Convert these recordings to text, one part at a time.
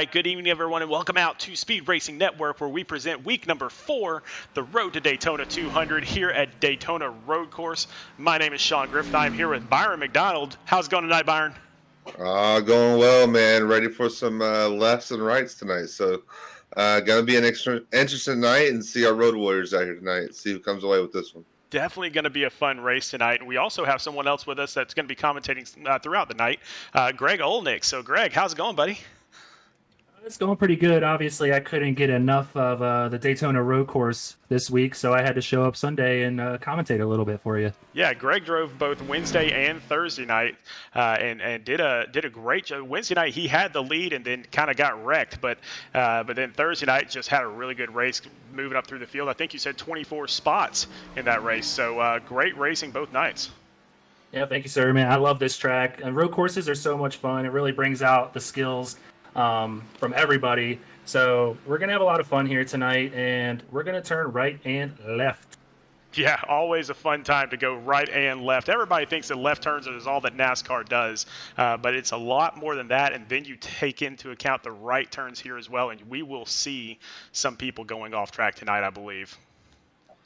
right, good evening, everyone, and welcome out to Speed Racing Network, where we present week number 4, the Road to Daytona 200 here at Daytona Road Course. My name is Sean Griffith. I'm here with Byron McDonald. How's it going tonight, Byron? Going well, man. Ready for some lefts and rights tonight. So, gonna be an interesting night, and see our road warriors out here tonight. See who comes away with this one. Definitely going to be a fun race tonight. And we also have someone else with us that's going to be commentating throughout the night, Greg Olnick. So, Greg, how's it going, buddy? It's going pretty good. Obviously, I couldn't get enough of the Daytona Road Course this week, so I had to show up Sunday and commentate a little bit for you. Yeah, Greg drove both Wednesday and Thursday night, and did a great job. Wednesday night he had the lead and then kind of got wrecked, but then Thursday night just had a really good race moving up through the field. I think you said 24 spots in that race, so great racing both nights. Yeah, thank you, sir. Man, I love this track. And road courses are so much fun. It really brings out the skills from everybody. So we're going to have a lot of fun here tonight, and we're going to turn right and left. Yeah, always a fun time to go right and left. Everybody thinks that left turns is all that NASCAR does, but it's a lot more than that, and then you take into account the right turns here as well, and we will see some people going off track tonight, I believe.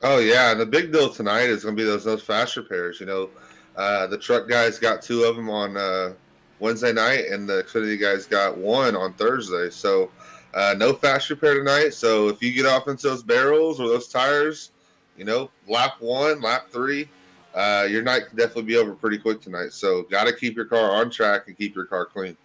Oh, yeah, and the big deal tonight is going to be those fast repairs. You know, the truck guys got 2 of them on Wednesday night, and the Xfinity guys got 1 on Thursday. So no fast repair tonight. So if you get off into those barrels or those tires, you know, lap 1, lap 3, your night can definitely be over pretty quick tonight. So got to keep your car on track and keep your car clean.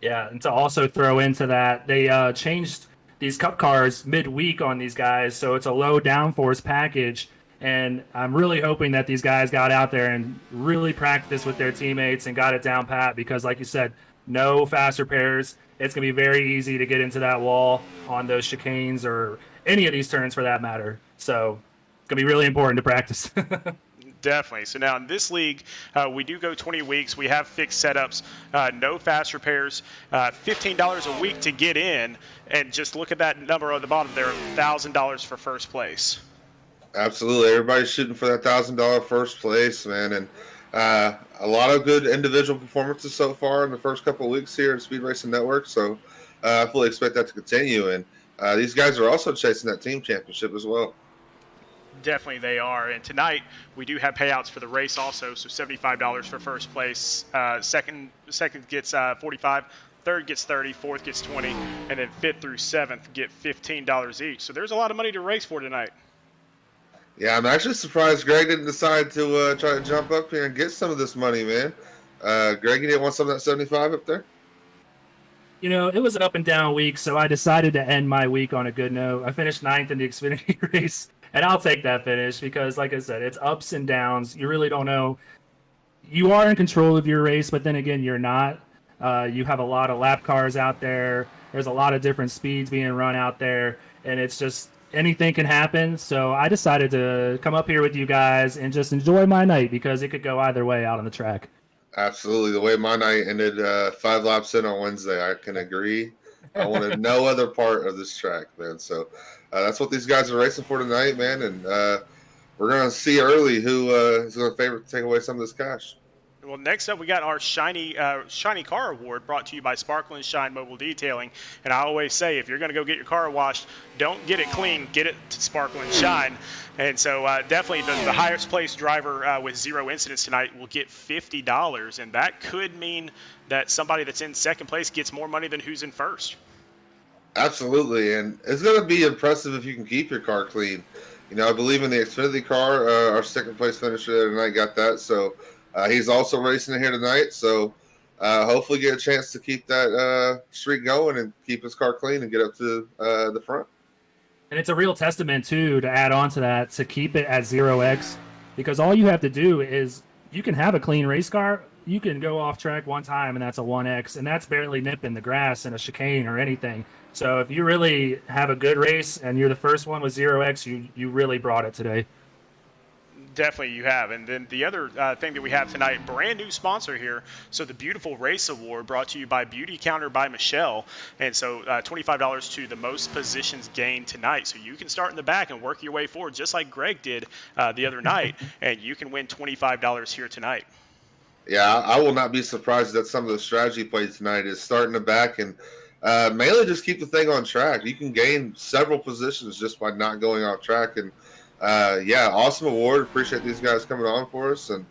Yeah, and to also throw into that, they changed these cup cars midweek on these guys, so it's a low downforce package. And I'm really hoping that these guys got out there and really practiced with their teammates and got it down pat, because like you said, no fast repairs. It's going to be very easy to get into that wall on those chicanes or any of these turns for that matter. So it's going to be really important to practice. Definitely. So now in this league, we do go 20 weeks. We have fixed setups, no fast repairs, $15 a week to get in. And just look at that number on the bottom there, $1,000 for first place. Absolutely. Everybody's shooting for that $1,000 first place, man. And a lot of good individual performances so far in the first couple of weeks here at Speed Racing Network. So I fully expect that to continue. And these guys are also chasing that team championship as well. Definitely they are. And tonight we do have payouts for the race also. So $75 for first place. Second gets 45. Third gets 30, fourth gets 20, and then fifth through seventh get $15 each. So there's a lot of money to race for tonight. Yeah, I'm actually surprised Greg didn't decide to try to jump up here and get some of this money, man. Greg, you didn't want some of that 75 up there? You know, it was an up and down week, so I decided to end my week on a good note. I finished 9th in the Xfinity race, and I'll take that finish because, like I said, it's ups and downs. You really don't know. You are in control of your race, but then again, you're not. You have a lot of lap cars out there. There's a lot of different speeds being run out there, and it's just anything can happen. So I decided to come up here with you guys and just enjoy my night because it could go either way out on the track. Absolutely. The way my night ended 5 laps in on Wednesday, I can agree. I wanted no other part of this track, man. So that's what these guys are racing for tonight, man. And we're going to see early who is going to favor to take away some of this cash. Well, next up, we got our Shiny Car Award brought to you by Sparkle and Shine Mobile Detailing. And I always say, if you're going to go get your car washed, don't get it clean, get it to Sparkle and Shine. And so definitely the highest placed driver with 0 incidents tonight will get $50. And that could mean that somebody that's in second place gets more money than who's in first. Absolutely. And it's going to be impressive if you can keep your car clean. You know, I believe in the Xfinity car. Our second place finisher tonight got that. So he's also racing here tonight, so hopefully get a chance to keep that streak going and keep his car clean and get up to the front. And it's a real testament, too, to add on to that, to keep it at 0x, because all you have to do is you can have a clean race car. You can go off track one time, and that's a 1x, and that's barely nipping the grass in a chicane or anything. So if you really have a good race and you're the first one with 0x, you really brought it today. Definitely you have. And then the other thing that we have tonight, brand new sponsor here. So the Beautiful Race Award brought to you by Beauty Counter by Michelle. And so $25 to the most positions gained tonight. So you can start in the back and work your way forward just like Greg did the other night. And you can win $25 here tonight. Yeah, I will not be surprised that some of the strategy plays tonight is starting the back and Mainly just keep the thing on track. You can gain several positions just by not going off track. And yeah, awesome award. Appreciate these guys coming on for us, and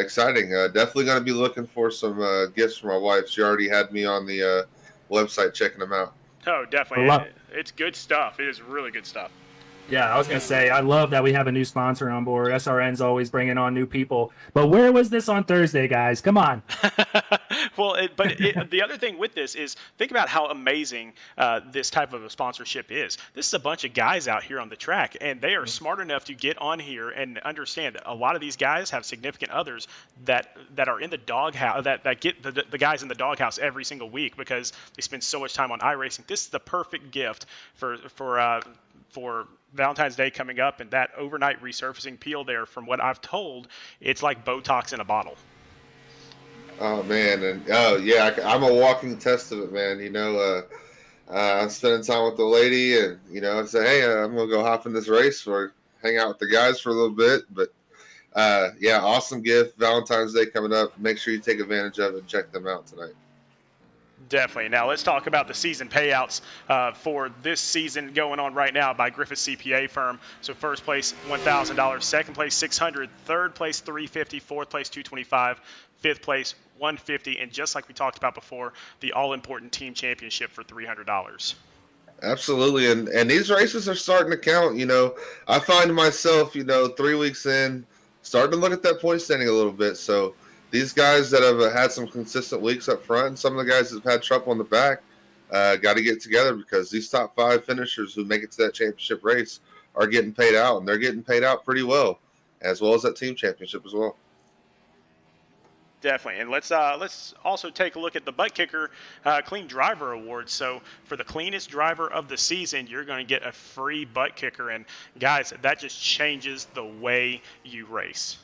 exciting. Definitely going to be looking for some gifts for my wife. She already had me on the website checking them out. Oh, definitely. It's good stuff. It is really good stuff. Yeah, I was going to say, I love that we have a new sponsor on board. SRN's always bringing on new people. But where was this on Thursday, guys? Come on. Well, the other thing with this is think about how amazing this type of a sponsorship is. This is a bunch of guys out here on the track, and they are smart enough to get on here and understand that a lot of these guys have significant others that are in the doghouse, that get the guys in the doghouse every single week because they spend so much time on iRacing. This is the perfect gift for Valentine's Day coming up, and that overnight resurfacing peel there, from what I've told, it's like Botox in a bottle. Oh man, and yeah, I'm a walking test of it, man. I'm spending time with the lady, and I say, hey, I'm gonna go hop in this race or hang out with the guys for a little bit. But yeah, awesome gift. Valentine's Day coming up. Make sure you take advantage of it and check them out tonight. Definitely. Now let's talk about the season payouts for this season going on right now by Griffith CPA firm. So first place $1,000, second place $600, third place $350, fourth place $225, fifth place $150, and just like we talked about before, the all-important team championship for $300. Absolutely, and these races are starting to count. I find myself, 3 weeks in, starting to look at that point standing a little bit. So these guys that have had some consistent weeks up front, and some of the guys that have had trouble in the back, got to get together, because these top 5 finishers who make it to that championship race are getting paid out, and they're getting paid out pretty well as that team championship as well. Definitely, and let's also take a look at the Butt Kicker Clean Driver Award. So for the cleanest driver of the season, you're going to get a free butt kicker, and guys, that just changes the way you race.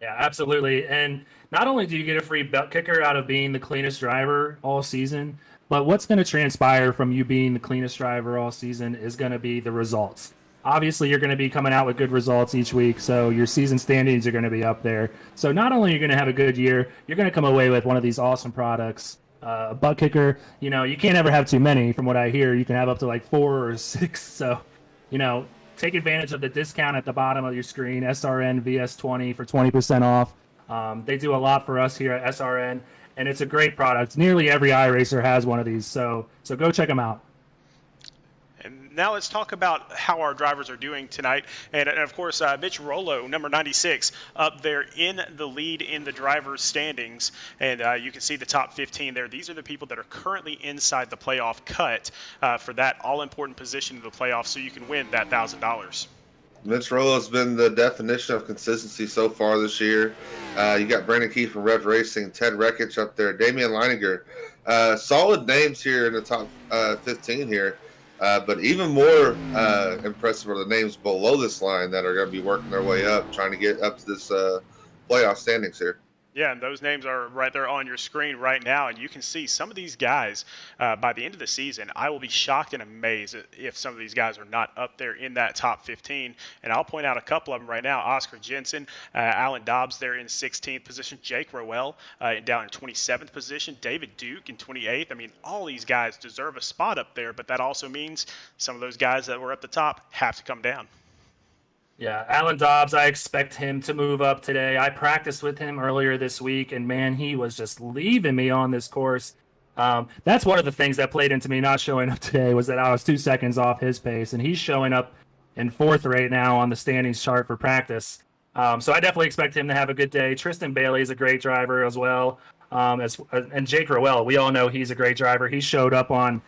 Yeah, absolutely. And not only do you get a free butt kicker out of being the cleanest driver all season, but what's going to transpire from you being the cleanest driver all season is going to be the results. Obviously, you're going to be coming out with good results each week, so your season standings are going to be up there. So not only are you going to have a good year, you're going to come away with one of these awesome products. A butt kicker, you can't ever have too many. From what I hear, you can have up to like 4 or 6. So, take advantage of the discount at the bottom of your screen, SRN VS20 for 20% off. They do a lot for us here at SRN, and it's a great product. Nearly every iRacer has one of these, so go check them out. And now let's talk about how our drivers are doing tonight. And of course, Mitch Rollo, number 96, up there in the lead in the drivers' standings. And you can see the top 15 there. These are the people that are currently inside the playoff cut for that all-important position in the playoffs, so you can win that $1,000. Mitch Rollo has been the definition of consistency so far this year. You got Brandon Keefe from Rev Racing, Ted Rekich up there, Damian Leininger. Solid names here in the top 15 here. But even more impressive are the names below this line that are going to be working their way up, trying to get up to this playoff standings here. Yeah, and those names are right there on your screen right now, and you can see some of these guys by the end of the season. I will be shocked and amazed if some of these guys are not up there in that top 15, and I'll point out a couple of them right now. Oscar Jensen, Alan Dobbs there in 16th position, Jake Rowell down in 27th position, David Duke in 28th. I mean, all these guys deserve a spot up there, but that also means some of those guys that were up the top have to come down. Yeah, Alan Dobbs, I expect him to move up today. I practiced with him earlier this week, and man, he was just leaving me on this course. That's one of the things that played into me not showing up today, was that I was 2 seconds off his pace, and he's showing up in 4th right now on the standings chart for practice. So I definitely expect him to have a good day. Tristan Bailey is a great driver as well. And Jake Rowell, we all know he's a great driver. He showed up on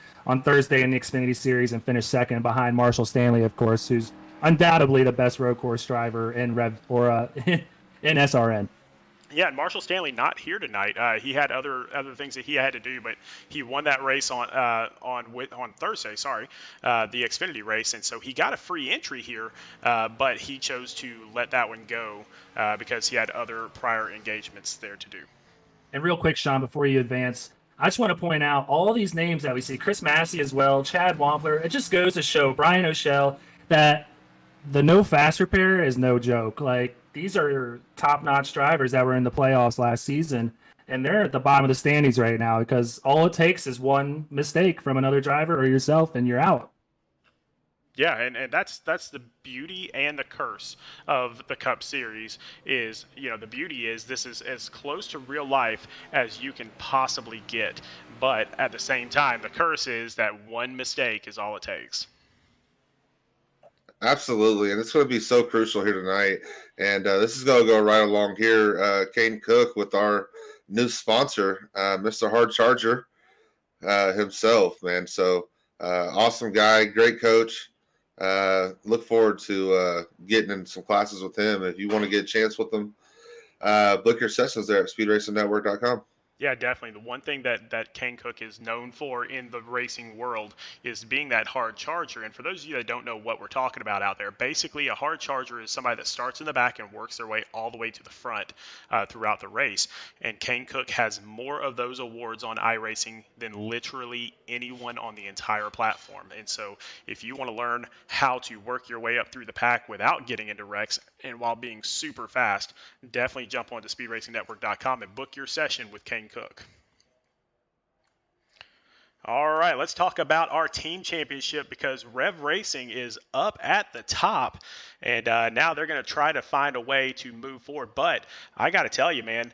Thursday in the Xfinity Series and finished second behind Marshall Stanley, of course, who's undoubtedly the best road course driver in in SRN. Yeah, and Marshall Stanley not here tonight. He had other things that he had to do, but he won that race on Thursday. The Xfinity race, and so he got a free entry here, but he chose to let that one go because he had other prior engagements there to do. And real quick, Sean, before you advance, I just want to point out all these names that we see. Chris Massey as well, Chad Wampler. It just goes to show, Brian O'Shell, that the no fast repair is no joke. Like, these are top-notch drivers that were in the playoffs last season, and they're at the bottom of the standings right now because all it takes is one mistake from another driver or yourself, and you're out. Yeah, and that's the beauty and the curse of the Cup Series is, the beauty is this is as close to real life as you can possibly get. But at the same time, the curse is that one mistake is all it takes. Absolutely, and it's going to be so crucial here tonight. And this is going to go right along here. Kane Cook with our new sponsor, Mr. Hard Charger himself, man. So awesome guy, great coach. Look forward to getting in some classes with him. If you want to get a chance with him, book your sessions there at speedracingnetwork.com. Yeah, definitely. The one thing that Kane Cook is known for in the racing world is being that hard charger. And for those of you that don't know what we're talking about out there, basically a hard charger is somebody that starts in the back and works their way all the way to the front throughout the race. And Kane Cook has more of those awards on iRacing than literally anyone on the entire platform. And so if you want to learn how to work your way up through the pack without getting into wrecks and while being super fast, definitely jump onto speedracingnetwork.com and book your session with Kane Cook. All right, let's talk about our team championship because Rev Racing is up at the top, and now they're going to try to find a way to move forward. But I got to tell you, man,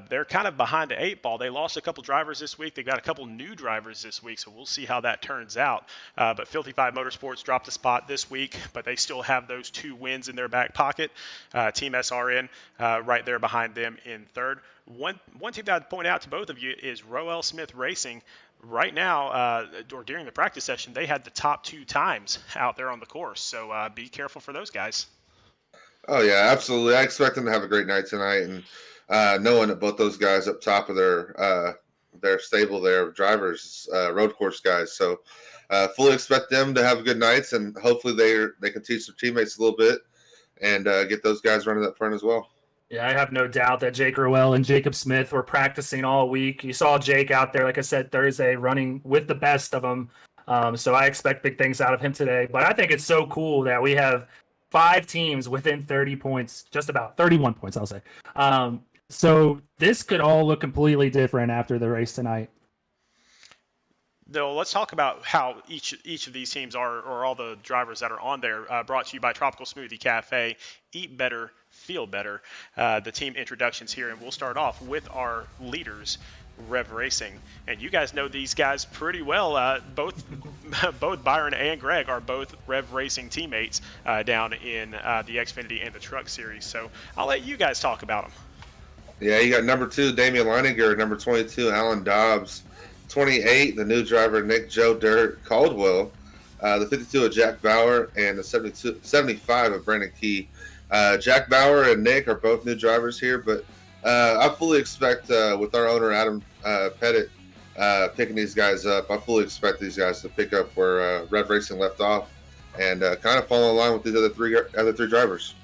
they're kind of behind the eight ball. They lost a couple drivers this week. They've got a couple new drivers this week, so we'll see how that turns out. But Filthy Five Motorsports dropped a spot this week, but they still have those 2 wins in their back pocket. Team SRN right there behind them in third. One team that I'd point out to both of you is Roel Smith Racing. Right now, or during the practice session, they had the top 2 times out there on the course. So be careful for those guys. Oh, yeah, absolutely. I expect them to have a great night tonight. And knowing that both those guys up top of their stable there, drivers, road course guys. So fully expect them to have good nights. And hopefully they can teach their teammates a little bit and get those guys running up front as well. Yeah, I have no doubt that Jake Rowell and Jacob Smith were practicing all week. You saw Jake out there, like I said, Thursday, running with the best of them. So I expect big things out of him today. But I think it's so cool that we have 5 teams within 30 points, just about 31 points, I'll say. So this could all look completely different after the race tonight. Though, let's talk about how each of these teams are, or all the drivers that are on there. Brought to you by Tropical Smoothie Cafe. Eat better, feel better. The team introductions here, and we'll start off with our leaders, Rev Racing. And you guys know these guys pretty well. Both Byron and Greg are both Rev Racing teammates down in the Xfinity and the Truck Series. So I'll let you guys talk about them. Yeah, you got number 2, Damian Leininger, number 22, Alan Dobbs. 28, the new driver, Nick Joe Dirt Caldwell, the 52 of Jack Bauer, and the 75 of Brandon Key. Jack Bauer and Nick are both new drivers here, but I fully expect, with our owner, Adam Pettit, picking these guys up, I fully expect these guys to pick up where Rev Racing left off and kind of fall in line with these other three drivers.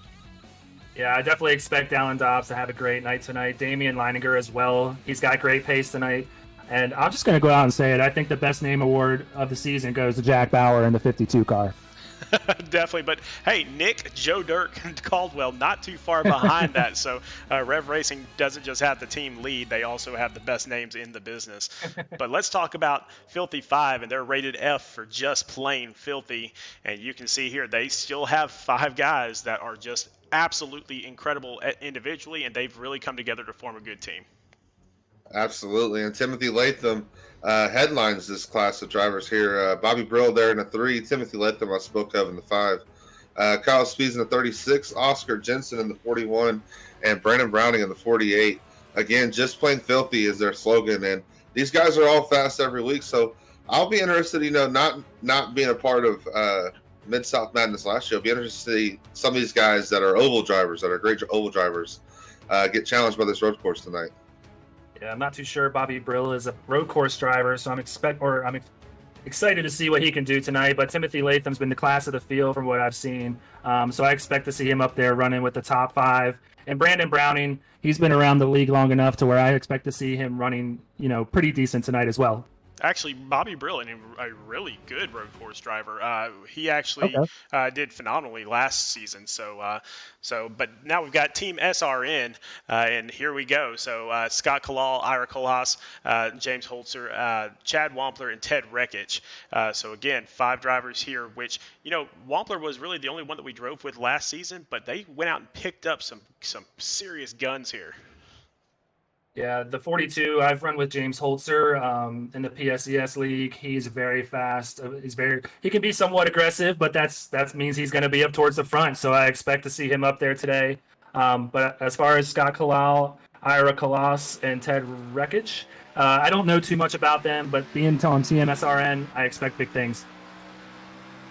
Yeah, I definitely expect Alan Dobbs to have a great night tonight. Damian Leininger as well. He's got great pace tonight. And I'm just going to go out and say it. I think the best name award of the season goes to Jack Bauer in the 52 car. Definitely. But, hey, Nick, Joe Dirt, Caldwell, not too far behind that. So Rev Racing doesn't just have the team lead. They also have the best names in the business. But let's talk about Filthy Five, and they're rated F for just plain filthy. And you can see here they still have 5 guys that are just absolutely incredible individually, and they've really come together to form a good team. Absolutely. And Timothy Latham headlines this class of drivers here. Bobby Brill there in the 3, Timothy Latham I spoke of in the 5. Kyle Spees in the 36, Oscar Jensen in the 41, and Brandon Browning in the 48. Again, just plain filthy is their slogan. And these guys are all fast every week. So I'll be interested, not being a part of Mid-South Madness last year. I'll be interested to see some of these guys that are oval drivers, that are great oval drivers, get challenged by this road course tonight. Yeah, I'm not too sure. Bobby Brill is a road course driver, so I'm excited to see what he can do tonight. But Timothy Latham's been the class of the field from what I've seen, so I expect to see him up there running with the top 5. And Brandon Browning, he's been around the league long enough to where I expect to see him running, pretty decent tonight as well. Actually, Bobby Brillen, a really good road course driver. He actually Okay. did phenomenally last season. But now we've got Team SRN, and here we go. So Scott Kalal, Ira Kolas, James Holzer, Chad Wampler, and Ted Rekich. So again, 5 drivers here, which, Wampler was really the only one that we drove with last season, but they went out and picked up some serious guns here. Yeah, the 42, I've run with James Holzer in the PSES league. He's very fast. He can be somewhat aggressive, but that means he's going to be up towards the front. So I expect to see him up there today. But as far as Scott Kalal, Ira Kalas, and Ted Rekich, I don't know too much about them, but being on TMSRN, I expect big things.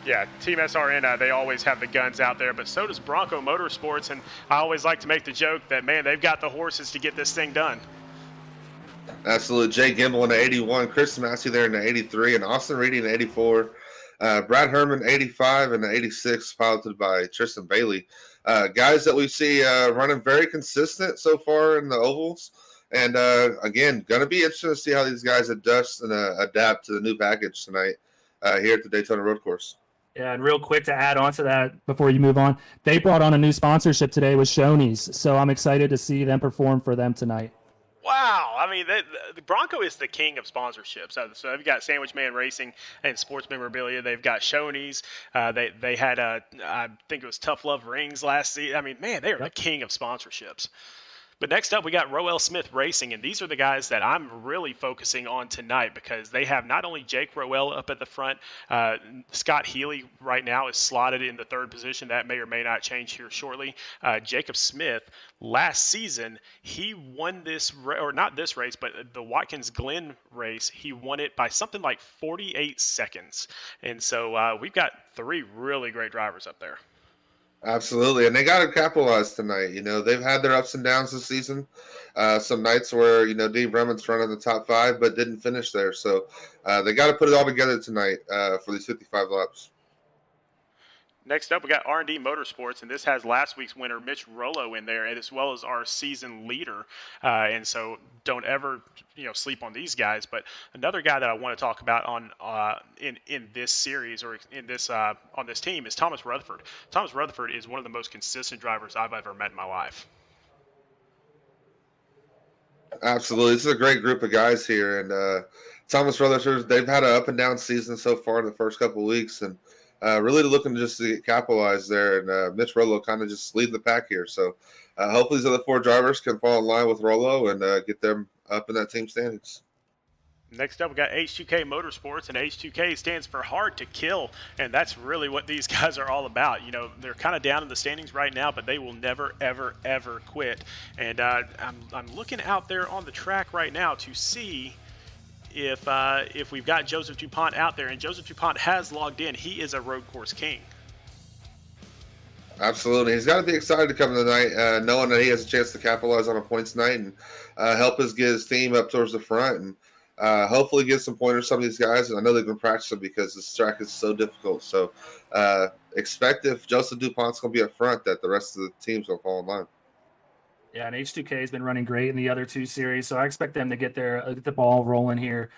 Yeah, Team SRN, they always have the guns out there, but so does Bronco Motorsports, and I always like to make the joke that, man, they've got the horses to get this thing done. Absolutely. Jay Gimble in the 81, Chris Massey there in the 83, and Austin Reedy in the 84. Brad Herman, 85, and the 86, piloted by Tristan Bailey. Guys that we see running very consistent so far in the ovals. And, again, going to be interesting to see how these guys adjust and adapt to the new package tonight here at the Daytona Road Course. Yeah, and real quick to add on to that before you move on, they brought on a new sponsorship today with Shoney's, so I'm excited to see them perform for them tonight. Wow, I mean, the Bronco is the king of sponsorships. So they've got Sandwich Man Racing and Sports Memorabilia. They've got Shoney's. They had, I think it was Tough Love Rings last season. I mean, man, they are the king of sponsorships. But next up, we got Roel Smith Racing, and these are the guys that I'm really focusing on tonight because they have not only Jake Roel up at the front, Scott Healy right now is slotted in the 3rd position. That may or may not change here shortly. Jacob Smith, last season, he won this, or not this race, but the Watkins Glen race. He won it by something like 48 seconds. And so we've got 3 really great drivers up there. Absolutely, and they got to capitalize tonight. They've had their ups and downs this season. Some nights where Dean Bremen's running the top 5, but didn't finish there. So they got to put it all together tonight for these 55 laps. Next up, we got R&D Motorsports, and this has last week's winner, Mitch Rollo, in there, and as well as our season leader. And so don't ever, sleep on these guys. But another guy that I want to talk about on in this series or in this on this team is Thomas Rutherford. Thomas Rutherford is one of the most consistent drivers I've ever met in my life. Absolutely, this is a great group of guys here, and Thomas Rutherford. They've had an up and down season so far in the first couple of weeks, and really looking just to capitalize there. And Mitch Rollo kind of just leading the pack here. So hopefully these other 4 drivers can fall in line with Rollo and get them up in that team standings. Next up, we got H2K Motorsports, and H2K stands for Hard to Kill, and that's really what these guys are all about. They're kind of down in the standings right now, but they will never, ever, ever quit. And I'm looking out there on the track right now to see if we've got Joseph DuPont out there, and Joseph DuPont has logged in. He is a road course king. Absolutely. He's got to be excited to come tonight, knowing that he has a chance to capitalize on a points night and help get his team up towards the front and hopefully get some pointers some of these guys. And I know they've been practicing because this track is so difficult. So expect if Joseph DuPont's going to be up front that the rest of the team's going to fall in line. Yeah, and H2K has been running great in the other 2 series, so I expect them to get the ball rolling here.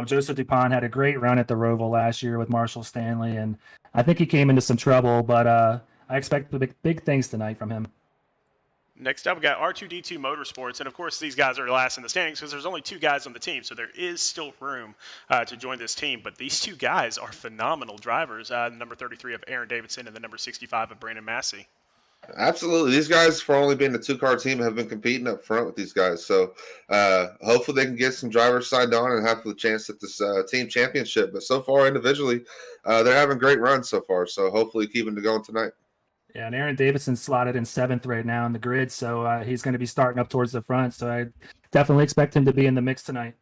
Joseph DuPont had a great run at the Roval last year with Marshall Stanley, and I think he came into some trouble, but I expect big things tonight from him. Next up, we got R2D2 Motorsports, and of course these guys are last in the standings because there's only 2 guys on the team, so there is still room to join this team. But these 2 guys are phenomenal drivers, the number 33 of Aaron Davidson and the number 65 of Brandon Massey. Absolutely. These guys, for only being a 2-car team, have been competing up front with these guys. So hopefully they can get some drivers signed on and have the chance at this team championship. But so far, individually, they're having great runs so far. So hopefully keeping it going tonight. Yeah, and Aaron Davidson's slotted in 7th right now in the grid, so he's going to be starting up towards the front. So I definitely expect him to be in the mix tonight.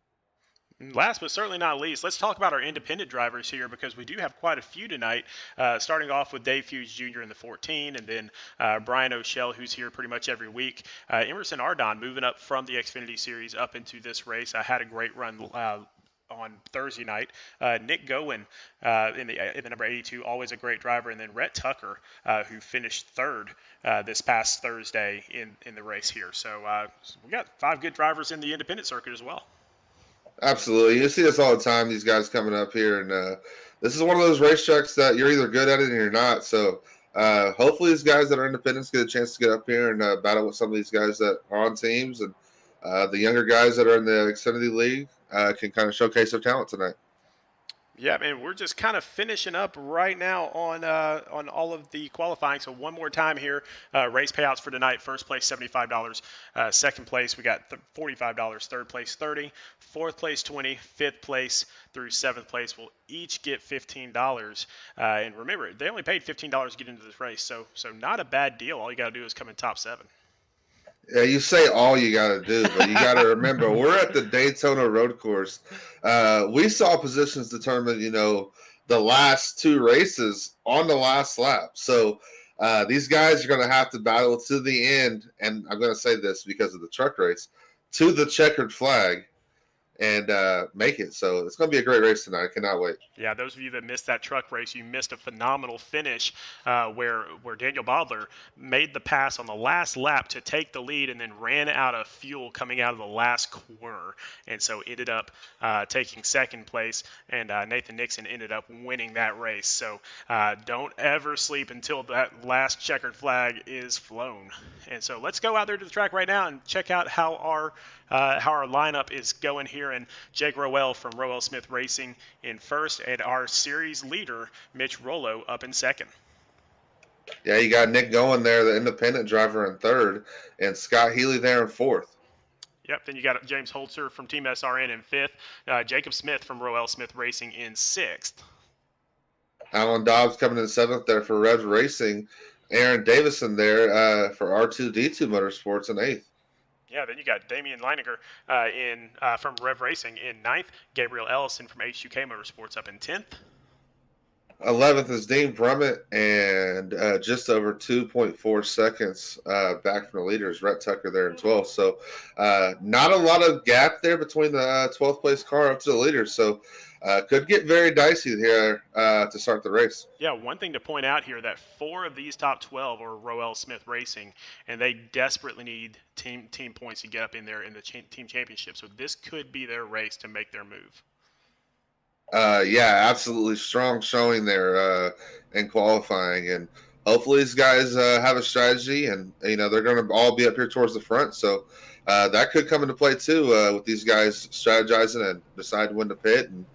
Last but certainly not least, let's talk about our independent drivers here because we do have quite a few tonight, starting off with Dave Hughes Jr. in the 14, and then Brian O'Shell, who's here pretty much every week. Emerson Ardon moving up from the Xfinity Series up into this race. I had a great run on Thursday night. Nick Gowen in the number 82, always a great driver, and then Rhett Tucker, who finished 3rd this past Thursday in the race here. So we got 5 good drivers in the independent circuit as well. Absolutely. You see this all the time, these guys coming up here. And this is one of those racetracks that you're either good at it or you're not. So hopefully these guys that are independents get a chance to get up here and battle with some of these guys that are on teams. And the younger guys that are in the Xfinity League can kind of showcase their talent tonight. Yeah, man, we're just kind of finishing up right now on all of the qualifying. So one more time here, race payouts for tonight. First place $75, second place we got $45, third place $30, fourth place $20, fifth place through seventh place will each get $15. And remember, they only paid $15 to get into this race, so not a bad deal. All you got to do is come in top 7. Yeah, you say all you got to do, but you got to remember we're at the Daytona Road Course. We saw positions determine, the last 2 races on the last lap. So these guys are going to have to battle to the end, and I'm going to say this because of the truck race, to the checkered flag and make it. So it's going to be a great race tonight. I cannot wait. Yeah, those of you that missed that truck race, you missed a phenomenal finish where Daniel Bodler made the pass on the last lap to take the lead and then ran out of fuel coming out of the last corner, and so ended up taking second place, and Nathan Nixon ended up winning that race. So don't ever sleep until that last checkered flag is flown. And so let's go out there to the track right now and check out how our lineup is going here. And Jake Rowell from Rowell Smith Racing in first, and our series leader, Mitch Rollo, up in second. Yeah, you got Nick going there, the independent driver, in third, and Scott Healy there in fourth. Yep, then you got James Holzer from Team SRN in fifth, Jacob Smith from Rowell Smith Racing in sixth. Alan Dobbs coming in seventh there for Revs Racing. Aaron Davison there for R2D2 Motorsports in eighth. Yeah, then you got Damian Leininger from Rev Racing in ninth, Gabriel Ellison from HUK Motorsports up in 10th. 11th is Dean Brummett, and just over 2.4 seconds back from the leaders, Rhett Tucker there in 12th. So not a lot of gap there between the 12th place car up to the leaders. So could get very dicey here to start the race. Yeah, one thing to point out here that 4 of these top 12 are Rowell Smith Racing, and they desperately need team points to get up in there in the team championship. So this could be their race to make their move. Yeah, absolutely strong showing there in qualifying, and hopefully these guys have a strategy, and they're going to all be up here towards the front. So that could come into play too with these guys strategizing and decide when to pit, and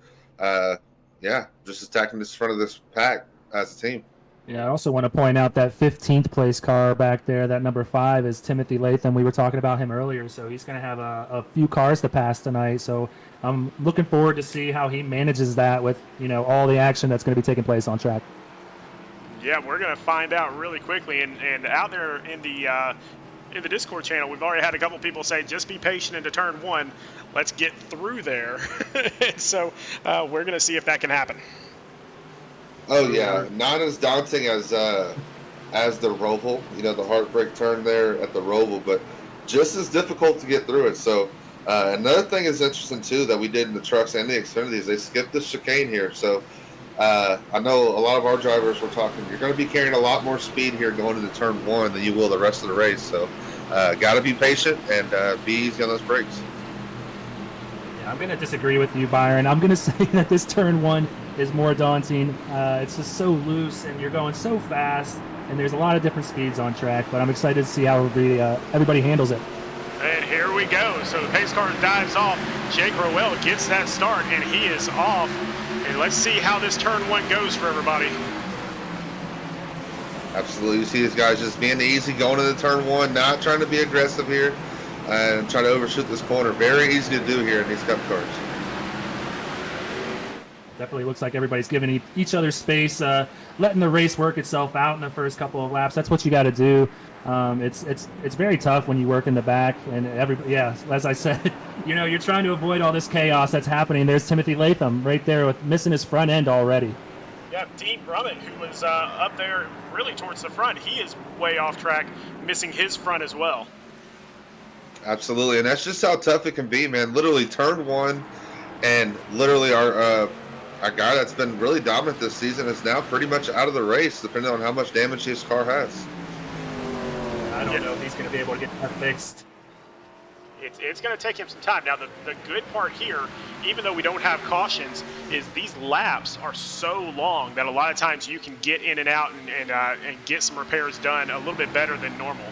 just attacking this front of this pack as a team. Yeah, I also want to point out that 15th place car back there, that number 5 is Timothy Latham. We were talking about him earlier, so he's going to have a few cars to pass tonight. So I'm looking forward to see how he manages that with, all the action that's going to be taking place on track. Yeah, we're going to find out really quickly. And out there in the Discord channel, we've already had a couple people say, just be patient into turn 1. Let's get through there. So we're going to see if that can happen. Oh yeah, not as daunting as the Roval, the heartbreak turn there at the Roval, but just as difficult to get through it. So another thing is interesting too that we did in the trucks and the Xfinities, they skipped the chicane here. So I know a lot of our drivers were talking, you're going to be carrying a lot more speed here going into turn 1 than you will the rest of the race. So got to be patient and be easy on those brakes. Yeah, I'm going to disagree with you, Byron. I'm going to say that this turn 1 is more daunting. It's just so loose, and you're going so fast, and there's a lot of different speeds on track, but I'm excited to see how everybody handles it. And here we go. So the pace car dives off. Jake Rowell gets that start, and he is off. And let's see how this turn 1 goes for everybody. Absolutely. You see these guys just being easy going into turn 1, not trying to be aggressive here and trying to overshoot this corner. Very easy to do here in these cup cars. Definitely looks like everybody's giving each other space, letting the race work itself out in the first couple of laps. That's what you got to do. It's very tough when you work in the back, and as I said, you're trying to avoid all this chaos that's happening. There's Timothy Latham right there with missing his front end already. Yeah, Dean Brummett, who was up there really towards the front, he is way off track, missing his front as well. Absolutely, and that's just how tough it can be, man. Literally turn 1, and literally our guy that's been really dominant this season is now pretty much out of the race, depending on how much damage his car has. I don't know if he's going to be able to get that fixed. It's going to take him some time. Now, the good part here, even though we don't have cautions, is these laps are so long that a lot of times you can get in and out and get some repairs done a little bit better than normal.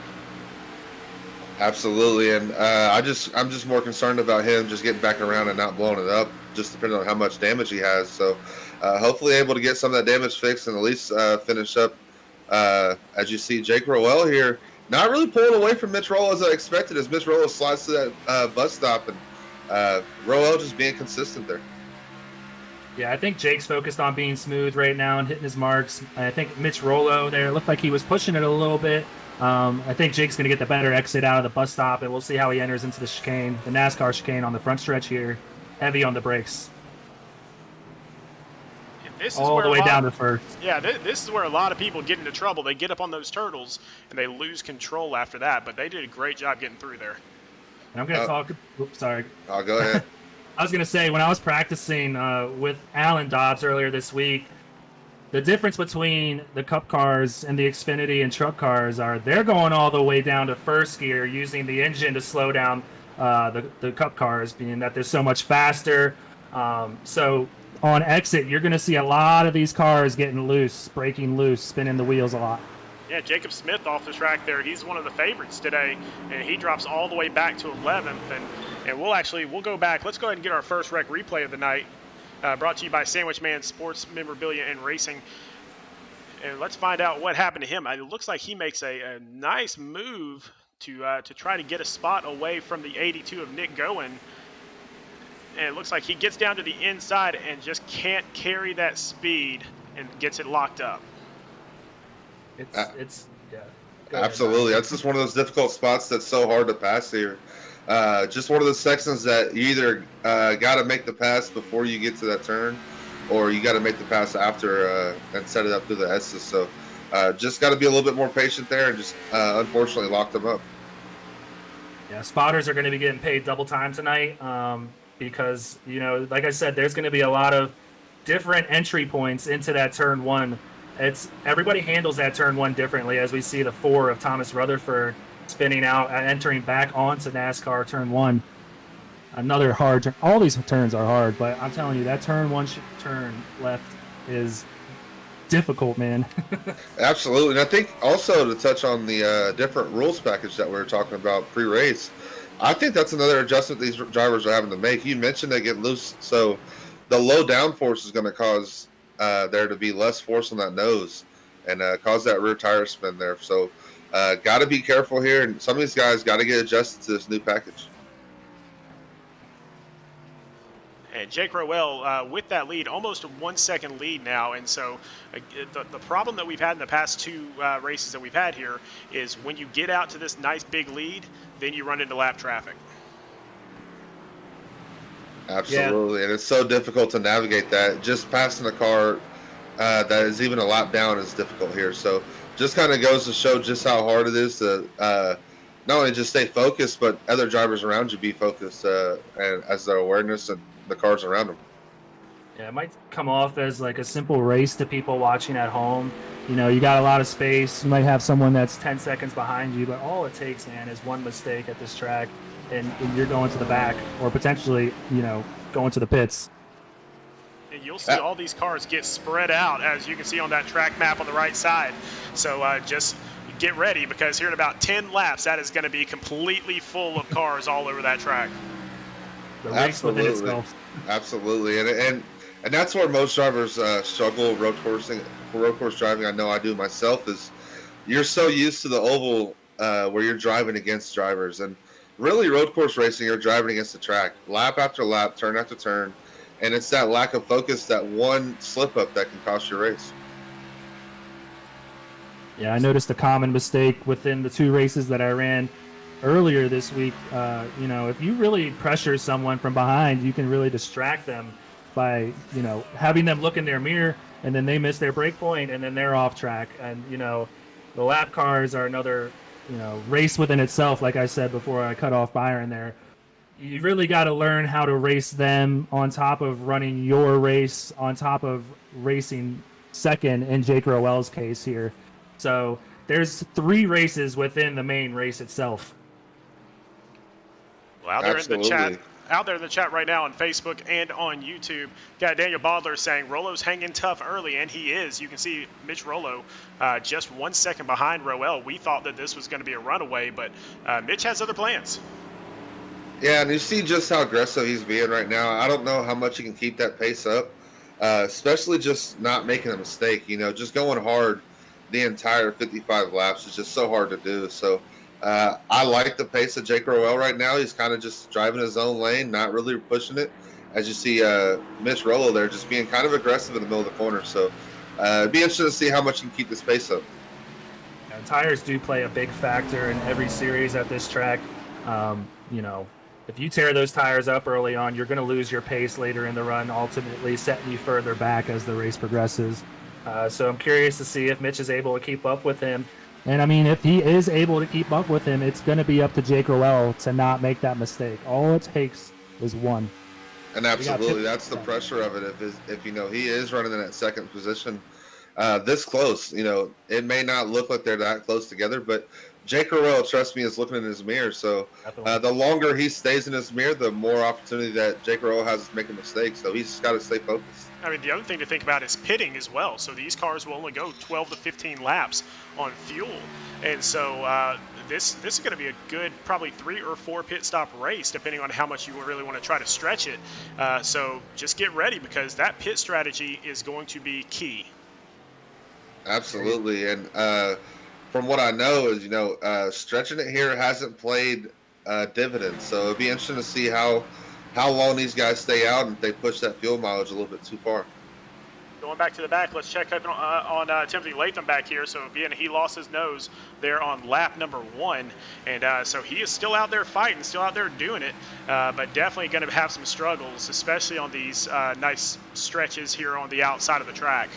Absolutely, and I'm just more concerned about him just getting back around and not blowing it up, just depending on how much damage he has. So hopefully able to get some of that damage fixed and at least finish up. As you see, Jake Rowell here, not really pulling away from Mitch Rowell as I expected, as Mitch Rowell slides to that bus stop, and Rowell just being consistent there. Yeah, I think Jake's focused on being smooth right now and hitting his marks. I think Mitch Rowell there looked like he was pushing it a little bit. I think Jake's going to get the better exit out of the bus stop, and we'll see how he enters into the chicane, the NASCAR chicane on the front stretch here. Heavy on the brakes. This is all the way down to first. Yeah, this is where a lot of people get into trouble. They get up on those turtles, and they lose control after that, but they did a great job getting through there. And I'm going to talk – oops, sorry. I'll go ahead. I was going to say, when I was practicing with Alan Dobbs earlier this week, the difference between the Cup cars and the Xfinity and truck cars are they're going all the way down to first gear using the engine to slow down the Cup cars, being that they're so much faster. So on exit, you're going to see a lot of these cars getting loose, breaking loose, spinning the wheels a lot. Yeah, Jacob Smith off the track there. He's one of the favorites today, and he drops all the way back to 11th. And we'll go back. Let's go ahead and get our first wreck replay of the night. Brought to you by Sandwich Man Sports Memorabilia and Racing. And let's find out what happened to him. It looks like he makes a nice move to try to get a spot away from the 82 of Nick Goen. And it looks like he gets down to the inside and just can't carry that speed and gets it locked up. It's yeah. Absolutely. That's just one of those difficult spots that's so hard to pass here. Just one of those sections that you either got to make the pass before you get to that turn, or you got to make the pass after and set it up through the S's. So just got to be a little bit more patient there, and just unfortunately locked them up. Yeah, spotters are going to be getting paid double time tonight because, like I said, there's going to be a lot of different entry points into that turn one. Everybody handles that turn one differently, as we see the 4 of Thomas Rutherford spinning out and entering back onto NASCAR turn one. Another hard turn. All these turns are hard, but I'm telling you, that turn one turn left is difficult, man. Absolutely. And I think also to touch on the different rules package that we were talking about pre-race, I think that's another adjustment these drivers are having to make. You mentioned they get loose, so the low downforce is going to cause there to be less force on that nose and cause that rear tire spin there. So got to be careful here, and some of these guys got to get adjusted to this new package. And Jake Rowell with that lead, almost a 1 second lead now. And so the problem that we've had in the past 2 races that we've had here is when you get out to this nice big lead, then you run into lap traffic. Absolutely. Yeah. And it's so difficult to navigate that. Just passing a car that is even a lap down is difficult here. So just kind of goes to show just how hard it is to not only just stay focused, but other drivers around you be focused and as their awareness and the cars around them. Yeah, it might come off as like a simple race to people watching at home. You got a lot of space. You might have someone that's 10 seconds behind you, but all it takes, man, is one mistake at this track, and you're going to the back or potentially, going to the pits. And you'll see all these cars get spread out, as you can see on that track map on the right side. So just get ready, because here in about 10 laps, that is going to be completely full of cars all over that track. The race within itself. Absolutely. And that's where most drivers struggle road course driving. I know I do myself, is you're so used to the oval where you're driving against drivers. And really road course racing, you're driving against the track, lap after lap, turn after turn. And it's that lack of focus, that one slip up that can cost your race. Yeah, I noticed a common mistake within the 2 races that I ran earlier this week. If you really pressure someone from behind, you can really distract them by, having them look in their mirror, and then they miss their brake point, and then they're off track. And, the lap cars are another, race within itself. Like I said before I cut off Byron there, you really got to learn how to race them on top of running your race, on top of racing second in Jake Rowell's case here. So there's 3 races within the main race itself. Well, out there in the chat, Absolutely. out there in the chat right now on Facebook and on YouTube, got Daniel Bodler saying Rollo's hanging tough early, and he is. You can see Mitch Rollo just 1 second behind Roel. We thought that this was going to be a runaway, but Mitch has other plans. Yeah, and you see just how aggressive he's being right now. I don't know how much he can keep that pace up, especially just not making a mistake. Just going hard the entire 55 laps is just so hard to do. So I like the pace of Jake Roel right now. He's kind of just driving his own lane, not really pushing it. As you see Mitch Rollo there just being kind of aggressive in the middle of the corner. So it'd be interesting to see how much he can keep this pace up. Yeah, tires do play a big factor in every series at this track. If you tear those tires up early on, you're going to lose your pace later in the run, ultimately setting you further back as the race progresses. So I'm curious to see if Mitch is able to keep up with him. And, I mean, if he is able to keep up with him, it's going to be up to Jake Roel to not make that mistake. All it takes is one. And absolutely, that's the pressure of it. If he is running in that second position this close, it may not look like they're that close together, but Jake Roel, trust me, is looking in his mirror. So the longer he stays in his mirror, the more opportunity that Jake Roel has to make a mistake. So he's just got to stay focused. I mean, the other thing to think about is pitting as well. So these cars will only go 12 to 15 laps on fuel. And so this is going to be a good probably 3 or 4 pit stop race, depending on how much you really want to try to stretch it. So just get ready, because that pit strategy is going to be key. Absolutely. And from what I know is, stretching it here hasn't played dividends. So it'll be interesting to see how long these guys stay out and if they push that fuel mileage a little bit too far. Going back to the back, let's check up on Timothy Latham back here. So again, he lost his nose there on lap number 1, and so he is still out there fighting, still out there doing it, but definitely going to have some struggles, especially on these nice stretches here on the outside of the track.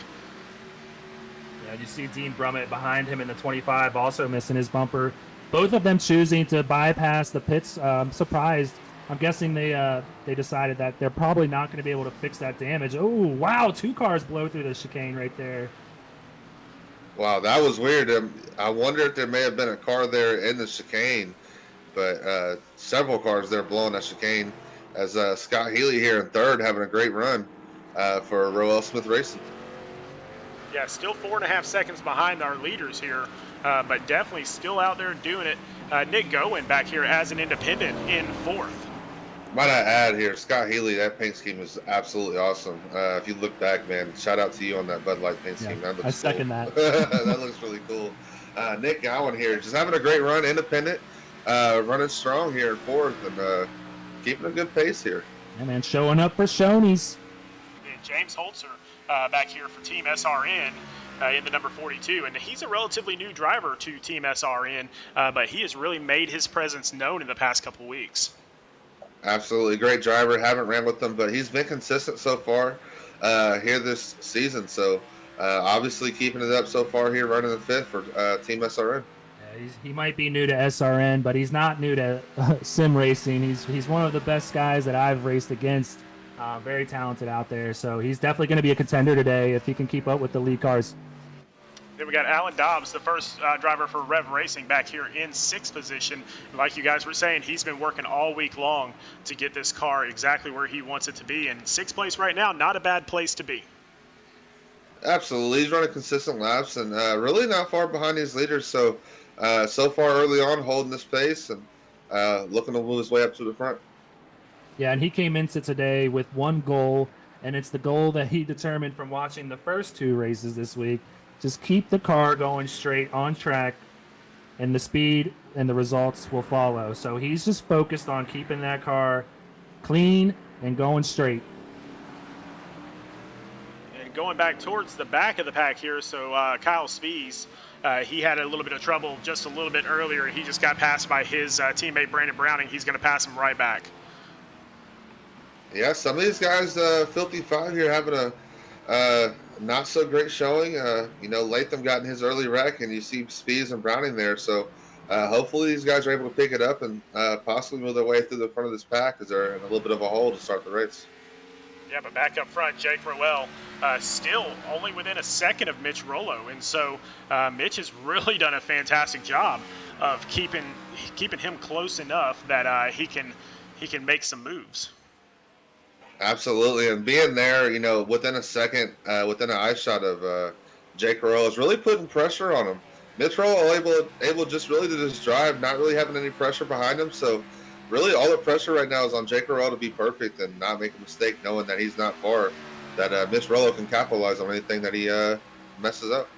Yeah, you see Dean Brummett behind him in the 25 also missing his bumper. Both of them choosing to bypass the pits. I'm surprised. I'm guessing they decided that they're probably not going to be able to fix that damage. Oh, wow, 2 cars blow through the chicane right there. Wow, that was weird. I wonder if there may have been a car there in the chicane, but several cars there blowing that chicane, as Scott Healy here in third having a great run for Roel Smith Racing. Yeah, still 4.5 seconds behind our leaders here, but definitely still out there doing it. Nick Gowen back here as an independent in 4th. Might I add here, Scott Healy, that paint scheme is absolutely awesome. If you look back, man, shout out to you on that Bud Light paint scheme. That looks I second cool. that. That looks really cool. Nick Gowen here, just having a great run, independent, running strong here in 4th, and keeping a good pace here. Yeah, man, showing up for Shoney's. And James Holzer back here for Team SRN in the number 42, and he's a relatively new driver to Team SRN, but he has really made his presence known in the past couple weeks. Absolutely great driver. Haven't ran with him, but he's been consistent so far here this season. So obviously keeping it up so far here, running the 5th for Team SRN. Yeah, he might be new to SRN, but he's not new to sim racing. He's one of the best guys that I've raced against. Very talented out there. So he's definitely going to be a contender today if he can keep up with the lead cars. Then we got Alan Dobbs, the first driver for Rev Racing, back here in 6th position. Like you guys were saying, he's been working all week long to get this car exactly where he wants it to be. And 6th place right now, not a bad place to be. Absolutely. He's running consistent laps and really not far behind his leaders. So far early on, holding this pace and looking to move his way up to the front. Yeah, and he came into today with one goal, and it's the goal that he determined from watching the first 2 races this week. Just keep the car going straight on track, and the speed and the results will follow. So he's just focused on keeping that car clean and going straight. And going back towards the back of the pack here, so Kyle Spies, he had a little bit of trouble just a little bit earlier. He just got passed by his teammate Brandon Browning. He's going to pass him right back. Yeah, some of these guys, Filthy Five here, having a not so great showing. Latham got in his early wreck, and you see Spies and Browning there. So hopefully these guys are able to pick it up and possibly move their way through the front of this pack, as they're in a little bit of a hole to start the race. Yeah, but back up front, Jake Roel still only within a second of Mitch Rollo. And so Mitch has really done a fantastic job of keeping him close enough that he can he can make some moves. Absolutely, and being there, within a second, within an eye shot of Jake Rowe is really putting pressure on him. Mitch Rowe able just really to just drive, not really having any pressure behind him. So really all the pressure right now is on Jake Rowe to be perfect and not make a mistake, knowing that he's not far, that Mitch Rowe can capitalize on anything that he messes up.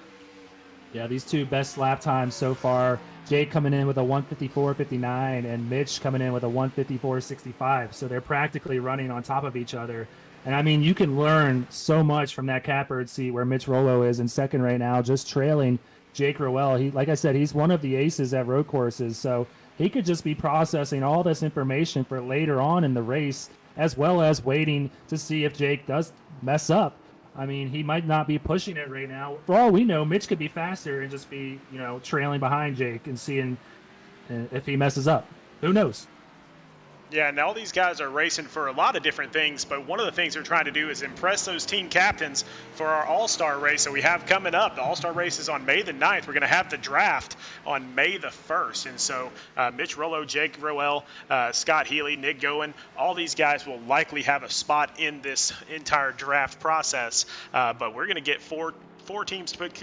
Yeah, these two best lap times so far. Jake coming in with a 154.59 and Mitch coming in with a 154.65. So they're practically running on top of each other. And I mean, you can learn so much from that catbird seat where Mitch Rollo is in second right now, just trailing Jake Rowell. He, like I said, he's one of the aces at road courses. So he could just be processing all this information for later on in the race, as well as waiting to see if Jake does mess up. I mean, he might not be pushing it right now. For all we know, Mitch could be faster and just be, trailing behind Jake and seeing if he messes up. Who knows? Yeah, and all these guys are racing for a lot of different things, but one of the things they're trying to do is impress those team captains for our All-Star race that we have coming up. The All-Star race is on May the 9th. We're going to have the draft on May the 1st. And so Mitch Rollo, Jake Rowell, Scott Healy, Nick Gowen, all these guys will likely have a spot in this entire draft process. But we're going to get four teams to put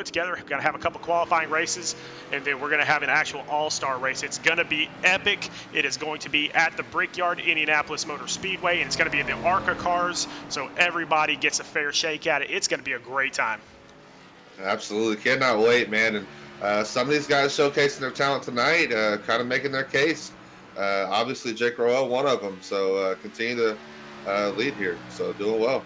together. We're going to have a couple qualifying races, and then we're going to have an actual all-star race. It's going to be epic. It is going to be at the Brickyard Indianapolis Motor Speedway, and it's going to be in the ARCA cars, so everybody gets a fair shake at it. It's going to be a great time. Absolutely. Cannot wait, man. And some of these guys showcasing their talent tonight, kind of making their case. Obviously, Jake Rowell, one of them, so continue to lead here. So doing well.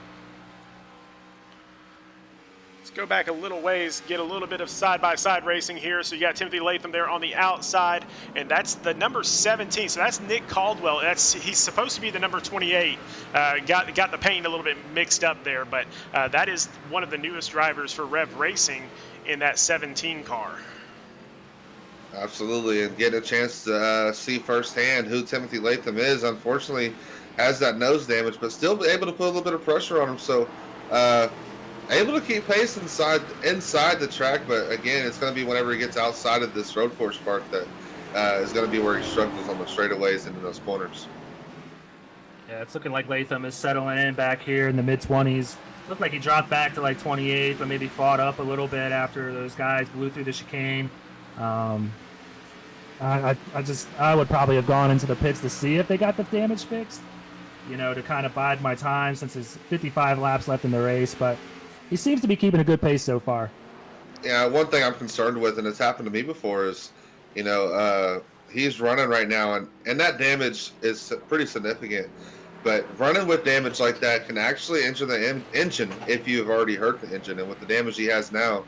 Go back a little ways, get a little bit of side-by-side racing here. So you got Timothy Latham there on the outside, and that's the number 17. So that's Nick Caldwell. He's supposed to be the number 28. Got the paint a little bit mixed up there, but that is one of the newest drivers for Rev Racing in that 17 car. Absolutely, and getting a chance to see firsthand who Timothy Latham is. Unfortunately, has that nose damage, but still able to put a little bit of pressure on him. So. Able to keep pace inside the track, but again, it's going to be whenever he gets outside of this road course part that is going to be where he struggles on the straightaways into those corners. Yeah, it's looking like Latham is settling in back here in the mid-20s. Looked like he dropped back to like 28, but maybe fought up a little bit after those guys blew through the chicane. I would probably have gone into the pits to see if they got the damage fixed, to kind of bide my time since there's 55 laps left in the race, but he seems to be keeping a good pace so far. Yeah, one thing I'm concerned with, and it's happened to me before, is, he's running right now, and that damage is pretty significant. But running with damage like that can actually injure the engine if you've already hurt the engine. And with the damage he has now,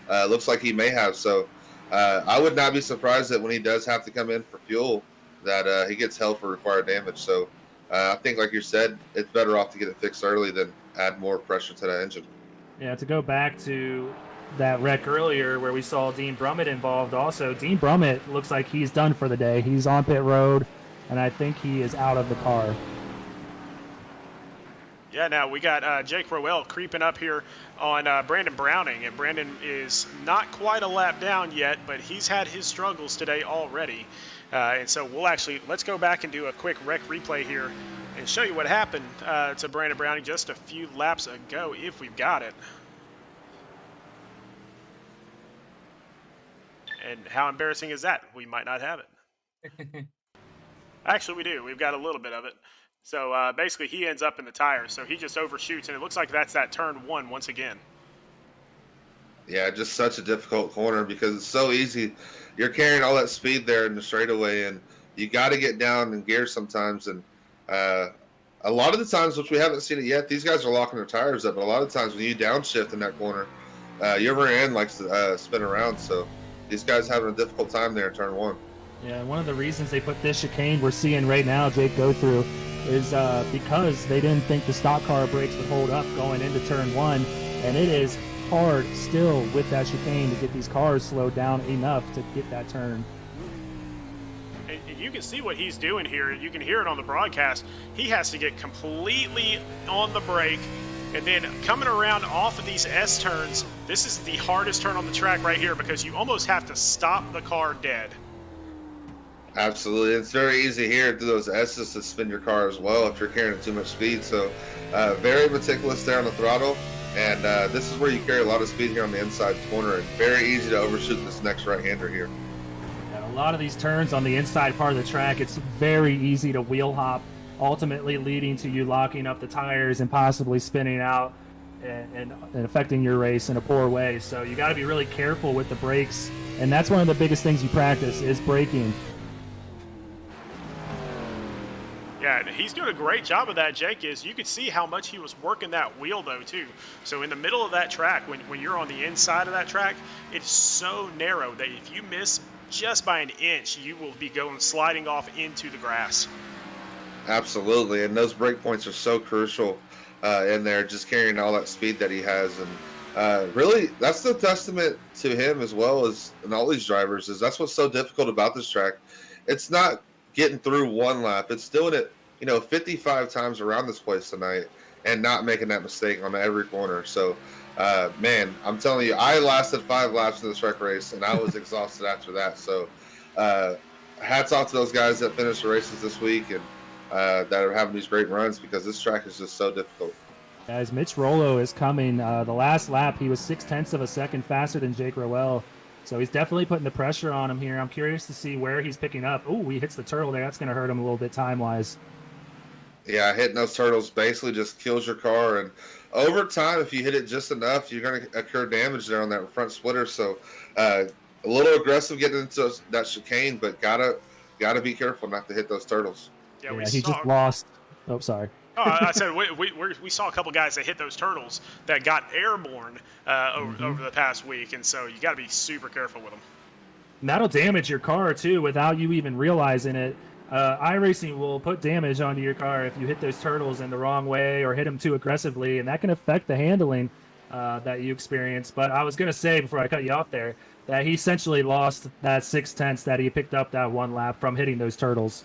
looks like he may have. So I would not be surprised that when he does have to come in for fuel, that he gets held for required damage. So I think, like you said, it's better off to get it fixed early than add more pressure to that engine. Yeah, to go back to that wreck earlier where we saw Dean Brummett involved also, Dean Brummett looks like he's done for the day. He's on pit road, and I think he is out of the car. Yeah, now we got Jake Rowell creeping up here on Brandon Browning, and Brandon is not quite a lap down yet, but he's had his struggles today already. And so let's go back and do a quick wreck replay here and show you what happened to Brandon Browning just a few laps ago, if we've got it. And how embarrassing is that? We might not have it. Actually, we do. We've got a little bit of it. So basically, he ends up in the tires. So he just overshoots, and it looks like that's that turn one once again. Yeah, just such a difficult corner because it's so easy. You're carrying all that speed there in the straightaway, and you got to get down in gear sometimes. And a lot of the times, which we haven't seen it yet, these guys are locking their tires up. But a lot of times when you downshift in that corner, your rear end likes to spin around. So these guys having a difficult time there in turn one. Yeah, one of the reasons they put this chicane we're seeing right now, Jake, go through, is because they didn't think the stock car brakes would hold up going into turn one. And it is hard still with that chicane to get these cars slowed down enough to get that turn. And you can see what he's doing here. You can hear it on the broadcast. He has to get completely on the brake, and then coming around off of these S turns, this is the hardest turn on the track right here because you almost have to stop the car dead. Absolutely. It's very easy here through those S's to spin your car as well if you're carrying too much speed. So very meticulous there on the throttle. And this is where you carry a lot of speed here on the inside corner, and very easy to overshoot this next right-hander here. And a lot of these turns on the inside part of the track, it's very easy to wheel hop, ultimately leading to you locking up the tires and possibly spinning out and affecting your race in a poor way. So you got to be really careful with the brakes, and that's one of the biggest things you practice is braking. Yeah, he's doing a great job of that, Jake. Is you could see how much he was working that wheel, though, too. So in the middle of that track, when you're on the inside of that track, it's so narrow that if you miss just by an inch, you will be going sliding off into the grass. Absolutely, and those break points are so crucial in there, just carrying all that speed that he has. And really, that's the testament to him as well as and all these drivers, is that's what's so difficult about this track. It's not getting through one lap. It's doing it, 55 times around this place tonight and not making that mistake on every corner. So, man, I'm telling you, I lasted 5 laps in this track race, and I was exhausted after that. So, hats off to those guys that finished the races this week and that are having these great runs, because this track is just so difficult. As Mitch Rollo is coming, the last lap, he was 0.6 of a second faster than Jake Rowell. So he's definitely putting the pressure on him here. I'm curious to see where he's picking up. Oh, he hits the turtle there. That's going to hurt him a little bit time-wise. Yeah, hitting those turtles basically just kills your car. And over time, if you hit it just enough, you're going to occur damage there on that front splitter. So a little aggressive getting into that chicane, but gotta be careful not to hit those turtles. Yeah, he just lost. Oh, sorry. Oh, I said we saw a couple guys that hit those turtles that got airborne over the past week, and so you got to be super careful with them. And that'll damage your car too without you even realizing it. iRacing will put damage onto your car if you hit those turtles in the wrong way or hit them too aggressively, and that can affect the handling that you experience. But I was going to say before I cut you off there that he essentially lost that 0.6 that he picked up that one lap from hitting those turtles.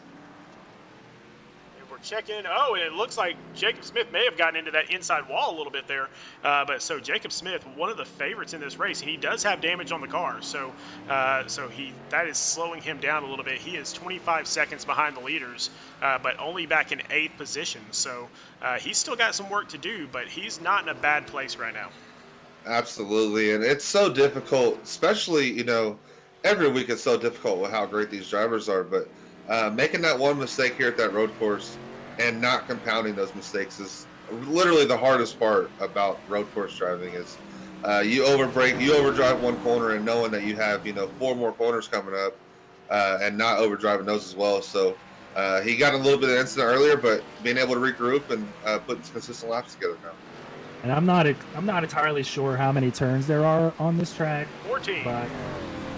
Checking. Oh, and it looks like Jacob Smith may have gotten into that inside wall a little bit there. But so Jacob Smith, one of the favorites in this race, and he does have damage on the car. So that is slowing him down a little bit. He is 25 seconds behind the leaders, but only back in 8th position. So he's still got some work to do, but he's not in a bad place right now. Absolutely, and it's so difficult, especially every week it's so difficult with how great these drivers are. But making that one mistake here at that road course and not compounding those mistakes is literally the hardest part about road course driving. Is you overdrive one corner and knowing that you have 4 more corners coming up and not overdriving those as well. So he got a little bit of incident earlier, but being able to regroup and put consistent laps together now. And I'm not entirely sure how many turns there are on this track. 14. But,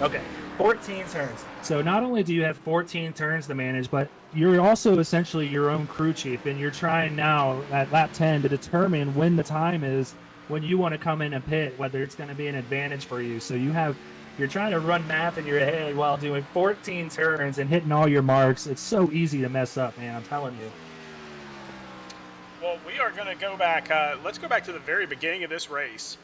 okay, 14 turns. So not only do you have 14 turns to manage, but you're also essentially your own crew chief, and you're trying now at lap 10 to determine when the time is when you want to come in and pit, whether it's going to be an advantage for you. So you're trying to run math in your head while doing 14 turns and hitting all your marks. It's so easy to mess up, man. I'm telling you. Well, we are going to go back. Let's go back to the very beginning of this race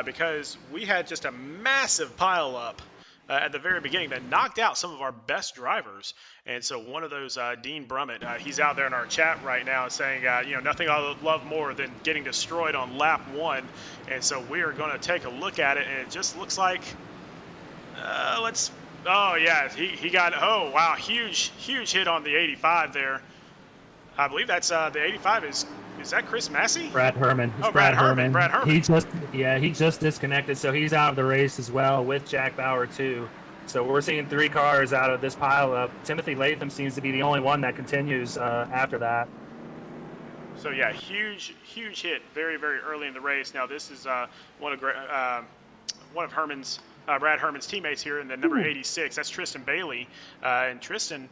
because we had just a massive pile up at the very beginning that knocked out some of our best drivers. And so one of those, Dean Brummett, he's out there in our chat right now saying, nothing I love more than getting destroyed on lap 1. And so we are going to take a look at it, and it just looks like, he got, oh, wow, huge hit on the 85 there. I believe that's the 85 is that Chris Massey? Brad Herman. Oh, Brad Herman. He just disconnected, so he's out of the race as well with Jack Bauer too. So we're seeing 3 cars out of this pileup. Timothy Latham seems to be the only one that continues after that. So yeah, huge hit very, very early in the race. Now this is one of Herman's Brad Herman's teammates here in the number 86. That's Tristan Bailey, and Tristan.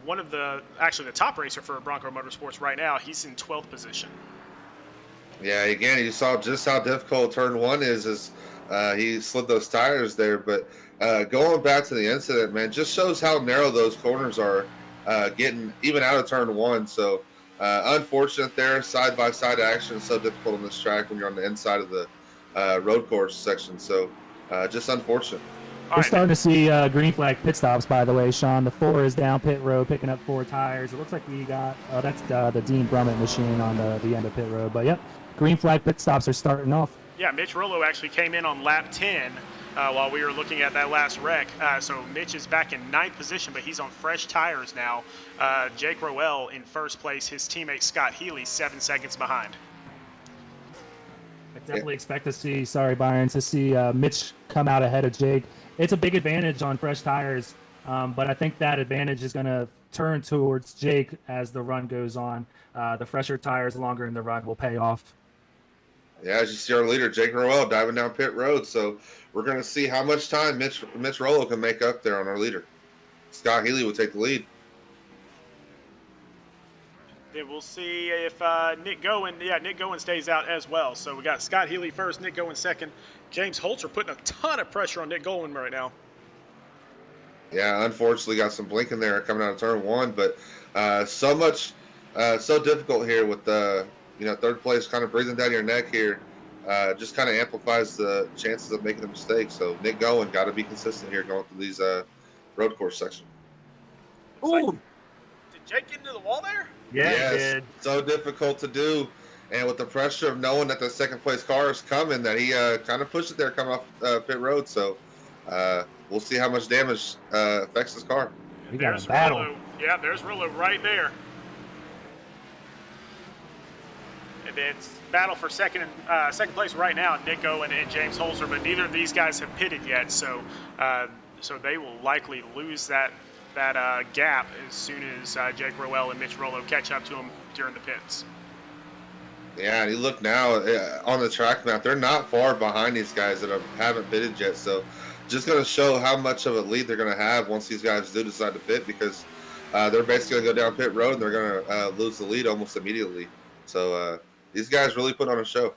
One of the top racer for Bronco Motorsports right now. He's in 12th position. Yeah, again, you saw just how difficult turn 1 is he slid those tires there. But going back to the incident, man, just shows how narrow those corners are getting even out of turn 1. So unfortunate there, side-by-side action is so difficult on this track when you're on the inside of the road course section. So just unfortunate. We're starting to see green flag pit stops, by the way, Sean. The 4 is down pit road picking up 4 tires. It looks like we got, that's the Dean Brummett machine on the end of pit road. But, yep, green flag pit stops are starting off. Yeah, Mitch Rollo actually came in on lap 10 while we were looking at that last wreck. So Mitch is back in 9th position, but he's on fresh tires now. Jake Rowell in first place. His teammate Scott Healy 7 seconds behind. I definitely expect to see, Byron, to see Mitch come out ahead of Jake. It's a big advantage on fresh tires, but I think that advantage is going to turn towards Jake as the run goes on. The fresher tires longer in the run will pay off. Yeah, as you see our leader, Jake Rowell, diving down pit road. So we're going to see how much time Mitch Rollo can make up there on our leader. Scott Healy will take the lead. Then we'll see if Nick Gowen stays out as well. So we got Scott Healy first, Nick Gowen second. James Holzer putting a ton of pressure on Nick Gowen right now. Yeah, unfortunately got some blinking there coming out of turn 1, but so difficult here with the third place kind of breathing down your neck here. Just kind of amplifies the chances of making a mistake. So Nick Gowen got to be consistent here going through these road course sections. Ooh. Did Jake get into the wall there? Yeah, yes, he did. So difficult to do. And with the pressure of knowing that the second place car is coming, that he kind of pushed it there coming off pit road. So we'll see how much damage affects his car. We got a battle. Rollo. Yeah, there's Rollo right there. And then it's battle for second place right now, Nick Owen and James Holzer, but neither of these guys have pitted yet, so they will likely lose that gap as soon as Jake Rowell and Mitch Rollo catch up to him during the pits. Yeah, and you look now on the track map, they're not far behind these guys that haven't pitted yet. So just going to show how much of a lead they're going to have once these guys do decide to pit, because they're basically going to go down pit road and they're going to lose the lead almost immediately. So these guys really put on a show.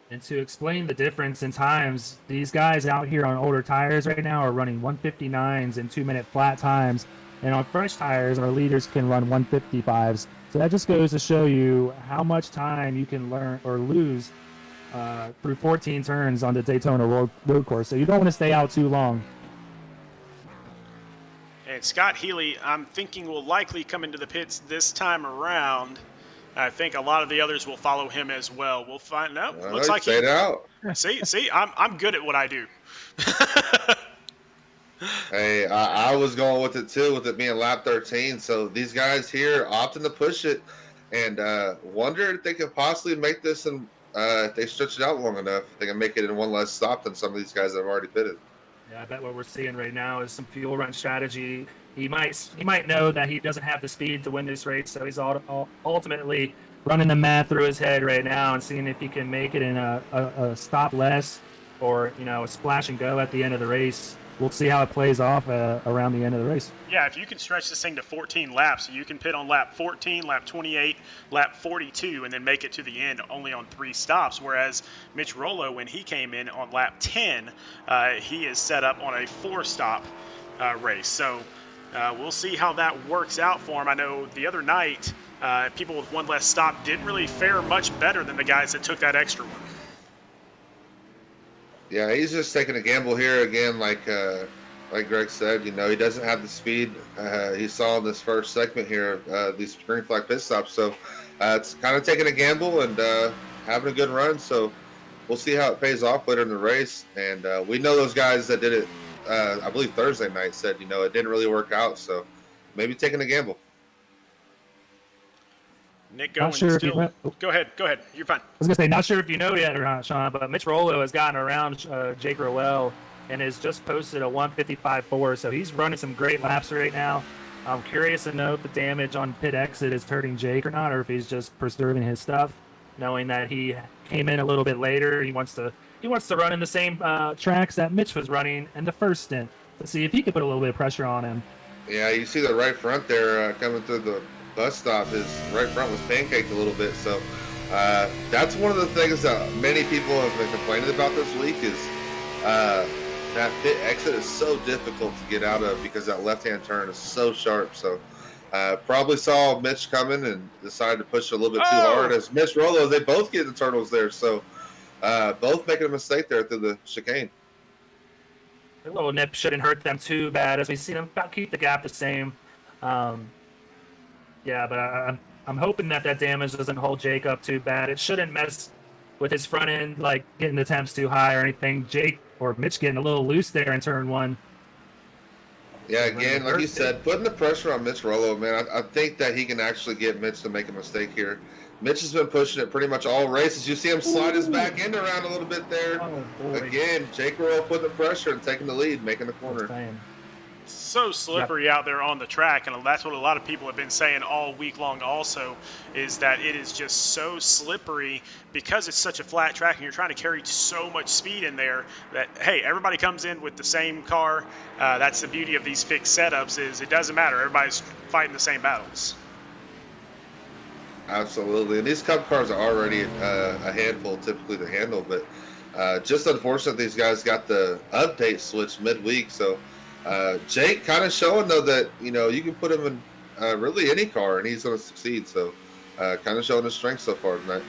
And to explain the difference in times, these guys out here on older tires right now are running 159s and 2-minute flat times. And on fresh tires, our leaders can run 155s. So that just goes to show you how much time you can learn or lose through 14 turns on the Daytona road course. So you don't want to stay out too long. And Scott Healy, I'm thinking, will likely come into the pits this time around. I think a lot of the others will follow him as well. We'll find out. Well, looks like stayed out. See, I'm good at what I do. Hey, I was going with it too, with it being lap 13. So these guys here opting to push it, and wonder if they could possibly make this, and if they stretch it out long enough, they can make it in one less stop than some of these guys that have already pitted. Yeah, I bet what we're seeing right now is some fuel run strategy. He might know that he doesn't have the speed to win this race, so he's ultimately running the math through his head right now and seeing if he can make it in a stop less, or a splash and go at the end of the race. We'll see how it plays off around the end of the race. Yeah, if you can stretch this thing to 14 laps, you can pit on lap 14, lap 28, lap 42, and then make it to the end only on 3 stops. Whereas Mitch Rollo, when he came in on lap 10, he is set up on a 4-stop race. So we'll see how that works out for him. I know the other night, people with 1 less stop didn't really fare much better than the guys that took that extra one. Yeah, he's just taking a gamble here again, like Greg said. He doesn't have the speed he saw in this first segment here, these green flag pit stops. So it's kind of taking a gamble and having a good run. So we'll see how it pays off later in the race. And we know those guys that did it, I believe Thursday night, said, it didn't really work out. So maybe taking a gamble. Nick Gowen sure still. Go ahead. You're fine. I was going to say, not sure if you know yet or not, Sean, but Mitch Rollo has gotten around Jake Rowell and has just posted a 155.4, so he's running some great laps right now. I'm curious to know if the damage on pit exit is hurting Jake or not, or if he's just preserving his stuff, knowing that he came in a little bit later. He wants to run in the same tracks that Mitch was running in the first stint to see if he could put a little bit of pressure on him. Yeah, you see the right front there coming through the bus stop. His right front was pancaked a little bit. So that's one of the things that many people have been complaining about this week is that pit exit is so difficult to get out of because that left-hand turn is so sharp. So probably saw Mitch coming and decided to push it a little bit too hard. As Mitch Rollo, they both get the turtles there. So both making a mistake there through the chicane. A little nip shouldn't hurt them too bad, as we see them about keep the gap the same. Yeah, but I'm hoping that damage doesn't hold Jake up too bad. It shouldn't mess with his front end, like getting the temps too high or anything. Jake or Mitch getting a little loose there in turn 1. Yeah, again, like you said, putting the pressure on Mitch Rollo, man, I think that he can actually get Mitch to make a mistake here. Mitch has been pushing it pretty much all races. You see him slide his back end around a little bit there. Oh, boy. Again, Jake Rollo putting the pressure and taking the lead, making the corner. So slippery out there on the track, and that's what a lot of people have been saying all week long also, is that it is just so slippery because it's such a flat track and you're trying to carry so much speed in there that, hey, everybody comes in with the same car. That's the beauty of these fixed setups, is it doesn't matter. Everybody's fighting the same battles. Absolutely, and these Cup cars are already a handful typically to handle, but just unfortunate these guys got the update switch midweek, so Jake kind of showing though that you can put him in really any car and he's going to succeed. So kind of showing his strength so far tonight.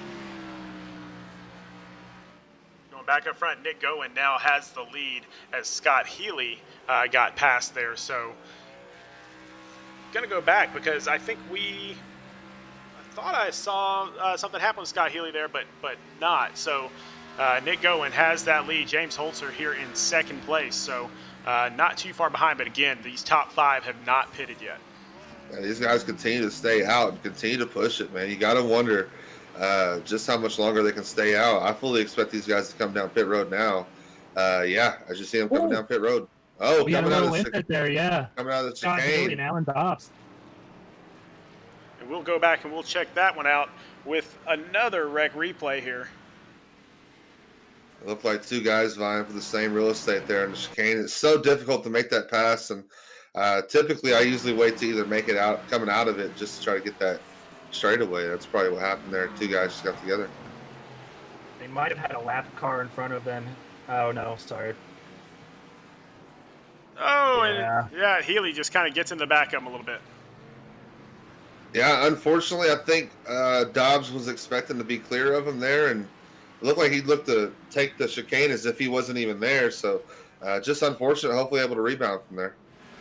Going back up front, Nick Gowen now has the lead as Scott Healy got past there. So going to go back because I think I thought I saw something happen with Scott Healy there, but not. So Nick Gowen has that lead. James Holzer here in second place. So not too far behind, but again, these top 5 have not pitted yet. Yeah, these guys continue to stay out and continue to push it, man. You got to wonder just how much longer they can stay out. I fully expect these guys to come down pit road now. Yeah, as you see them coming down pit road. Oh, we coming out of the there, yeah. Coming out of the Scott Healy chicane. and Alan Dobbs. And we'll go back and we'll check that one out with another wreck replay here. It looked like 2 guys vying for the same real estate there in the chicane. It's so difficult to make that pass, and typically I usually wait to either make it out, coming out of it, just to try to get that straightaway. That's probably what happened there. 2 guys just got together. They might have had a lap car in front of them. Oh, no, sorry. Oh, Yeah. and yeah, Healy just kind of gets in the back of him a little bit. Yeah, unfortunately, I think Dobbs was expecting to be clear of him there, and it looked like he looked to take the chicane as if he wasn't even there. So just unfortunate. Hopefully able to rebound from there.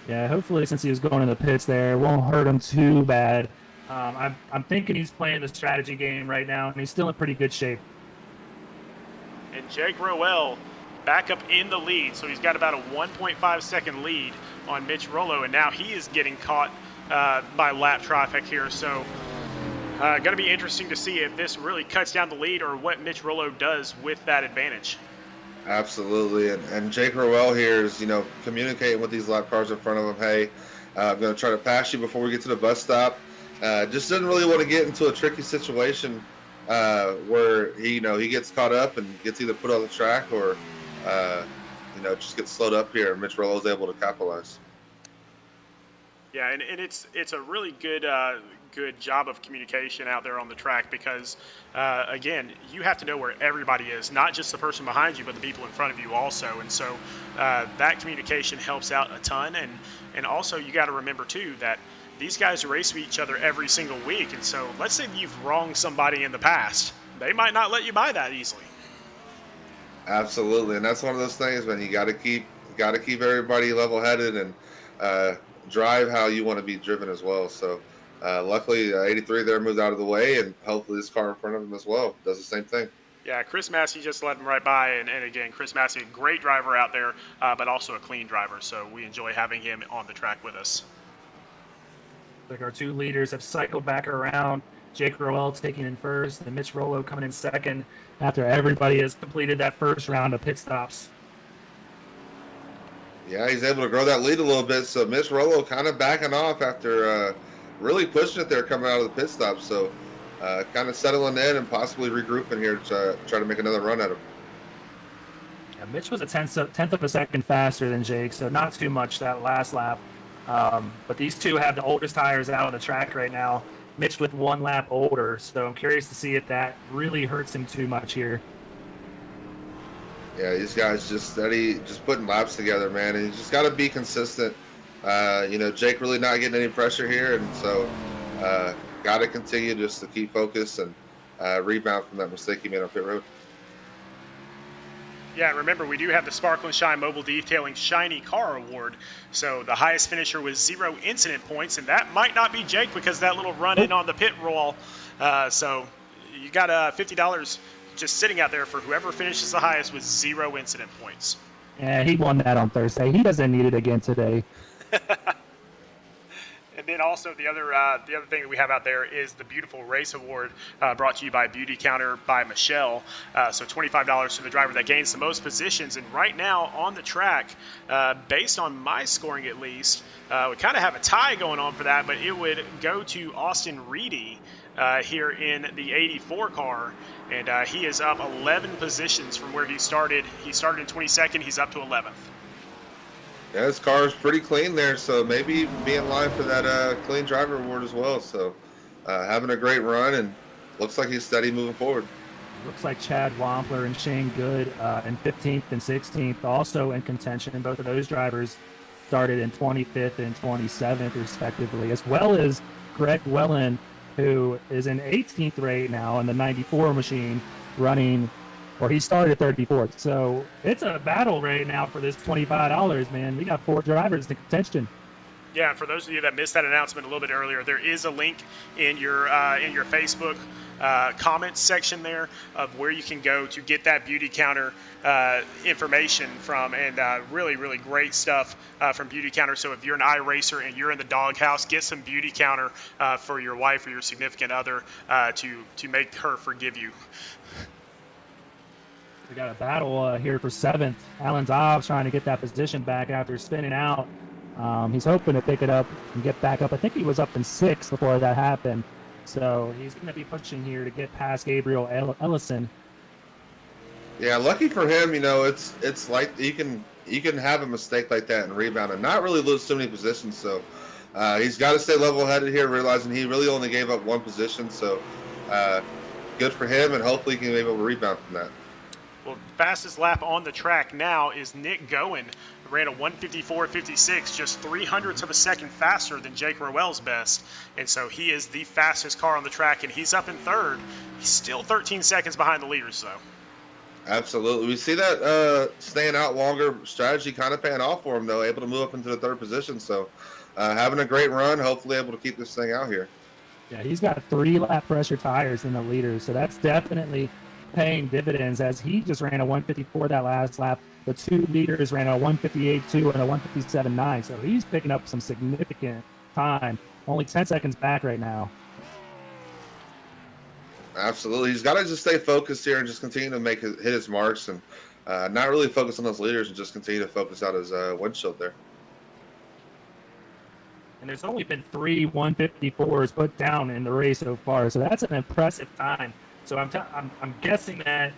Yeah, hopefully since he was going in the pits there, it won't hurt him too bad. I'm thinking he's playing the strategy game right now, and he's still in pretty good shape. And Jake Rowell back up in the lead, so he's got about a 1.5 second lead on Mitch Rollo, and now he is getting caught by lap traffic here. So going to be interesting to see if this really cuts down the lead or what Mitch Rollo does with that advantage. Absolutely, and Jake Rowell here is communicating with these lap cars in front of him. Hey, I'm going to try to pass you before we get to the bus stop. Just didn't really want to get into a tricky situation where he gets caught up and gets either put on the track or just gets slowed up here. And Mitch Rollo is able to capitalize. Yeah, and it's a really good job of communication out there on the track because, again, you have to know where everybody is, not just the person behind you, but the people in front of you also. And so that communication helps out a ton. And also you got to remember, too, that these guys race with each other every single week. And so let's say you've wronged somebody in the past. They might not let you by that easily. Absolutely, and that's one of those things, man. You got to keep everybody level-headed and drive how you want to be driven as well. So luckily 83 there moved out of the way, and hopefully this car in front of him as well does the same thing. Yeah, Chris Massey just let him right by, and again, Chris Massey, great driver out there, but also a clean driver, so we enjoy having him on the track with us. Like our 2 leaders have cycled back around. Jake Rowell taking in first, and Mitch Rollo coming in second after everybody has completed that first round of pit stops. Yeah, he's able to grow that lead a little bit. So Mitch Rollo kind of backing off after really pushing it there coming out of the pit stop. So kind of settling in and possibly regrouping here to try to make another run at him. Yeah, Mitch was a tenth of a second faster than Jake, so not too much that last lap. But these 2 have the oldest tires out on the track right now. Mitch with 1 lap older, so I'm curious to see if that really hurts him too much here. Yeah, these guys just steady, just putting laps together, man. And you just got to be consistent. Jake really not getting any pressure here, and so got to continue just to keep focus and rebound from that mistake he made on pit road. Yeah, and remember, we do have the Sparkle and Shine Mobile Detailing Shiny Car Award. So the highest finisher was 0 incident points, and that might not be Jake because that little run in on the pit roll. So you got $50 just sitting out there for whoever finishes the highest with 0 incident points. Yeah, he won that on Thursday. He doesn't need it again today. And then also the other thing that we have out there is the Beautiful Race Award, brought to you by Beauty Counter by Michelle. So $25 to the driver that gains the most positions. And right now on the track, based on my scoring at least, we kind of have a tie going on for that, but it would go to Austin Reedy here in the 84 car. And he is up 11 positions from where he started. He started in 22nd. He's up to 11th. Yeah, his car is pretty clean there, so maybe be in line for that clean driver award as well. So having a great run, and looks like he's steady moving forward. Looks like Chad Wampler and Shane Good in 15th and 16th also in contention. And both of those drivers started in 25th and 27th respectively, as well as Greg Wellen, who is in 18th right now in the 94 machine running, or he started 34th. So it's a battle right now for this $25, man. We got 4 drivers in contention. Yeah, and for those of you that missed that announcement a little bit earlier, there is a link in your Facebook comments section there of where you can go to get that Beauty Counter information from, and really, really great stuff from Beauty Counter. So if you're an iRacer and you're in the doghouse, get some Beauty Counter for your wife or your significant other to make her forgive you. We got a battle here for 7th. Alan Dobbs trying to get that position back after spinning out. He's hoping to pick it up and get back up. I think he was up in 6th before that happened. So he's going to be pushing here to get past Gabriel Ellison. Yeah, lucky for him, it's like you can have a mistake like that and rebound and not really lose too many positions. So he's got to stay level-headed here, realizing he really only gave up 1 position. So good for him, and hopefully he can be able to rebound from that. Well, fastest lap on the track now is Nick Gowen. Ran a 1:54.56, just 0.03 of a second faster than Jake Rowell's best. And so he is the fastest car on the track, and he's up in 3rd. He's still 13 seconds behind the leaders, though. Absolutely. We see that staying out longer strategy kind of paying off for him, though, able to move up into the 3rd position. So having a great run, hopefully able to keep this thing out here. Yeah, he's got 3 lap pressure tires in the leaders, so that's definitely paying dividends, as he just ran a 154 that last lap. The 2 leaders ran a 158.2 and a 157.9, so he's picking up some significant time. Only 10 seconds back right now. Absolutely. He's got to just stay focused here and just continue to hit his marks, and not really focus on those leaders and just continue to focus out his windshield there. And there's only been 3 154s put down in the race so far, so that's an impressive time. So I'm guessing that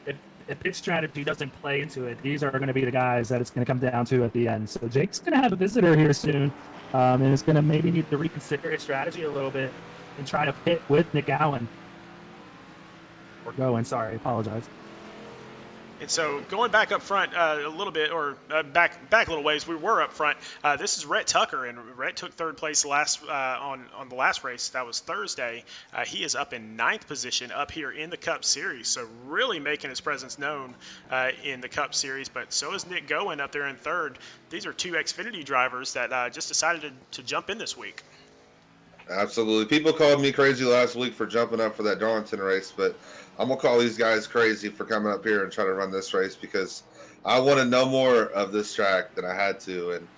if pit strategy doesn't play into it, these are going to be the guys that it's going to come down to at the end. So Jake's going to have a visitor here soon, and is going to maybe need to reconsider his strategy a little bit and try to pit with Nick Allen. Or Gowen, sorry, apologize. And so going back up front a little bit, or back a little ways, we were up front. This is Rhett Tucker, and Rhett took 3rd place on the last race. That was Thursday. He is up in 9th position up here in the Cup Series, so really making his presence known in the Cup Series. But so is Nick Gowen up there in 3rd. These are 2 Xfinity drivers that just decided to jump in this week. Absolutely. People called me crazy last week for jumping up for that Darlington race, but I'm going to call these guys crazy for coming up here and trying to run this race, because I wanted no more of this track than I had to. And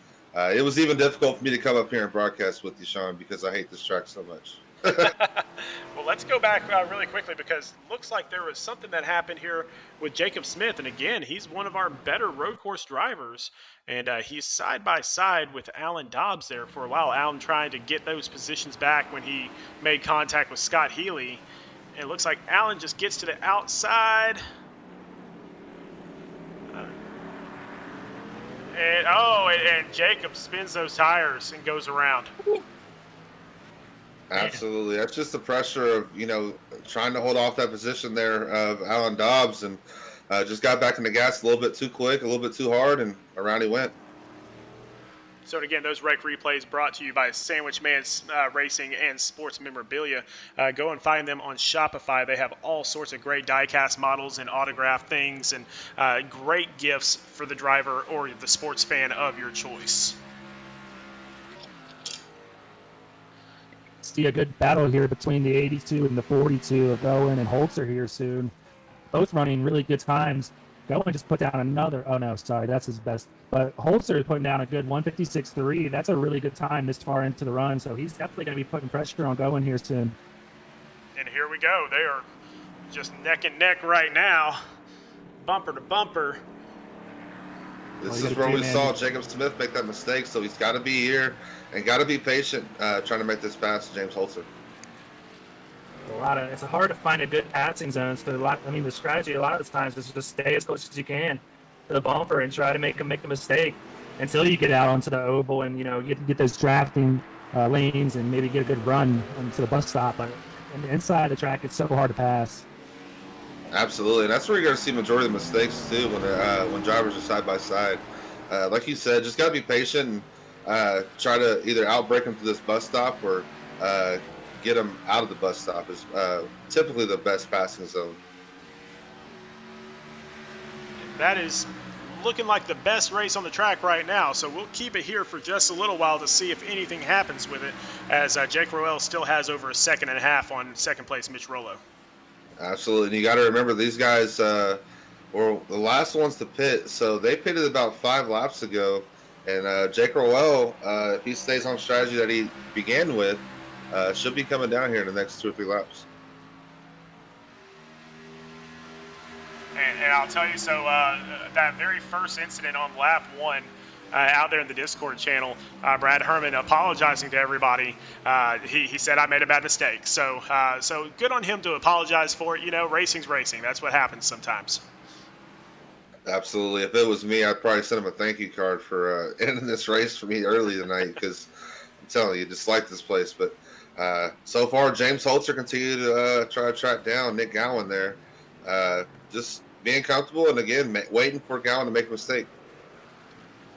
it was even difficult for me to come up here and broadcast with you, Sean, because I hate this track so much. Well, let's go back really quickly, because it looks like there was something that happened here with Jacob Smith. And again, he's one of our better road course drivers. And he's side by side with Alan Dobbs there for a while. Alan trying to get those positions back when he made contact with Scott Healy. And it looks like Alan just gets to the outside. And Jacob spins those tires and goes around. Absolutely. That's just the pressure of, trying to hold off that position there of Alan Dobbs, and just got back in the gas a little bit too quick, a little bit too hard, and around he went. So again, those rec replays brought to you by Sandwich Man Racing and Sports Memorabilia. Go and find them on Shopify. They have all sorts of great die-cast models and autograph things and great gifts for the driver or the sports fan of your choice. See a good battle here between the 82 and the 42 of Owen and Holzer here soon. Both running really good times. Owen just put down another. Oh no, sorry, that's his best. But Holzer is putting down a good 156.3. That's a really good time this far into the run. So he's definitely going to be putting pressure on Owen here soon. And here we go. They are just neck and neck right now, bumper to bumper. This is where we saw Jacob Smith make that mistake, so he's got to be here and got to be patient trying to make this pass to James Holzer. It's hard to find a good passing zone. So the strategy a lot of the times is just stay as close as you can to the bumper and try to make a mistake until you get out onto the oval and you get those drafting lanes and maybe get a good run into the bus stop. But inside the track, it's so hard to pass. Absolutely, and that's where you're going to see majority of the mistakes too when drivers are side by side. Like you said, just got to be patient and try to either outbrake them to this bus stop or get them out of the bus stop is typically the best passing zone. That is looking like the best race on the track right now, so we'll keep it here for just a little while to see if anything happens with it, as Jake Roel still has over a second and a half on second place Mitch Rollo. Absolutely, and you got to remember these guys were the last ones to pit, so they pitted about 5 laps ago, and Jake Roel, if he stays on strategy that he began with, should be coming down here in the next 2 or 3 laps. And I'll tell you, so that very first incident on lap 1 out there in the Discord channel, Brad Herman apologizing to everybody. He said, I made a bad mistake. So good on him to apologize for it. Racing's racing. That's what happens sometimes. Absolutely. If it was me, I'd probably send him a thank you card for ending this race for me early tonight because I'm telling you, dislike this place. But so far, James Holzer continued to try to track down Nick Gowan there. Just being comfortable and, again, waiting for Gowan to make a mistake.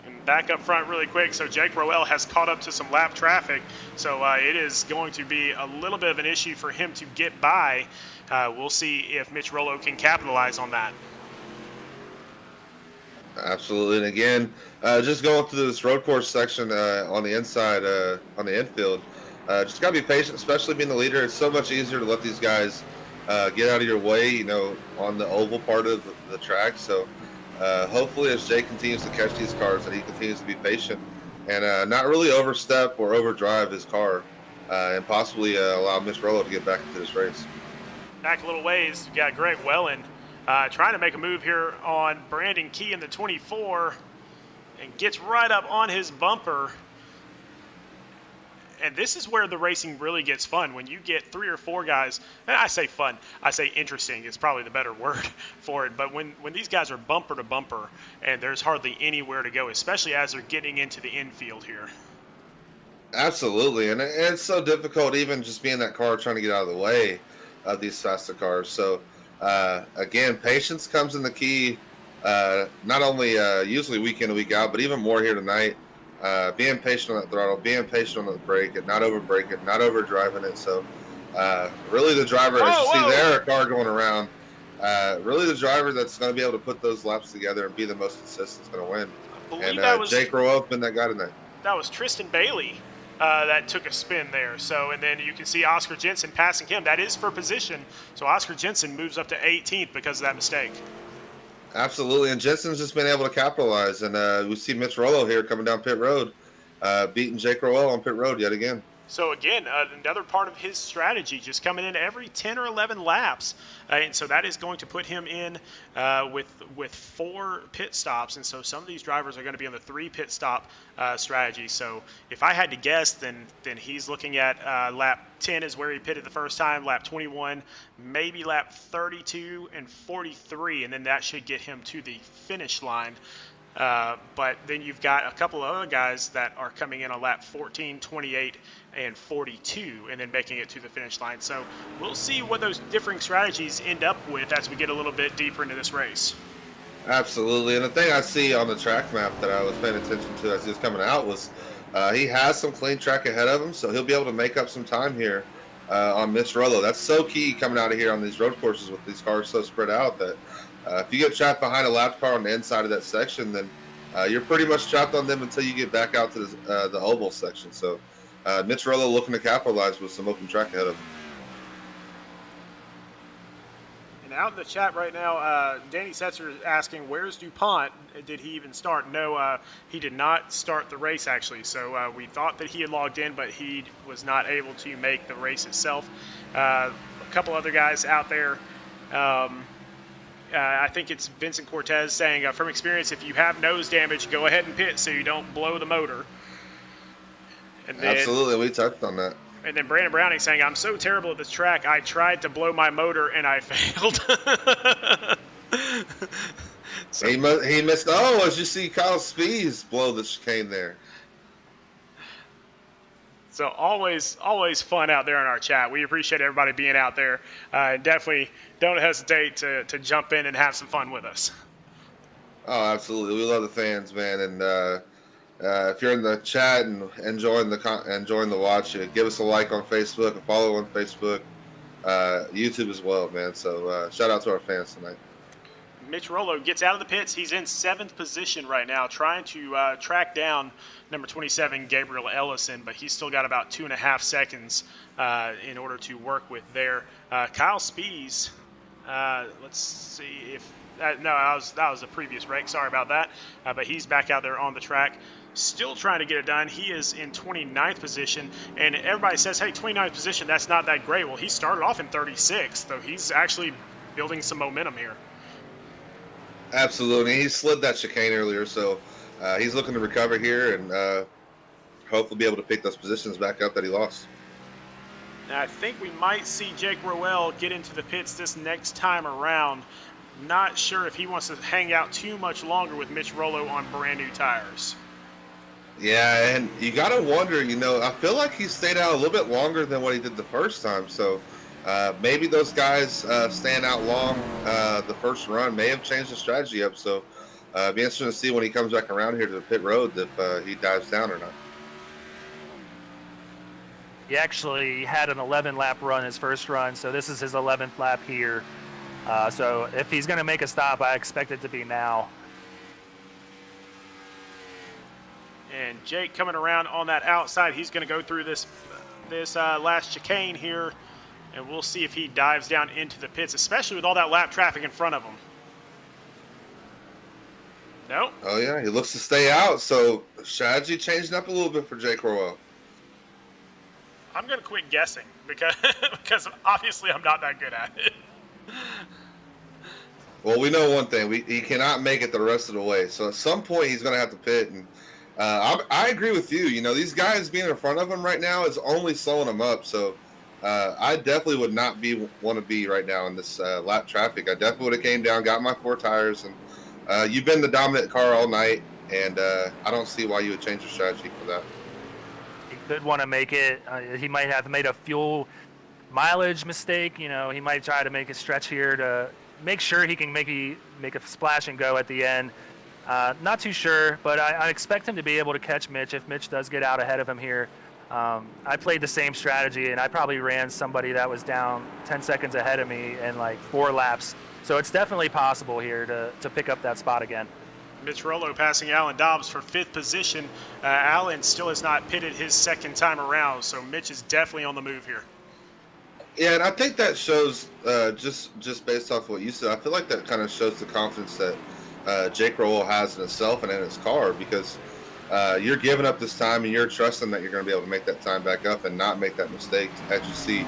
And back up front really quick, so Jake Roel has caught up to some lap traffic, so it is going to be a little bit of an issue for him to get by. We'll see if Mitch Rollo can capitalize on that. Absolutely, and again, just going through this road course section on the inside, on the infield, just got to be patient, especially being the leader. It's so much easier to let these guys get out of your way, on the oval part of the track. So hopefully as Jay continues to catch these cars, that he continues to be patient and not really overstep or overdrive his car and possibly allow Mitch Rollo to get back into this race. Back a little ways, you got Greg Wellen trying to make a move here on Brandon Key in the 24 and gets right up on his bumper. And this is where the racing really gets fun, when you get 3 or 4 guys. And I say fun, I say interesting is probably the better word for it. But when these guys are bumper to bumper and there's hardly anywhere to go, especially as they're getting into the infield here. Absolutely, and it's so difficult even just being that car trying to get out of the way of these faster cars. So, again, patience comes in the key, not only usually week in and week out, but even more here tonight. Being patient on that throttle, being patient on the brake, and not over-brake it, not overdriving it. So, really the driver, as you see there, a car going around, really the driver that's going to be able to put those laps together and be the most consistent is going to win. And Jake Roel's been that guy tonight. That was Tristan Bailey that took a spin there. So, and then you can see Oscar Jensen passing him. That is for position. So Oscar Jensen moves up to 18th because of that mistake. Absolutely, and Jensen's just been able to capitalize, and we see Mitch Rollo here coming down pit road, beating Jake Roel on pit road yet again. So again, another part of his strategy, just coming in every 10 or 11 laps, and so that is going to put him in with 4 pit stops, and so some of these drivers are going to be on the 3 pit stop strategy. So if I had to guess, then he's looking at lap 10 is where he pitted the first time, lap 21, maybe lap 32 and 43, and then that should get him to the finish line. But then you've got a couple of other guys that are coming in on lap 14, 28, and 42, and then making it to the finish line. So we'll see what those differing strategies end up with as we get a little bit deeper into this race. Absolutely. And the thing I see on the track map that I was paying attention to as he was coming out was he has some clean track ahead of him, so he'll be able to make up some time here on Mitch Rollo. That's so key coming out of here on these road courses with these cars so spread out that if you get trapped behind a lap car on the inside of that section, then you're pretty much trapped on them until you get back out to the oval section. So Mitch Rollo looking to capitalize with some open track ahead of him. And out in the chat right now, Danny Setzer is asking, where's DuPont? Did he even start? No, he did not start the race, actually. So we thought that he had logged in, but he was not able to make the race itself. A couple other guys out there. I think it's Vincent Cortez saying, from experience, if you have nose damage, go ahead and pit so you don't blow the motor. And then, absolutely, we touched on that. And then Brandon Browning saying, I'm so terrible at this track, I tried to blow my motor and I failed. So, he missed. Oh, as you see Kyle Spees blow the chicane there. So always fun out there in our chat. We appreciate everybody being out there. Definitely don't hesitate to jump in and have some fun with us. Oh, absolutely. We love the fans, man. And if you're in the chat and enjoying the watch, give us a like on Facebook, a follow on Facebook, YouTube as well, man. So shout out to our fans tonight. Mitch Rollo gets out of the pits. He's in 7th position right now, trying to track down number 27, Gabriel Ellison, but he's still got about 2.5 seconds in order to work with there. Kyle Spees, let's see if no, that was a previous wreck. Sorry about that. But he's back out there on the track, still trying to get it done. He is in 29th position, and everybody says, hey, 29th position, that's not that great. Well, he started off in 36th, so he's actually building some momentum here. Absolutely. He slid that chicane earlier, so he's looking to recover here and hopefully be able to pick those positions back up that he lost. Now, I think we might see Jake Rowell get into the pits this next time around. Not sure if he wants to hang out too much longer with Mitch Rollo on brand new tires. Yeah, and you got to wonder, I feel like he stayed out a little bit longer than what he did the first time, so maybe those guys staying out long the first run may have changed the strategy up. So it'd be interesting to see when he comes back around here to the pit road if he dives down or not. He actually had an 11-lap run his first run, so this is his 11th lap here. So if he's going to make a stop, I expect it to be now. And Jake coming around on that outside, he's going to go through this last chicane here. And we'll see if he dives down into the pits, especially with all that lap traffic in front of him. Nope. Oh, yeah, he looks to stay out. So strategy changing up a little bit for Jake Rowell. I'm going to quit guessing because obviously I'm not that good at it. Well, we know one thing. He cannot make it the rest of the way. So at some point he's going to have to pit. And I agree with you. These guys being in front of him right now is only slowing him up. So I definitely would not want to be right now in this lap traffic. I definitely would have came down, got my 4 tires, and you've been the dominant car all night, and I don't see why you would change your strategy for that. He could want to make it. He might have made a fuel mileage mistake. He might try to make a stretch here to make sure he can make a splash and go at the end. Not too sure, but I expect him to be able to catch Mitch if Mitch does get out ahead of him here. I played the same strategy, and I probably ran somebody that was down 10 seconds ahead of me in like 4 laps. So it's definitely possible here to pick up that spot again. Mitch Rollo passing Alan Dobbs for 5th position. Alan still has not pitted his second time around, so Mitch is definitely on the move here. Yeah, and I think that shows, just based off what you said, I feel like that kind of shows the confidence that Jake Rowell has in himself and in his car, because you're giving up this time and you're trusting that you're going to be able to make that time back up and not make that mistake, as you see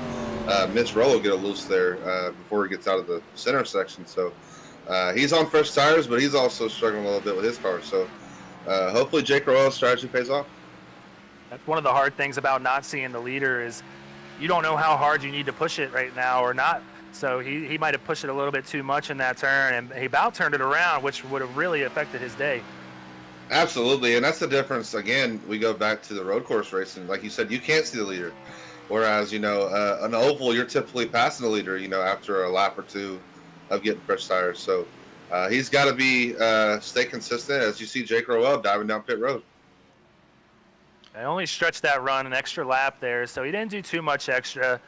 Mitch Rollo get a loose there before he gets out of the center section. So he's on fresh tires, but he's also struggling a little bit with his car. So hopefully Jake Rowell's strategy pays off. That's one of the hard things about not seeing the leader is you don't know how hard you need to push it right now or not. So he might have pushed it a little bit too much in that turn, and he about turned it around, which would have really affected his day. Absolutely, and that's the difference. Again, we go back to the road course racing. Like you said, you can't see the leader. Whereas, an oval, you're typically passing the leader, after a lap or two of getting fresh tires. So he's got to be stay consistent as you see Jake Rowell diving down pit road. I only stretched that run an extra lap there, so he didn't do too much extra.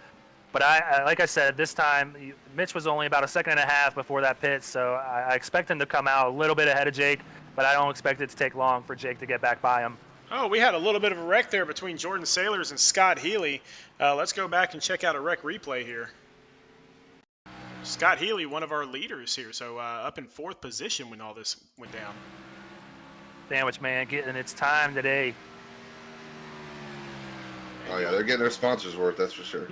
But I like I said, this time Mitch was only about a second and a half before that pit, so I expect him to come out a little bit ahead of Jake, but I don't expect it to take long for Jake to get back by him. Oh, we had a little bit of a wreck there between Jordan Sailors and Scott Healy. Let's go back and check out a wreck replay here. Scott Healy, one of our leaders here, so up in 4th position when all this went down. Sandwich Man getting its time today. Oh yeah, they're getting their sponsors worth, that's for sure.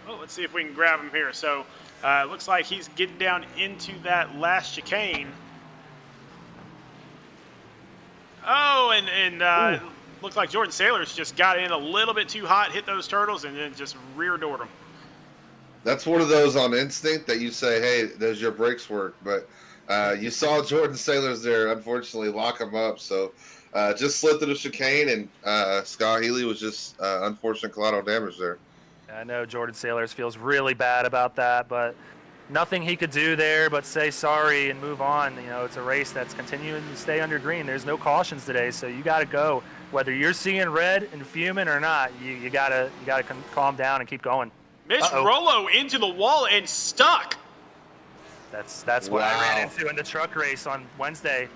Oh, let's see if we can grab him here. So it looks like he's getting down into that last chicane. Oh, and looks like Jordan Sailors just got in a little bit too hot, hit those turtles, and then just rear-doored them. That's one of those on instinct that you say, hey, does your brakes work? But you saw Jordan Sailors there, unfortunately, lock him up. So just slid through the chicane, and Scott Healy was just unfortunate collateral damage there. I know Jordan Sailors feels really bad about that, but nothing he could do there but say sorry and move on. You know, it's a race that's continuing to stay under green. There's no cautions today, so you got to go. Whether you're seeing red and fuming or not, you gotta calm down and keep going. Mitch Rollo into the wall and stuck. That's what I ran into in the truck race on Wednesday.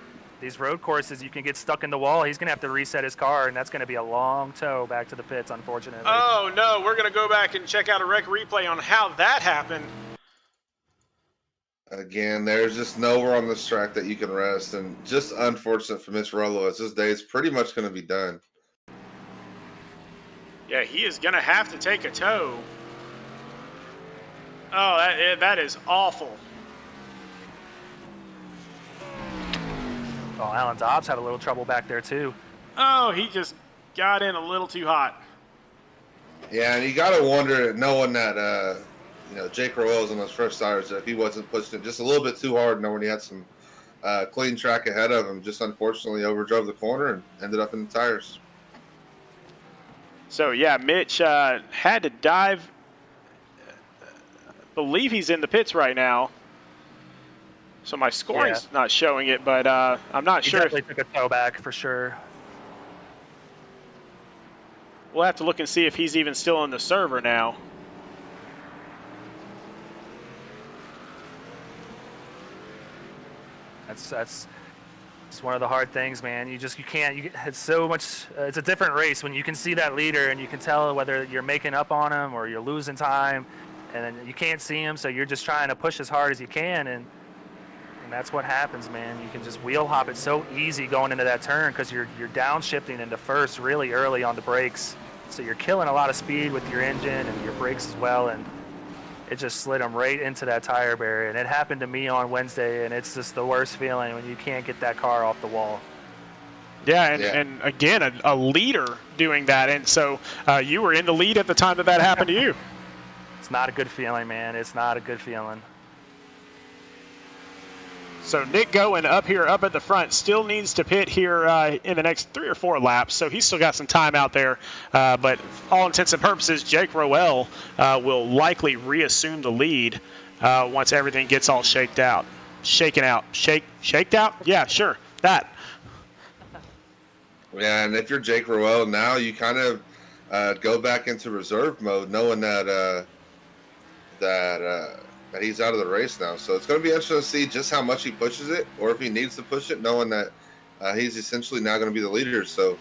These road courses, you can get stuck in the wall. He's going to have to reset his car, and that's going to be a long tow back to the pits, unfortunately. Oh, no. We're going to go back and check out a wreck replay on how that happened. Again, there's just nowhere on this track that you can rest, and just unfortunate for Mitch Rollo as this day is pretty much going to be done. Yeah, he is going to have to take a tow. Oh, that is awful. Oh, Alan Dobbs had a little trouble back there, too. Oh, he just got in a little too hot. Yeah, and you got to wonder, knowing that, Jake Rowell's on those fresh tires, if he wasn't pushing it just a little bit too hard, knowing he had some clean track ahead of him, just unfortunately overdrove the corner and ended up in the tires. So, yeah, Mitch had to dive. I believe he's in the pits right now. So my scoring's not showing it, but I'm not sure. He definitely took a tow back for sure. We'll have to look and see if he's even still on the server now. That's one of the hard things, man. You can't. It's so much. It's a different race when you can see that leader and you can tell whether you're making up on him or you're losing time, and then you can't see him, so you're just trying to push as hard as you can, and that's what happens, man. You can just wheel hop it so easy going into that turn because you're downshifting into first really early on the brakes, so you're killing a lot of speed with your engine and your brakes as well, and it just slid him right into that tire barrier. And it happened to me on Wednesday, and it's just the worst feeling when you can't get that car off the wall. Yeah, and again, a leader doing that, and so you were in the lead at the time that happened to you. It's not a good feeling, man. It's not a good feeling. So Nick Goen up at the front still needs to pit here in the next 3 or 4 laps, so he's still got some time out there. But all intents and purposes, Jake Rowell will likely reassume the lead once everything gets all shaked out. Shaken out. Shaked out? Yeah, sure. That. Yeah, and if you're Jake Rowell now, you kind of go back into reserve mode knowing that that he's out of the race now. So it's going to be interesting to see just how much he pushes it, or if he needs to push it, knowing that he's essentially now going to be the leader. So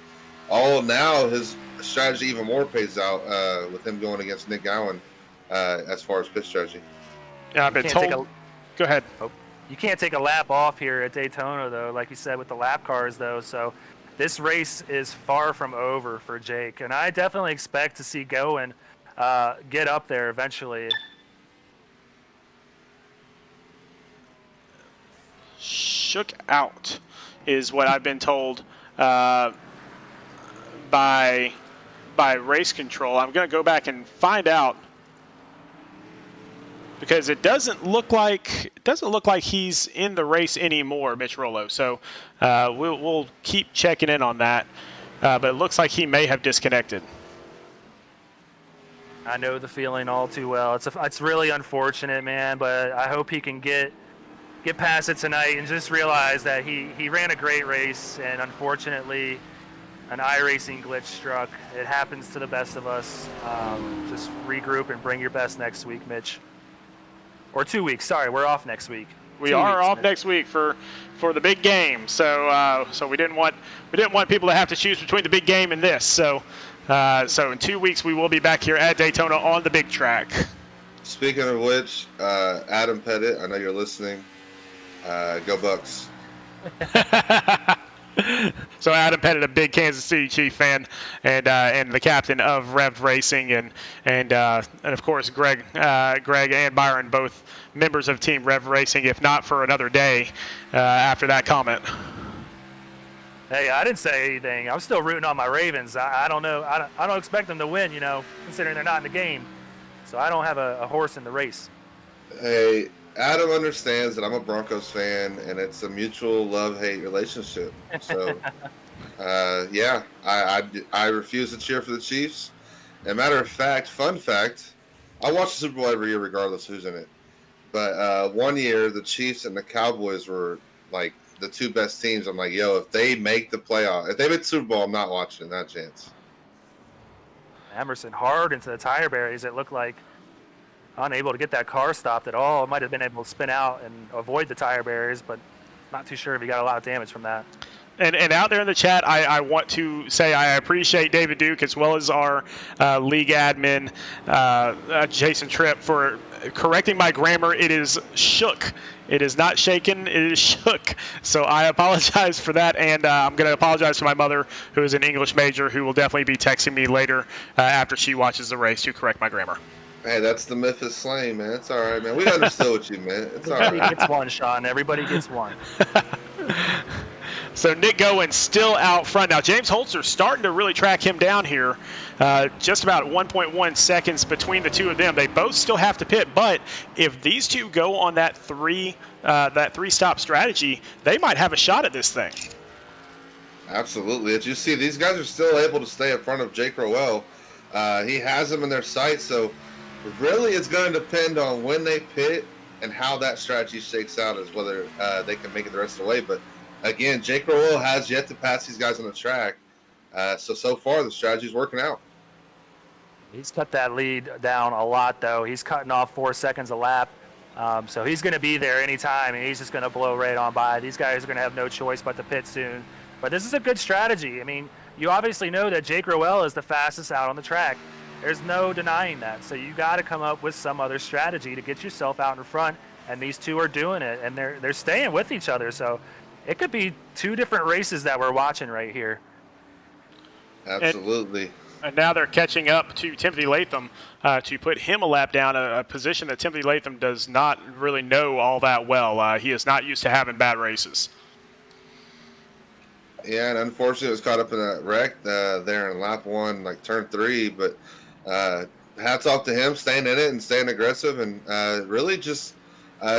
now his strategy even more pays out with him going against Nick Gowen as far as pit strategy. Yeah, I've been told. Go ahead. You can't take a lap off here at Daytona, though, like you said, with the lap cars, though. So this race is far from over for Jake. And I definitely expect to see Gowen get up there eventually. Shook out is what I've been told by race control. I'm going to go back and find out, because it doesn't look like he's in the race anymore, Mitch Rollo. So we'll keep checking in on that, but it looks like he may have disconnected. I know the feeling all too well. It's really unfortunate, man, but I hope he can get past it tonight and just realize that he ran a great race, and unfortunately an iRacing glitch struck. It happens to the best of us. Just regroup and bring your best next week, Mitch. Or 2 weeks. Sorry, we're off next week. We are off next week for the big game. So we didn't want people to have to choose between the big game and this. So in 2 weeks we will be back here at Daytona on the big track. Speaking of which, Adam Pettit, I know you're listening. Go Bucks. So Adam Pettit, a big Kansas City Chief fan, and the captain of Rev Racing, and of course Greg and Byron, both members of Team Rev Racing, if not for another day after that comment. Hey, I didn't say anything. I'm still rooting on my Ravens. I don't know. I don't expect them to win, considering they're not in the game. So I don't have a horse in the race. Hey, Adam understands that I'm a Broncos fan, and it's a mutual love-hate relationship. So, yeah, I refuse to cheer for the Chiefs. And matter of fact, fun fact, I watch the Super Bowl every year regardless who's in it. But one year, the Chiefs and the Cowboys were, like, the two best teams. I'm like, yo, if they make the playoff, if they make the Super Bowl, I'm not watching, not a chance. Emerson hard into the tire barriers. It looked like unable to get that car stopped at all. Might have been able to spin out and avoid the tire barriers, but not too sure if he got a lot of damage from that. And out there in the chat, I want to say I appreciate David Duke as well as our league admin, Jason Tripp, for correcting my grammar. It is shook. It is not shaken. It is shook. So I apologize for that, and I'm going to apologize to my mother, who is an English major, who will definitely be texting me later after she watches the race to correct my grammar. Hey, that's the Memphis slang, man. It's all right, man. We understood what you meant. It's all right. Everybody gets one, Sean. Everybody gets one. So Nick Gowen still out front. Now, James Holzer starting to really track him down here. Just about 1.1 seconds between the two of them. They both still have to pit, but if these two go on that three-stop strategy, they might have a shot at this thing. Absolutely. As you see, these guys are still able to stay in front of Jake Rowell. He has them in their sights, so really it's going to depend on when they pit and how that strategy shakes out as whether they can make it the rest of the way. But again, Jake Rowell has yet to pass these guys on the track. So far the strategy's working out. He's cut that lead down a lot, though. He's cutting off 4 seconds a lap. So he's going to be there anytime, and he's just going to blow right on by. These guys are going to have no choice but to pit soon. But this is a good strategy. I mean, you obviously know that Jake Rowell is the fastest out on the track. There's no denying that. So you got to come up with some other strategy to get yourself out in front, and these two are doing it, and they're staying with each other. So it could be two different races that we're watching right here. Absolutely. And now they're catching up to Timothy Latham to put him a lap down, a position that Timothy Latham does not really know all that well. He is not used to having bad races. Yeah, and unfortunately it was caught up in a wreck there in lap one, like turn 3. But hats off to him, staying in it and staying aggressive and really just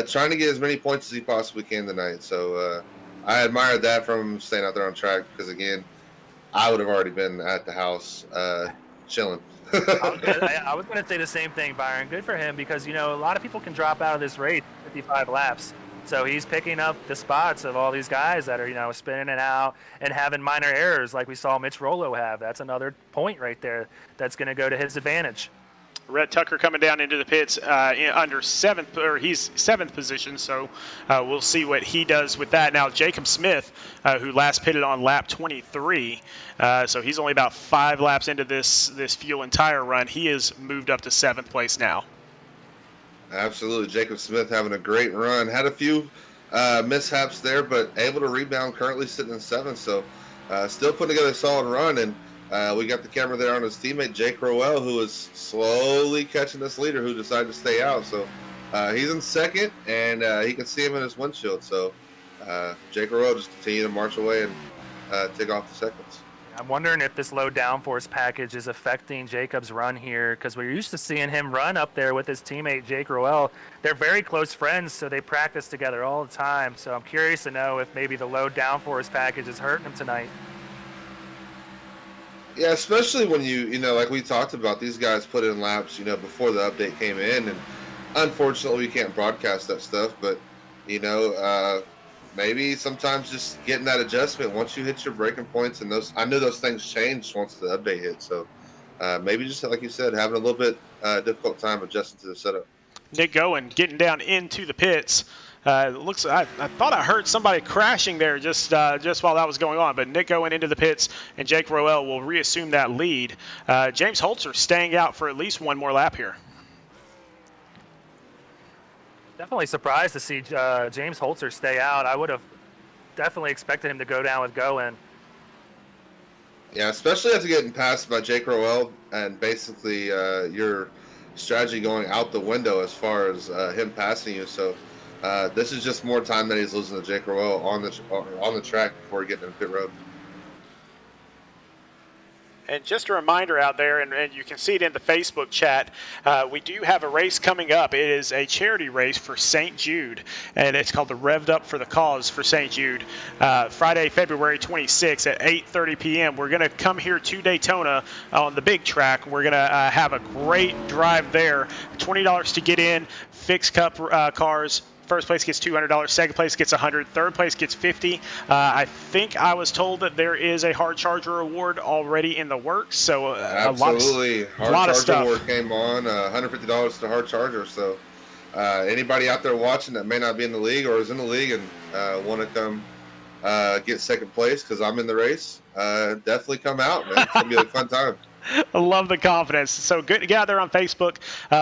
trying to get as many points as he possibly can tonight. So I admired that from him, staying out there on track, because, again, I would have already been at the house chilling. I was going to say the same thing, Byron. Good for him, because, a lot of people can drop out of this race 55 laps. So he's picking up the spots of all these guys that are, spinning it out and having minor errors like we saw Mitch Rollo have. That's another point right there that's going to go to his advantage. Rhett Tucker coming down into the pits under seventh, or he's seventh position, so we'll see what he does with that. Now, Jacob Smith, who last pitted on lap 23, so he's only about 5 laps into this fuel and tire run. He is moved up to 7th place now. Absolutely. Jacob Smith having a great run. Had a few mishaps there, but able to rebound, currently sitting in 7th, so still putting together a solid run. And we got the camera there on his teammate, Jake Rowell, who is slowly catching this leader who decided to stay out. So he's in 2nd, and he can see him in his windshield. So Jake Rowell just continue to march away and take off the seconds. I'm wondering if this low downforce package is affecting Jacob's run here, because we're used to seeing him run up there with his teammate, Jake Rowell. They're very close friends, so they practice together all the time. So I'm curious to know if maybe the low downforce package is hurting him tonight. Yeah, especially when you know, like we talked about, these guys put in laps, before the update came in, and unfortunately we can't broadcast that stuff. But maybe sometimes just getting that adjustment once you hit your breaking points, and I knew those things changed once the update hit. So maybe just like you said, having a little bit difficult time adjusting to the setup. Nick Gowen getting down into the pits. I thought I heard somebody crashing there just while that was going on, but Nick going into the pits, and Jake Roel will reassume that lead. James Holzer staying out for at least one more lap here. Definitely surprised to see James Holzer stay out. I would have definitely expected him to go down with Gowen. Yeah, especially after getting passed by Jake Roel, and basically your strategy going out the window as far as him passing you. So this is just more time that he's losing to Jake Roel on the track before getting into pit road. And just a reminder out there, and you can see it in the Facebook chat, we do have a race coming up. It is a charity race for St. Jude, and it's called the Revved Up for the Cause for St. Jude. Friday, February 26th at 8:30 p.m. We're going to come here to Daytona on the big track. We're going to have a great drive there. $20 to get in, fixed cup cars. First place gets $200. Second place gets $100. Third place gets $50. I think I was told that there is a hard charger award already in the works. So absolutely, a lot of stuff. Award came on. $150 to hard charger. So anybody out there watching that may not be in the league or is in the league and want to come get second place because I'm in the race, definitely come out, man. It's gonna be a fun time. I love the confidence. So good to get out there on Facebook.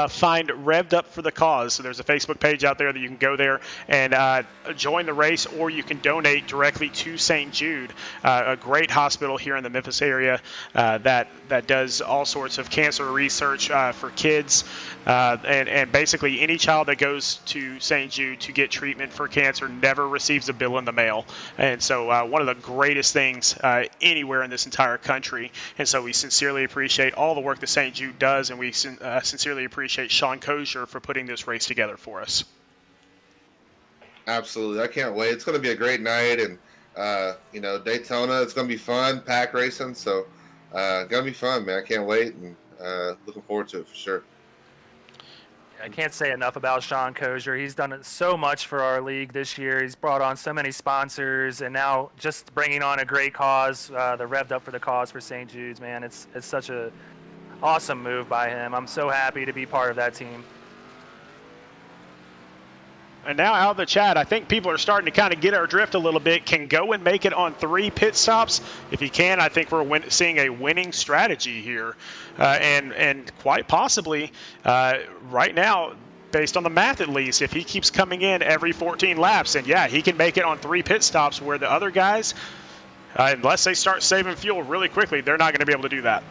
Find Revved Up for the Cause. So there's a Facebook page out there that you can go there and join the race, or you can donate directly to St. Jude, a great hospital here in the Memphis area that does all sorts of cancer research for kids. And basically any child that goes to St. Jude to get treatment for cancer never receives a bill in the mail. And so one of the greatest things anywhere in this entire country. And so we sincerely appreciate all the work that St. Jude does, and we sincerely appreciate Sean Kosher for putting this race together for us. Absolutely. I can't wait. It's going to be a great night, and Daytona, it's going to be fun, pack racing, so going to be fun, man. I can't wait, and looking forward to it for sure. I can't say enough about Sean Kosher. He's done so much for our league this year. He's brought on so many sponsors, and now just bringing on a great cause, the Revved Up for the Cause for St. Jude's, man. It's such a awesome move by him. I'm so happy to be part of that team. And now out of the chat, I think people are starting to kind of get our drift a little bit. Can Gowen make it on 3 pit stops? If he can, I think we're seeing a winning strategy here. And quite possibly right now, based on the math at least, if he keeps coming in every 14 laps, and yeah, he can make it on 3 pit stops where the other guys, unless they start saving fuel really quickly, they're not going to be able to do that.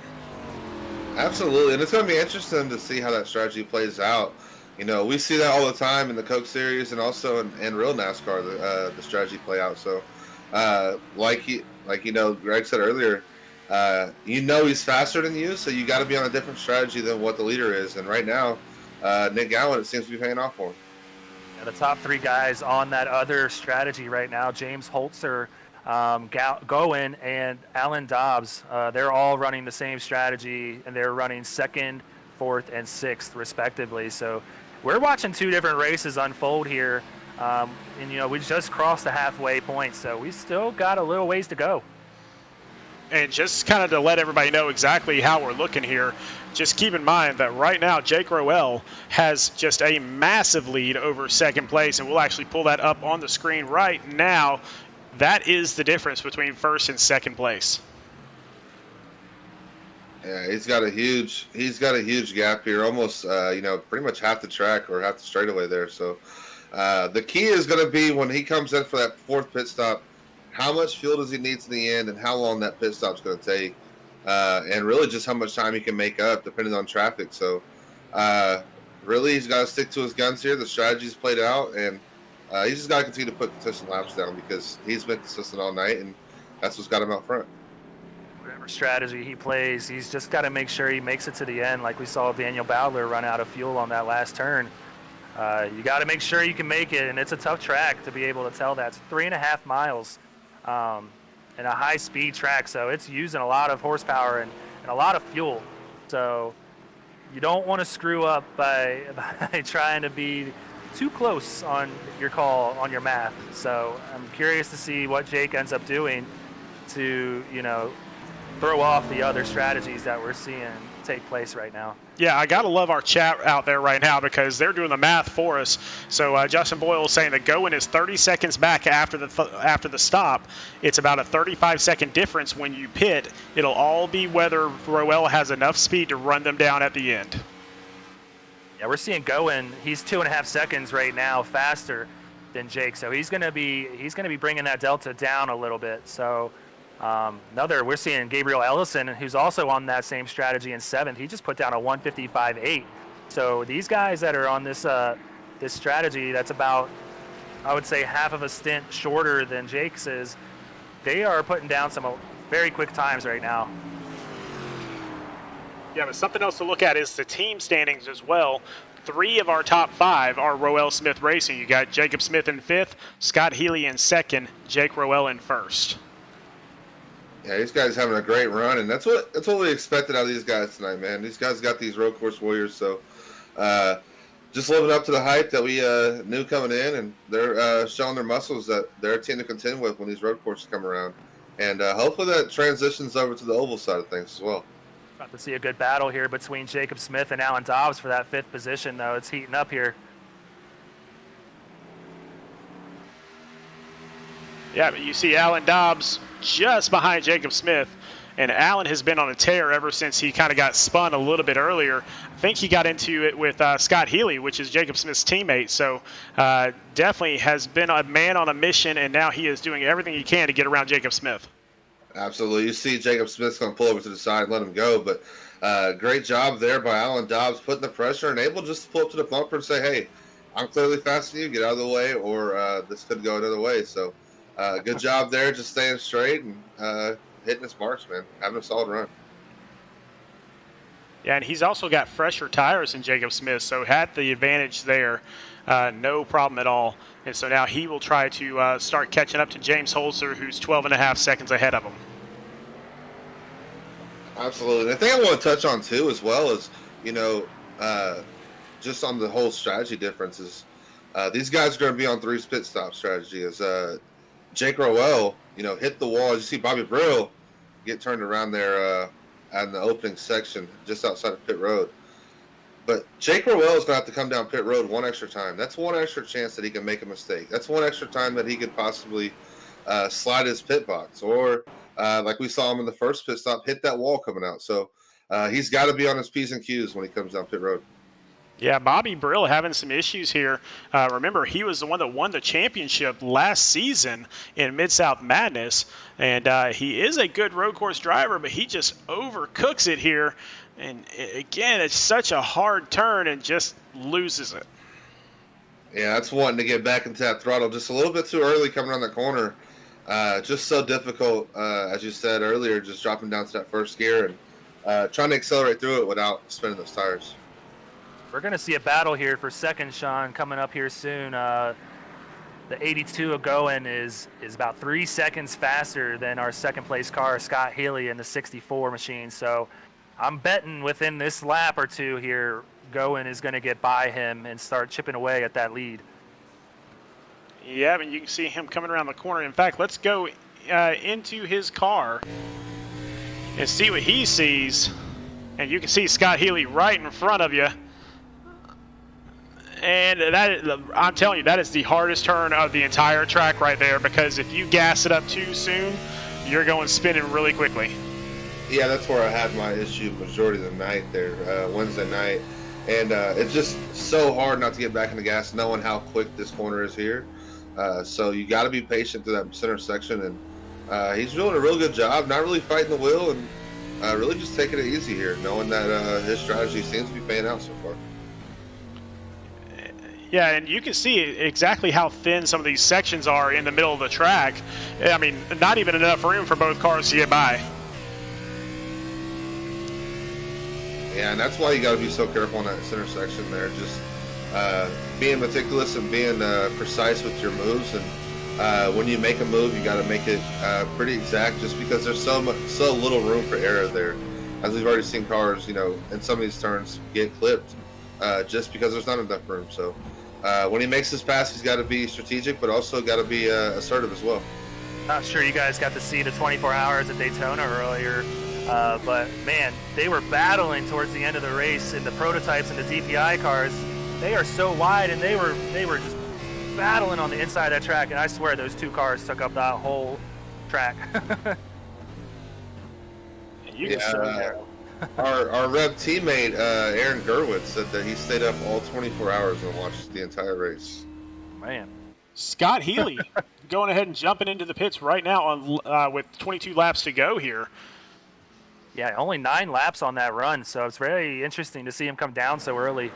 Absolutely, and it's going to be interesting to see how that strategy plays out. We see that all the time in the Coke Series and also in real NASCAR, the strategy play out. So, Greg said earlier, he's faster than you, so you got to be on a different strategy than what the leader is. And right now, Nick Gowen, it seems to be paying off for him. Yeah, the top 3 guys on that other strategy right now, James Holzer, Gowen, and Alan Dobbs, they're all running the same strategy, and they're running 2nd, 4th, and 6th, respectively. So we're watching 2 different races unfold here, and we just crossed the halfway point, so we still got a little ways to go. And just kind of to let everybody know exactly how we're looking here, just keep in mind that right now Jake Roel has just a massive lead over 2nd place, and we'll actually pull that up on the screen right now. That is the difference between 1st and 2nd place. Yeah, he's got a huge gap here, almost pretty much half the track or half the straightaway there. So the key is going to be when he comes in for that 4th pit stop, how much fuel does he need to the end, and how long that pit stop's going to take, and really just how much time he can make up depending on traffic. So really, he's got to stick to his guns here. The strategy's played out, and he's just got to continue to put consistent laps down because he's been consistent all night, and that's what's got him out front. Whatever strategy he plays, he's just got to make sure he makes it to the end, like we saw Daniel Bowdler run out of fuel on that last turn. You got to make sure you can make it, and it's a tough track to be able to tell that. It's 3.5 miles, and and a high-speed track, so it's using a lot of horsepower and a lot of fuel. So you don't want to screw up by trying to be too close on your call, on your math. So I'm curious to see what Jake ends up doing to, throw off the other strategies that we're seeing take place right now. Yeah, I got to love our chat out there right now because they're doing the math for us. So Justin Boyle is saying that Goen is 30 seconds back after the stop. It's about a 35-second difference when you pit. It'll all be whether Roel has enough speed to run them down at the end. Yeah, we're seeing Goen. He's 2.5 seconds right now faster than Jake, so he's going to be bringing that delta down a little bit. So we're seeing Gabriel Ellison, who's also on that same strategy in 7th. He just put down a 1:55.8. So these guys that are on this strategy, that's about, I would say, half of a stint shorter than Jake's is. They are putting down some very quick times right now. Yeah, but something else to look at is the team standings as well. 3 of our top 5 are Roel Smith Racing. You got Jacob Smith in 5th, Scott Healy in 2nd, Jake Roel in 1st. Yeah, these guys having a great run, and that's what we expected out of these guys tonight, man. These guys got these road course warriors, so just living up to the hype that we knew coming in, and they're showing their muscles that they're a team to contend with when these road courses come around. And hopefully that transitions over to the oval side of things as well. About to see a good battle here between Jacob Smith and Alan Dobbs for that 5th position, though. It's heating up here. Yeah, but you see Alan Dobbs just behind Jacob Smith, and Alan has been on a tear ever since he kind of got spun a little bit earlier. I think he got into it with Scott Healy, which is Jacob Smith's teammate, so definitely has been a man on a mission, and now he is doing everything he can to get around Jacob Smith. Absolutely. You see Jacob Smith's going to pull over to the side and let him go, but great job there by Alan Dobbs putting the pressure and able just to pull up to the bumper and say, hey, I'm clearly faster than you, get out of the way, or this could go another way. So good job there, just staying straight and hitting his marks, man, having a solid run. Yeah, and he's also got fresher tires than Jacob Smith, so had the advantage there, no problem at all. And so now he will try to start catching up to James Holzer, who's 12.5 seconds ahead of him. Absolutely. And the thing I want to touch on, too, as well is, just on the whole strategy differences, these guys are going to be on 3 pit stop strategy. As Jake Roel, hit the wall. As you see Bobby Brill get turned around there in the opening section just outside of pit road. But Jake Roel is going to have to come down pit road one extra time. That's one extra chance that he can make a mistake. That's one extra time that he could possibly slide his pit box. Or, like we saw him in the first pit stop, hit that wall coming out. So he's got to be on his P's and Q's when he comes down pit road. Yeah, Bobby Brill having some issues here. Remember, he was the one that won the championship last season in Mid-South Madness. And he is a good road course driver, but he just overcooks it here. And again, it's such a hard turn and just loses it. Yeah, that's wanting to get back into that throttle just a little bit too early coming around the corner. Just so difficult, as you said earlier, just dropping down to that first gear and trying to accelerate through it without spinning those tires. We're going to see a battle here for second, Sean, coming up here soon. The 82 of Goen is about 3 seconds faster than our second-place car, Scott Healy, in the 64 machine. So I'm betting within this lap or two here, Goen is going to get by him and start chipping away at that lead. Yeah, but you can see him coming around the corner. In fact, let's go into his car and see what he sees. And you can see Scott Healy right in front of you. And I'm telling you, that is the hardest turn of the entire track right there, because if you gas it up too soon, you're going spinning really quickly. Yeah, that's where I had my issue majority of the night there, Wednesday night. And it's just so hard not to get back in the gas knowing how quick this corner is here. So you got to be patient through that center section. And he's doing a real good job, not really fighting the wheel, and really just taking it easy here, knowing that his strategy seems to be paying out so far. Yeah, and you can see exactly how thin some of these sections are in the middle of the track. I mean, not even enough room for both cars to get by. Yeah, and that's why you got to be so careful in that center section there. Just being meticulous and being precise with your moves, and when you make a move, you got to make it pretty exact, just because there's so little room for error there. As we've already seen cars, you know, in some of these turns get clipped just because there's not enough room. So when he makes his pass, he's got to be strategic, but also got to be assertive as well. Not sure you guys got to see the 24 hours at Daytona earlier, but man, they were battling towards the end of the race in the prototypes and the DPI cars. They are so wide, and they were just battling on the inside of that track, and I swear those two cars took up that whole track. You can see there. Our Rev teammate Aaron Gerwitz said that he stayed up all 24 hours and watched the entire race. Man. Scott Healy going ahead and jumping into the pits right now on with 22 laps to go here. Yeah, only 9 laps on that run, so it's very interesting to see him come down so early.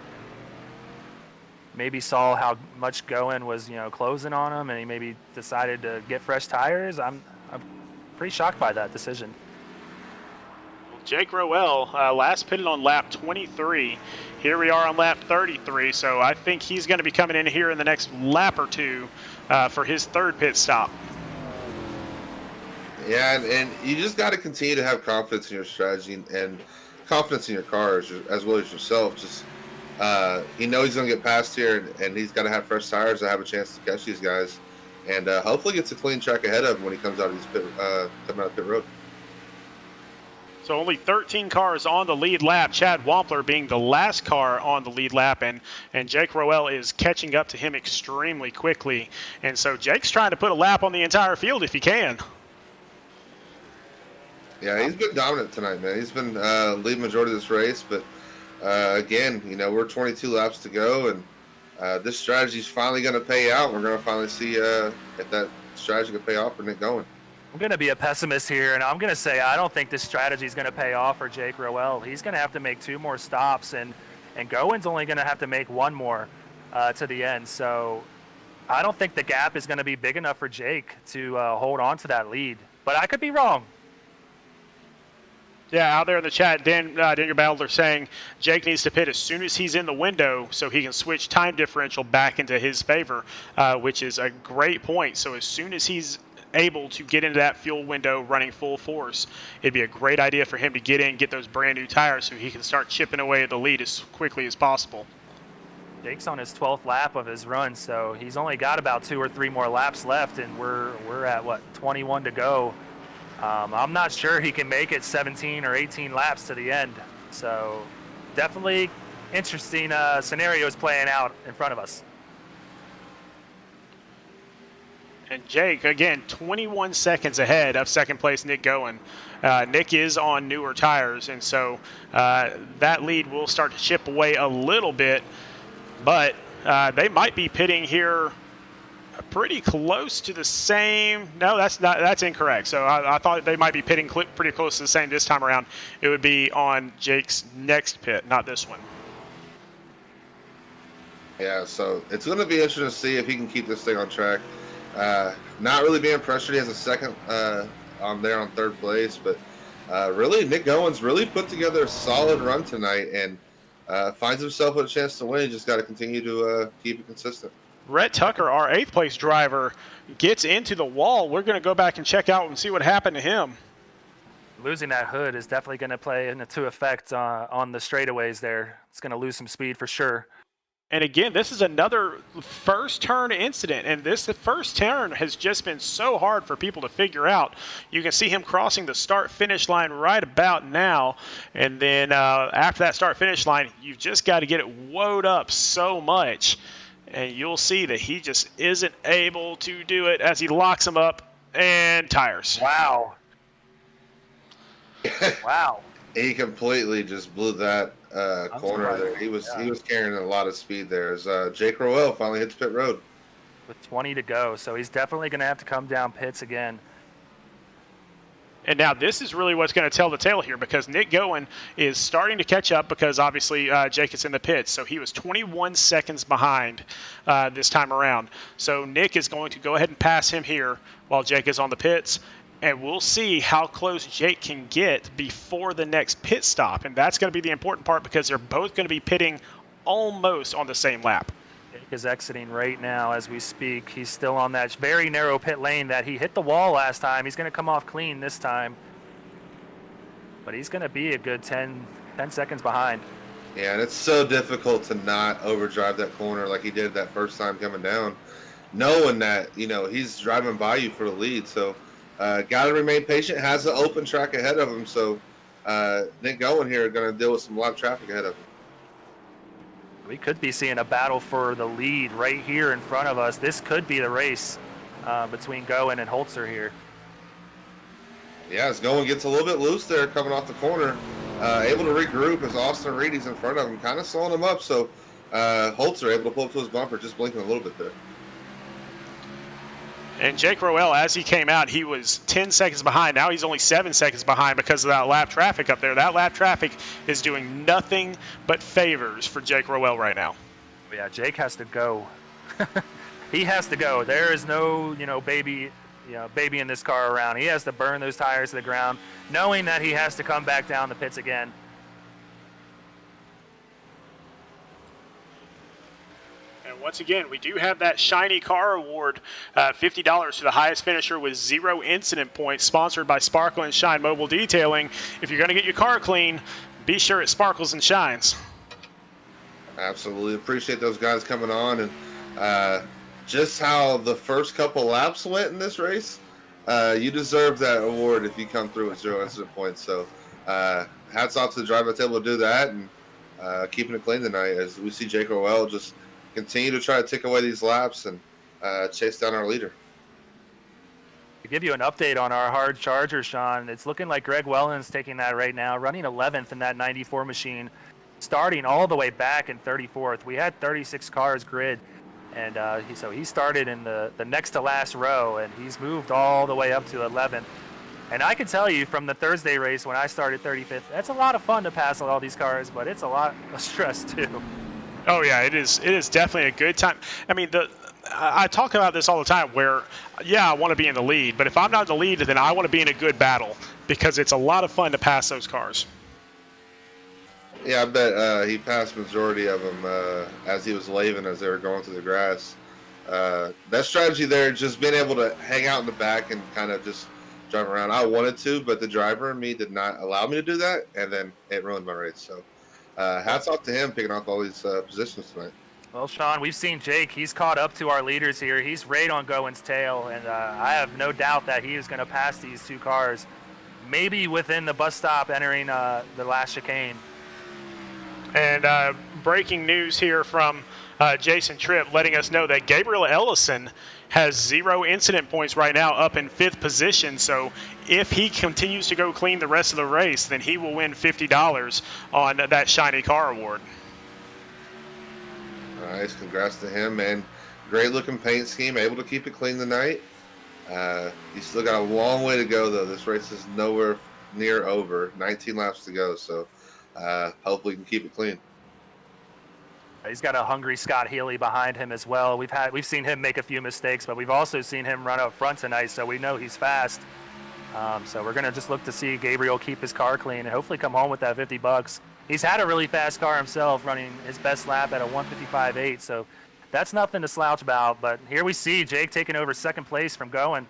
Maybe saw how much Goen was, you know, closing on him, and he maybe decided to get fresh tires. I'm pretty shocked by that decision. Jake Rowell, last pitted on lap 23. Here we are on lap 33, so I think he's going to be coming in here in the next lap or two for his third pit stop. Yeah, and you just got to continue to have confidence in your strategy and confidence in your cars as well as yourself. Just you know he's going to get past here, and he's got to have fresh tires to have a chance to catch these guys, and hopefully gets a clean track ahead of him when he comes out of these coming out of pit road. So only 13 cars on the lead lap, Chad Wampler being the last car on the lead lap, and Jake Rowell is catching up to him extremely quickly. And so Jake's trying to put a lap on the entire field if he can. Yeah, he's been dominant tonight, man. He's been leading majority of this race, but again, you know, we're 22 laps to go, and this strategy is finally going to pay out. We're going to finally see if that strategy can pay off for Nick Goen. I'm going to be a pessimist here, and I'm going to say I don't think this strategy is going to pay off for Jake Rowell. He's going to have to make 2 more stops, and Goen's only going to have to make 1 more to the end. So I don't think the gap is going to be big enough for Jake to hold on to that lead. But I could be wrong. Yeah, out there in the chat, Daniel Baldler saying Jake needs to pit as soon as he's in the window so he can switch time differential back into his favor, which is a great point. So as soon as he's able to get into that fuel window running full force, it'd be a great idea for him to get in, get those brand new tires so he can start chipping away at the lead as quickly as possible. Jake's on his 12th lap of his run, so he's only got about 2 or 3 more laps left, and we're at, what, 21 to go. I'm not sure he can make it 17 or 18 laps to the end. So definitely interesting scenarios playing out in front of us. And Jake, again, 21 seconds ahead of second place Nick Goen. Nick is on newer tires, and so that lead will start to chip away a little bit, but they might be pitting here pretty close to the same. No, that's incorrect. So I thought they might be pitting pretty close to the same this time around. It would be on Jake's next pit, not this one. Yeah, so it's going to be interesting to see if he can keep this thing on track. Not really being pressured. He has a second on there on third place, but really Nick Goen's really put together a solid run tonight and finds himself with a chance to win. He just got to continue to keep it consistent. Rhett Tucker, our 8th place driver, gets into the wall. We're going to go back and check out and see what happened to him. Losing that hood is definitely going to play into effect on the straightaways there. It's going to lose some speed for sure. And again, this is another first turn incident, and the first turn has just been so hard for people to figure out. You can see him crossing the start-finish line right about now, and then after that start-finish line, you've just got to get it woed up so much, and you'll see that he just isn't able to do it as he locks him up and tires. Wow. Wow. He completely just blew that corner there. He was carrying a lot of speed there as Jake Rowell finally hits pit road. With 20 to go, so he's definitely going to have to come down pits again. And now this is really what's going to tell the tale here, because Nick Goen is starting to catch up because obviously Jake is in the pits. So he was 21 seconds behind this time around. So Nick is going to go ahead and pass him here while Jake is on the pits. And we'll see how close Jake can get before the next pit stop. And that's going to be the important part because they're both going to be pitting almost on the same lap. is exiting right now as we speak. He's still on that very narrow pit lane that he hit the wall last time. He's going to come off clean this time. But he's going to be a good 10 seconds behind. Yeah, and it's so difficult to not overdrive that corner like he did that first time coming down, knowing that, he's driving by you for the lead. So got to remain patient, has an open track ahead of him. So Nick Going here going to deal with some live traffic ahead of him. We could be seeing a battle for the lead right here in front of us. This could be the race between Going and Holzer here. Yeah, as Going gets a little bit loose there coming off the corner, able to regroup as Austin Reedy's in front of him, kind of slowing him up. So Holzer able to pull up to his bumper, just blinking a little bit there. And Jake Roel, as he came out, he was 10 seconds behind. Now he's only 7 seconds behind because of that lap traffic up there. That lap traffic is doing nothing but favors for Jake Roel right now. Yeah, Jake has to go. He has to go. There is no, baby in this car around. He has to burn those tires to the ground, knowing that he has to come back down the pits again. And once again, we do have that Shiny Car Award, $50 to the highest finisher with 0 incident points, sponsored by Sparkle and Shine Mobile Detailing. If you're going to get your car clean, be sure it sparkles and shines. Absolutely. Appreciate those guys coming on. And just how the first couple laps went in this race, you deserve that award if you come through with 0 incident points. So hats off to the driver that's able to do that and keeping it clean tonight as we see Jake Roel just continue to try to tick away these laps and chase down our leader. To give you an update on our hard charger, Sean, it's looking like Greg Welland's taking that right now, running 11th in that 94 machine, starting all the way back in 34th. We had 36 cars grid, and so he started in the next to last row, and he's moved all the way up to 11th. And I can tell you from the Thursday race when I started 35th, that's a lot of fun to pass all these cars, but it's a lot of stress too. Oh yeah, it is definitely a good time. I mean, I talk about this all the time where, yeah, I want to be in the lead, but if I'm not in the lead, then I want to be in a good battle because it's a lot of fun to pass those cars. Yeah, I bet he passed majority of them as he was laving as they were going through the grass. That strategy there, just being able to hang out in the back and kind of just drive around. I wanted to, but the driver and me did not allow me to do that, and then it ruined my race. So hats off to him picking off all these positions tonight. Well, Sean, we've seen Jake. He's caught up to our leaders here. He's right on Gowen's tail, and I have no doubt that he is going to pass these two cars, maybe within the bus stop entering the last chicane. And breaking news here from Jason Tripp letting us know that Gabriel Ellison has 0 incident points right now, up in 5th position. So if he continues to go clean the rest of the race, then he will win $50 on that Shiny Car Award. Nice. Congrats to him, man. Great looking paint scheme. Able to keep it clean tonight. He's still got a long way to go, though. This race is nowhere near over. 19 laps to go. So hopefully he can keep it clean. He's got a hungry Scott Healy behind him as well. We've seen him make a few mistakes, but we've also seen him run up front tonight, so we know he's fast. So we're going to just look to see Gabriel keep his car clean and hopefully come home with that $50. He's had a really fast car himself, running his best lap at a 1:55.8, so that's nothing to slouch about. But here we see Jake taking over second place from Gowen.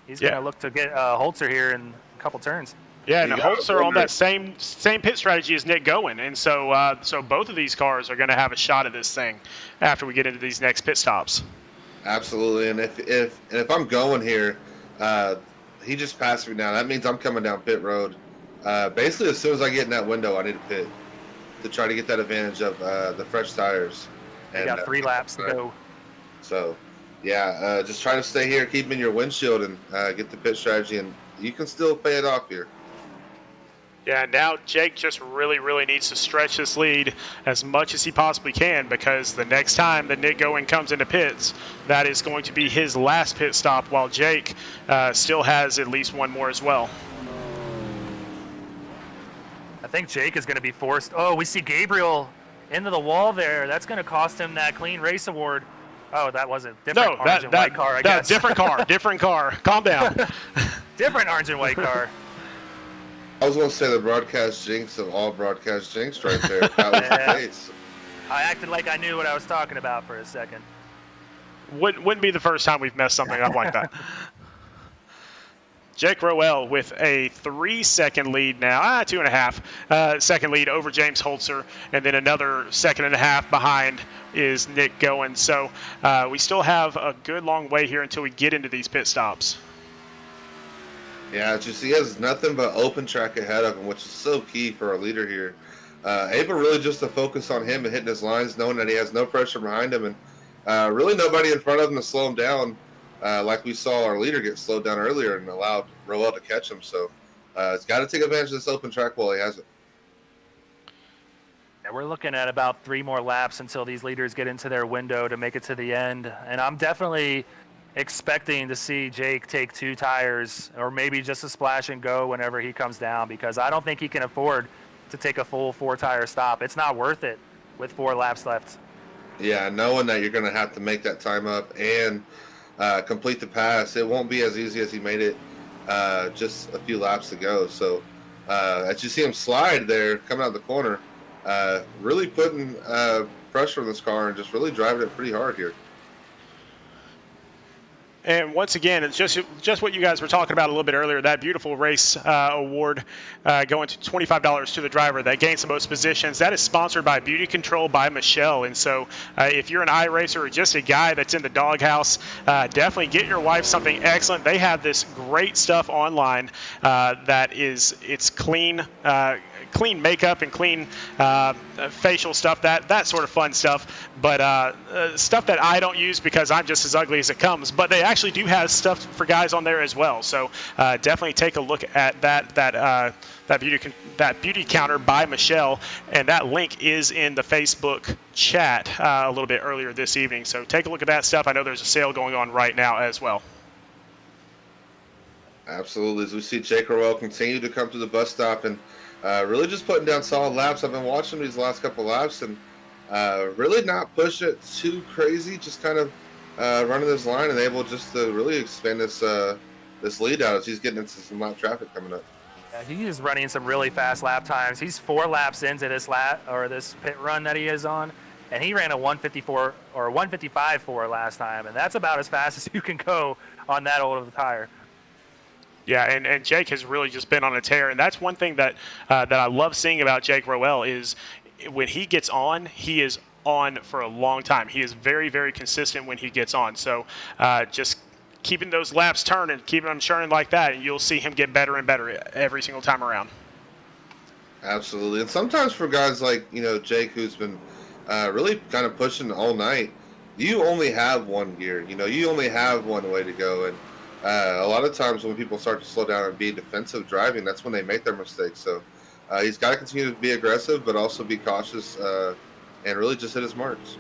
He's going to look to get Holzer here in a couple turns. Yeah, and Holzer on that same pit strategy as Nick Gowen, and so so both of these cars are going to have a shot at this thing after we get into these next pit stops. Absolutely, and if I'm going here, he just passed me now. That means I'm coming down pit road. Basically, as soon as I get in that window, I need to pit to try to get that advantage of the fresh tires. You got 3 laps to go. So, yeah, just try to stay here, keep them in your windshield, and get the pit strategy, and you can still pay it off here. Yeah, now Jake just really, really needs to stretch this lead as much as he possibly can, because the next time that Nick Gowen comes into pits, that is going to be his last pit stop, while Jake still has at least one more as well. I think Jake is going to be forced. Oh, we see Gabriel into the wall there. That's going to cost him that clean race award. Oh, that was a different orange and white car, I guess. Different car. Calm down. Different orange and white car. I was going to say the broadcast jinx of all broadcast jinx right there. That was the case. I acted like I knew what I was talking about for a second. Wouldn't be the first time we've messed something up like that. Jake Rowell with a 3-second lead now, 2.5 second lead over James Holzer, and then another 1.5 behind is Nick Goen. So we still have a good long way here until we get into these pit stops. Yeah, just he has nothing but open track ahead of him, which is so key for our leader here. Able really just to focus on him and hitting his lines, knowing that he has no pressure behind him, and really nobody in front of him to slow him down. Like we saw our leader get slowed down earlier and allowed Rowell to catch him. So he's got to take advantage of this open track while he has it. Yeah, we're looking at about 3 more laps until these leaders get into their window to make it to the end. And I'm definitely expecting to see Jake take 2 tires or maybe just a splash and go whenever he comes down, because I don't think he can afford to take a full 4-tire stop. It's not worth it with 4 laps left. Yeah, knowing that you're going to have to make that time up and complete the pass, it won't be as easy as he made it just a few laps ago. So as you see him slide there, coming out the corner, really putting pressure on this car and just really driving it pretty hard here. And once again, it's just what you guys were talking about a little bit earlier, that beautiful race award going to $25 to the driver that gains the most positions. That is sponsored by Beauty Control by Michelle. And so if you're an iRacer or just a guy that's in the doghouse, definitely get your wife something excellent. They have this great stuff online it's clean makeup and clean facial stuff, that sort of fun stuff. But stuff that I don't use because I'm just as ugly as it comes. But they actually do have stuff for guys on there as well. So definitely take a look at that beauty counter by Michelle, and that link is in the Facebook chat a little bit earlier this evening. So take a look at that stuff. I know there's a sale going on right now as well. Absolutely. As we see Jake Rowell continue to come to the bus stop and really just putting down solid laps. I've been watching these last couple laps and really not push it too crazy, just kind of running this line and able just to really expand this lead out as he's getting into some lap traffic coming up. Yeah, he is running some really fast lap times. He's 4 laps into this this pit run that he is on, and he ran a 154 or 155.4 last time, and that's about as fast as you can go on that old of a tire. Yeah, and Jake has really just been on a tear, and that's one thing that I love seeing about Jake Rowell is when he gets on, he is on for a long time. He is very, very consistent when he gets on. So just keeping those laps turning, keeping them churning like that, and you'll see him get better and better every single time around. Absolutely. And sometimes for guys like, Jake, who's been really kind of pushing all night, you only have one gear. You only have one way to go. And a lot of times when people start to slow down and be defensive driving, that's when they make their mistakes. So he's got to continue to be aggressive, but also be cautious and really just hit his marks.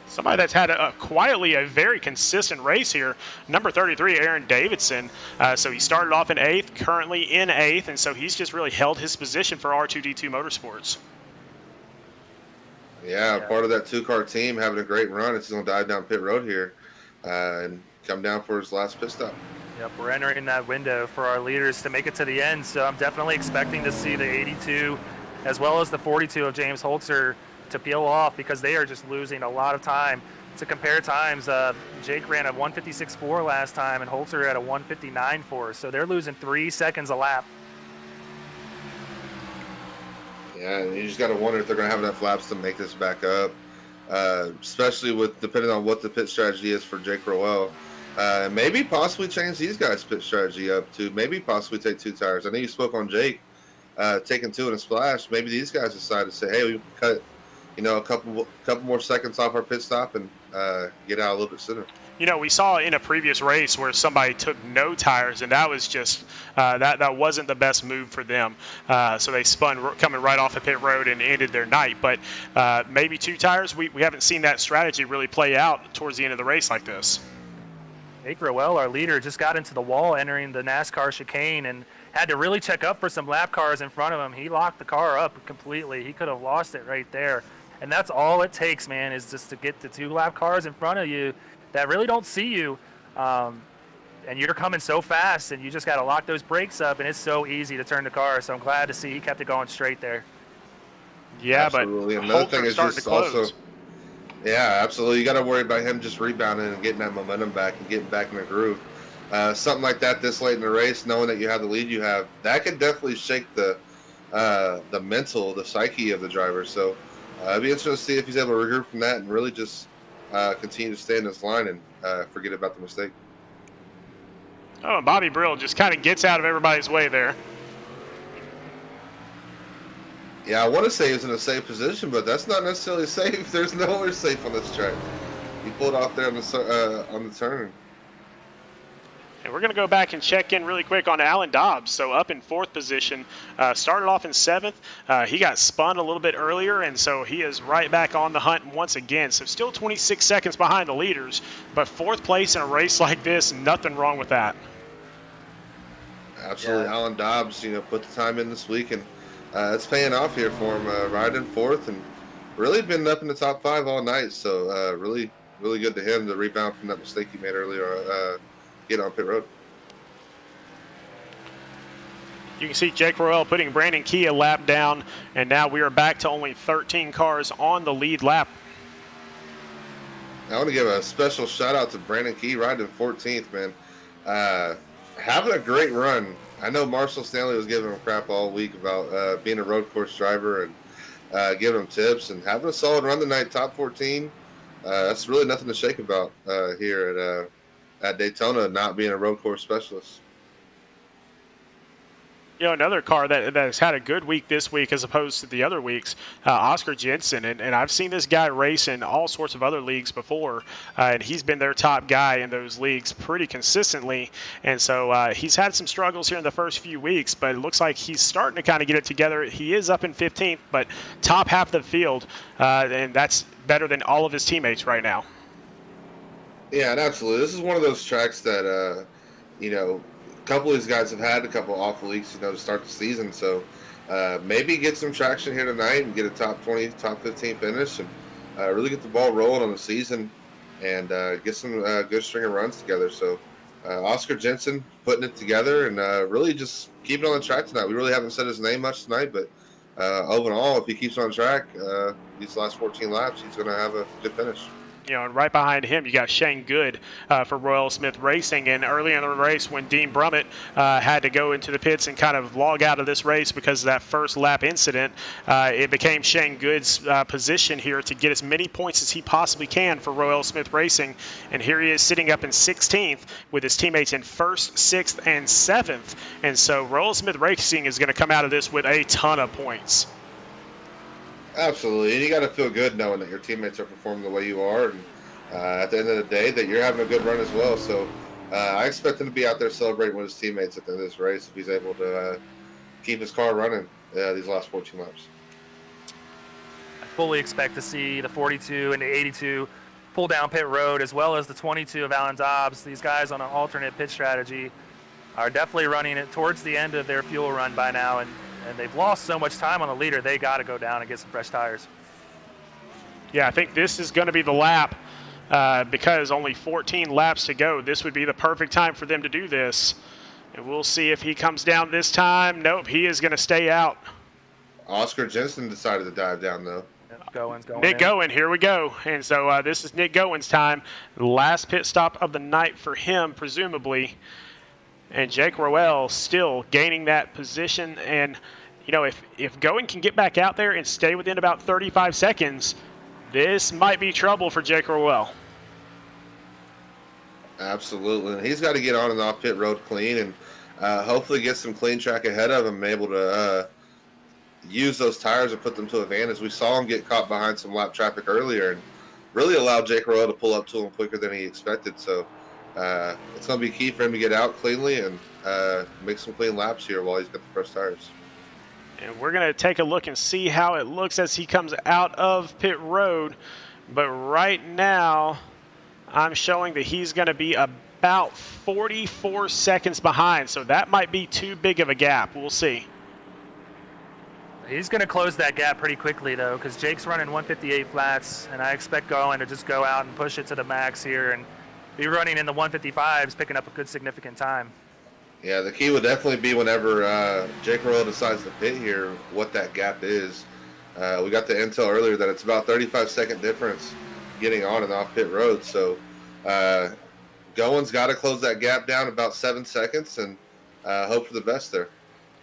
Somebody that's had quietly a very consistent race here, number 33, Aaron Davidson. So he started off in 8th, currently in 8th, and so he's just really held his position for R2D2 Motorsports. Yeah, part of that 2-car team having a great run. It's going to dive down pit road here and come down for his last pit stop. Yep, we're entering that window for our leaders to make it to the end, so I'm definitely expecting to see the 82 as well as the 42 of James Holzer to peel off, because they are just losing a lot of time. To compare times, Jake ran a 156.4 last time and Holzer at a 159.4, so they're losing 3 seconds a lap. Yeah, and you just got to wonder if they're going to have enough laps to make this back up, especially with depending on what the pit strategy is for Jake Rowell. Maybe possibly change these guys' pit strategy up to maybe possibly take 2 tires. I know you spoke on Jake taking 2 in a splash. Maybe these guys decide to say, hey, we can cut a couple more seconds off our pit stop and get out a little bit sooner. We saw in a previous race where somebody took no tires, and that was just that wasn't the best move for them. So they spun coming right off the pit road and ended their night. But maybe 2 tires, we haven't seen that strategy really play out towards the end of the race like this. Jake Rowell, our leader, just got into the wall entering the NASCAR chicane and had to really check up for some lap cars in front of him. He locked the car up completely. He could have lost it right there. And that's all it takes, man, is just to get the 2 lap cars in front of you that really don't see you. And you're coming so fast, and you just got to lock those brakes up, and it's so easy to turn the car. So I'm glad to see he kept it going straight there. Yeah, absolutely. but Another thing is just also Yeah, absolutely. You got to worry about him just rebounding and getting that momentum back and getting back in the groove. Something like that this late in the race, knowing that you have the lead you have, that could definitely shake the mental, the psyche of the driver. So it'd be interesting to see if he's able to regroup from that and really just continue to stay in this line and forget about the mistake. Oh, and Bobby Brill just kind of gets out of everybody's way there. Yeah, I want to say he was in a safe position, but that's not necessarily safe. There's nowhere safe on this track. He pulled off there on the turn. And we're going to go back and check in really quick on Alan Dobbs. So up in 4th position, started off in 7th. He got spun a little bit earlier, and so he is right back on the hunt once again. So still 26 seconds behind the leaders, but 4th place in a race like this, nothing wrong with that. Absolutely. Yeah. Alan Dobbs, put the time in this week, and it's paying off here for him, riding 4th and really been up in the top 5 all night. So really, really good to him to rebound from that mistake he made earlier, get on pit road. You can see Jake Royale putting Brandon Key a lap down, and now we are back to only 13 cars on the lead lap. I want to give a special shout out to Brandon Key riding 14th, man. Having a great run. I know Marshall Stanley was giving him crap all week about being a road course driver and giving him tips, and having a solid run tonight, top 14. That's really nothing to shake about here at Daytona, not being a road course specialist. Another car that has had a good week this week as opposed to the other weeks, Oscar Jensen. And I've seen this guy race in all sorts of other leagues before, and he's been their top guy in those leagues pretty consistently. And so he's had some struggles here in the first few weeks, but it looks like he's starting to kind of get it together. He is up in 15th, but top half of the field, and that's better than all of his teammates right now. Yeah, and absolutely. This is one of those tracks that, a couple of these guys have had a couple of off weeks, to start the season. So maybe get some traction here tonight and get a top 20, top 15 finish and really get the ball rolling on the season and get some good string of runs together. So Oscar Jensen putting it together and really just keeping on the track tonight. We really haven't said his name much tonight, but overall, if he keeps on track these last 14 laps, he's going to have a good finish. And right behind him, you got Shane Good for Royal Smith Racing. And early in the race, when Dean Brummett had to go into the pits and kind of log out of this race because of that first lap incident, it became Shane Good's position here to get as many points as he possibly can for Royal Smith Racing. And here he is sitting up in 16th with his teammates in 1st, 6th, and 7th. And so Royal Smith Racing is going to come out of this with a ton of points. Absolutely, and you got to feel good knowing that your teammates are performing the way you are, and at the end of the day, that you're having a good run as well. So I expect him to be out there celebrating with his teammates at the end of this race if he's able to keep his car running these last 14 laps. I fully expect to see the 42 and the 82 pull down pit road, as well as the 22 of Alan Dobbs. These guys on an alternate pit strategy are definitely running it towards the end of their fuel run by now, and they've lost so much time on the leader, they got to go down and get some fresh tires. Yeah, I think this is going to be the lap because only 14 laps to go. This would be the perfect time for them to do this. And we'll see if he comes down this time. Nope, he is going to stay out. Oscar Jensen decided to dive down, though. Nick Gowen, here we go. And so this is Nick Gowen's time. The last pit stop of the night for him, presumably. And Jake Royale still gaining that position. And, if Gowen can get back out there and stay within about 35 seconds, this might be trouble for Jake Royale. Absolutely. And he's got to get on and off pit road clean and hopefully get some clean track ahead of him, able to use those tires and put them to advantage. We saw him get caught behind some lap traffic earlier and really allowed Jake Royale to pull up to him quicker than he expected. So it's going to be key for him to get out cleanly and make some clean laps here while he's got the fresh tires. And we're going to take a look and see how it looks as he comes out of pit road. But right now, I'm showing that he's going to be about 44 seconds behind. So that might be too big of a gap. We'll see. He's going to close that gap pretty quickly, though, because Jake's running 158 flats, and I expect Gowen to just go out and push it to the max here and be running in the 155s, picking up a good significant time. Yeah, the key would definitely be whenever Jake Royale decides to pit here, what that gap is. We got the intel earlier that it's about 35-second difference getting on and off pit road. So Gowen's got to close that gap down about 7 seconds and hope for the best there.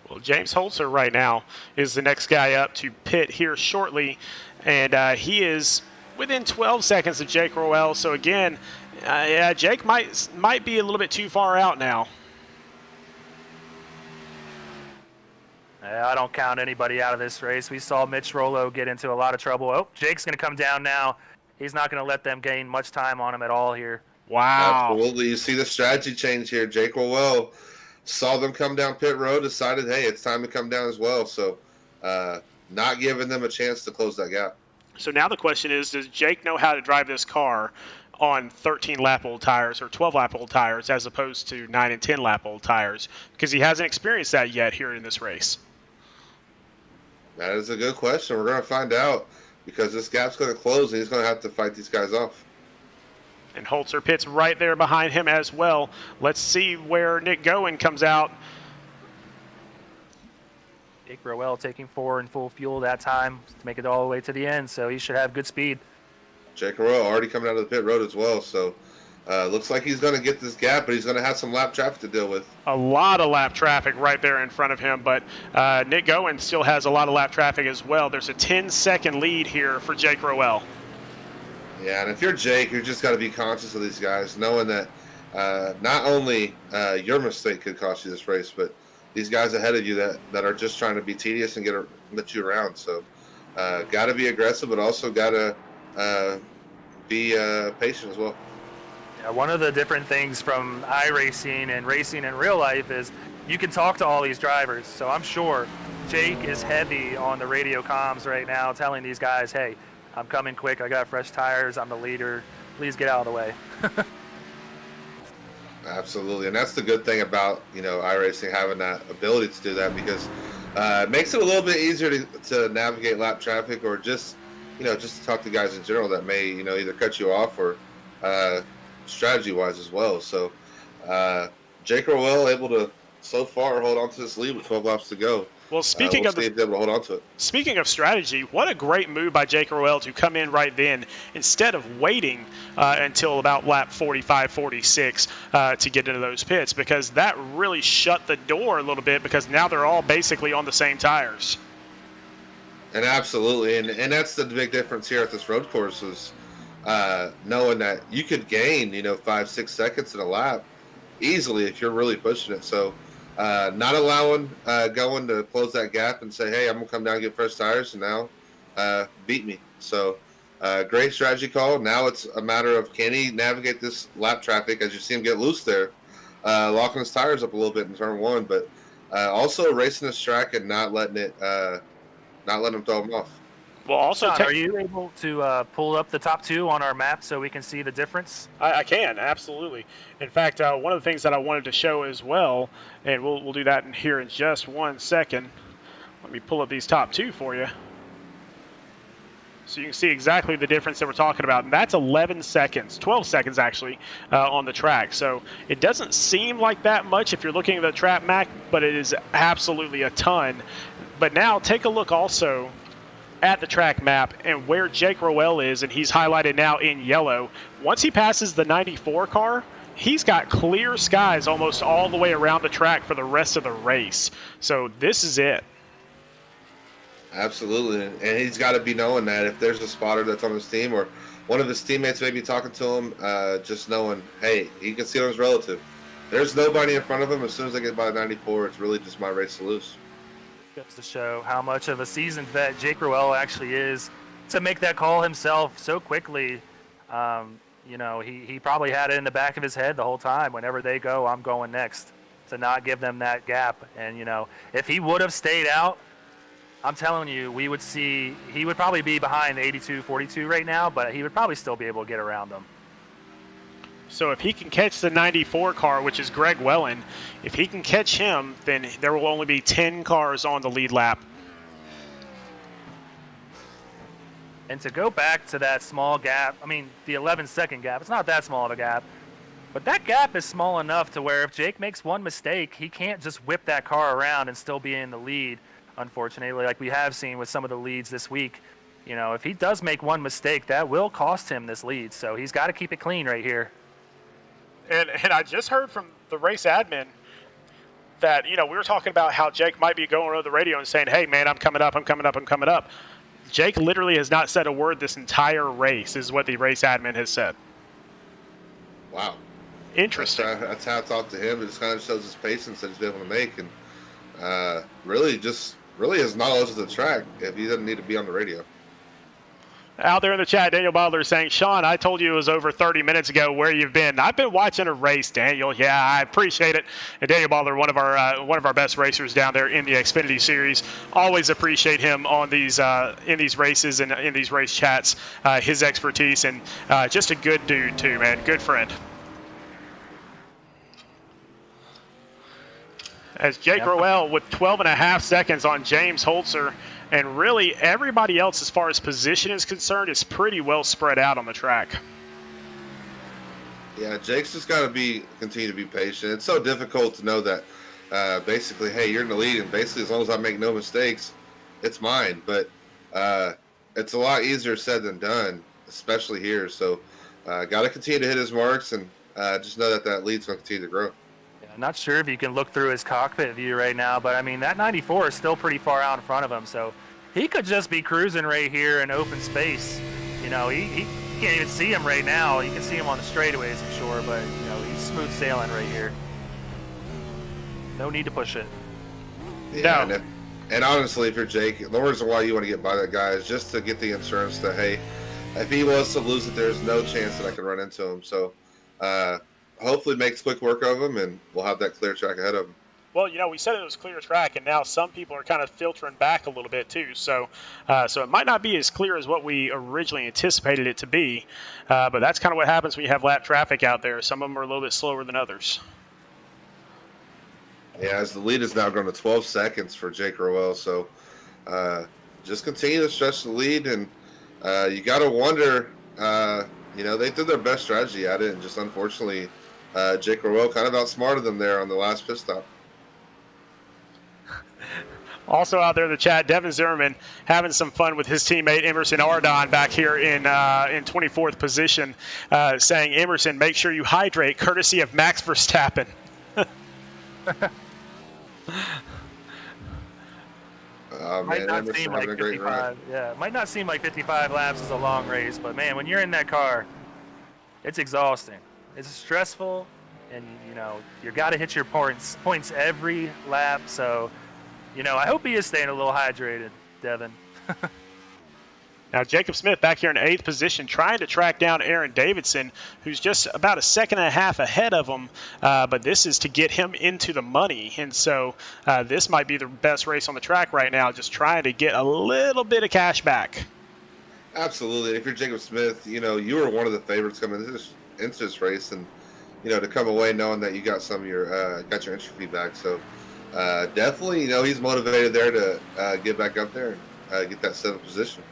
Well, James Holzer right now is the next guy up to pit here shortly, and he is within 12 seconds of Jake Roel. So again, yeah, Jake might be a little bit too far out now. I don't count anybody out of this race. We saw Mitch Rollo get into a lot of trouble. Oh, Jake's going to come down now. He's not going to let them gain much time on him at all here. Wow. Absolutely. You see the strategy change here. Jake Roel saw them come down pit road, decided, hey, it's time to come down as well. So not giving them a chance to close that gap. So now the question is, does Jake know how to drive this car on 13-lap-old tires or 12-lap-old tires as opposed to 9 and 10-lap-old tires? Because he hasn't experienced that yet here in this race. That is a good question. We're going to find out because this gap's going to close and he's going to have to fight these guys off. And Holzer pits right there behind him as well. Let's see where Nick Gowen comes out. Jake Roel taking 4 in full fuel that time to make it all the way to the end, so he should have good speed. Jake Roel already coming out of the pit road as well, so looks like he's going to get this gap, but he's going to have some lap traffic to deal with. A lot of lap traffic right there in front of him, but Nick Gowen still has a lot of lap traffic as well. There's a 10-second lead here for Jake Roel. Yeah, and if you're Jake, you just got to be conscious of these guys, knowing that not only your mistake could cost you this race, but these guys ahead of you that are just trying to be tedious and get you around. So got to be aggressive, but also got to be patient as well. Yeah, one of the different things from iRacing and racing in real life is you can talk to all these drivers. So I'm sure Jake is heavy on the radio comms right now telling these guys, hey, I'm coming quick. I got fresh tires. I'm the leader. Please get out of the way. Absolutely, and that's the good thing about iRacing having that ability to do that, because it makes it a little bit easier to navigate lap traffic, or just to talk to guys in general that may either cut you off or strategy wise as well. So Jake Roel able to so far hold on to this lead with 12 laps to go. Well, speaking we'll see if they're able to hold on to it. Speaking of strategy, what a great move by Jake Roel to come in right then instead of waiting until about lap 45, 46 to get into those pits, because that really shut the door a little bit, because now they're all basically on the same tires. And absolutely, and that's the big difference here at this road course is knowing that you could gain 5-6 seconds in a lap easily if you're really pushing it. So not allowing Gowen to close that gap and say, hey, I'm going to come down and get fresh tires and now beat me. So great strategy call. Now it's a matter of, can he navigate this lap traffic as you see him get loose there, locking his tires up a little bit in turn one, but also racing this track and not letting him throw him off. Well, also, Sean, are you able to pull up the top two on our map so we can see the difference? I can, absolutely. In fact, one of the things that I wanted to show as well, and we'll do that here in just 1 second. Let me pull up these top two for you, so you can see exactly the difference that we're talking about. And that's 11 seconds, 12 seconds actually, on the track. So it doesn't seem like that much if you're looking at the track map, but it is absolutely a ton. But now take a look also at the track map and where Jake Roel is, and he's highlighted now in yellow. Once he passes the 94 car, he's got clear skies almost all the way around the track for the rest of the race. So this is it. Absolutely, and he's got to be knowing that if there's a spotter that's on his team or one of his teammates may be talking to him, just knowing, hey, he can see on his relative. There's nobody in front of him. As soon as they get by 94, it's really just my race to lose. Just to show how much of a seasoned vet Jake Roel actually is to make that call himself so quickly. He probably had it in the back of his head the whole time. Whenever they go, I'm going next, to not give them that gap. And, if he would have stayed out, I'm telling you, we would see he would probably be behind 82-42 right now, but he would probably still be able to get around them. So if he can catch the 94 car, which is Greg Wellen, if he can catch him, then there will only be 10 cars on the lead lap. And to go back to that small gap, the 11-second gap, it's not that small of a gap, but that gap is small enough to where if Jake makes one mistake, he can't just whip that car around and still be in the lead, unfortunately, like we have seen with some of the leads this week. you know, if he does make one mistake, that will cost him this lead. So he's got to keep it clean right here. And I just heard from the race admin that, you know, we were talking about how Jake might be going over the radio and saying, hey, man, I'm coming up. Jake literally has not said a word this entire race, is what the race admin has said. Wow. Interesting. That's hats off to him. It just kind of shows his patience that he's been able to make, and really his knowledge of the track if he doesn't need to be on the radio. Out there in the chat, Daniel Butler saying, Sean, I told you it was over 30 minutes ago where you've been. I've been watching a race, Daniel. Yeah, I appreciate it. And Daniel Butler, one of our best racers down there in the Xfinity Series. Always appreciate him on these in these races and in these race chats. His expertise, and just a good dude too, man. Good friend. As Jake Rowell with 12.5 seconds on James Holzer. And really, everybody else, as far as position is concerned, is pretty well spread out on the track. Yeah, Jake's just got to continue to be patient. It's so difficult to know that basically, hey, you're in the lead, and basically as long as I make no mistakes, it's mine. But it's a lot easier said than done, especially here. So got to continue to hit his marks, and just know that lead's going to continue to grow. I'm not sure if you can look through his cockpit view right now, but I mean, that 94 is still pretty far out in front of him, so he could just be cruising right here in open space. You know, he can't even see him right now. You can see him on the straightaways, I'm sure, but, you know, he's smooth sailing right here. No need to push it. Yeah, no. And honestly, if you're Jake, the reason why you want to get by that guy is just to get the insurance that, hey, if he was to lose it, there's no chance that I can run into him. So, hopefully makes quick work of him, and we'll have that clear track ahead of him. Well, you know, we said it was clear track, and now some people are kind of filtering back a little bit too. So it might not be as clear as what we originally anticipated it to be, but that's kind of what happens when you have lap traffic out there. Some of them are a little bit slower than others. Yeah, as the lead is now going to 12 seconds for Jake Rowell, so just continue to stretch the lead, and you got to wonder, you know, they did their best strategy at it, and just unfortunately, Jake Rowell kind of outsmarted them there on the last pit stop. Also out there in the chat, Devin Zimmerman having some fun with his teammate Emerson Ardon back here in 24th position, saying, Emerson, make sure you hydrate, courtesy of Max Verstappen. Man, Emerson having a great run. Yeah, it might not seem like 55 laps is a long race, but man, when you're in that car, it's exhausting. It's stressful, and you know you got to hit your points every lap. So, you know, I hope he is staying a little hydrated, Devin. Now, Jacob Smith back here in 8th position, trying to track down Aaron Davidson, who's just about a second and a half ahead of him. But this is to get him into the money. And so this might be the best race on the track right now, just trying to get a little bit of cash back. Absolutely. If you're Jacob Smith, you know, you were one of the favorites coming into this race. And, you know, to come away knowing that you got some of your entry fee back. So definitely, you know, he's motivated there to get back up there and get that 7th position.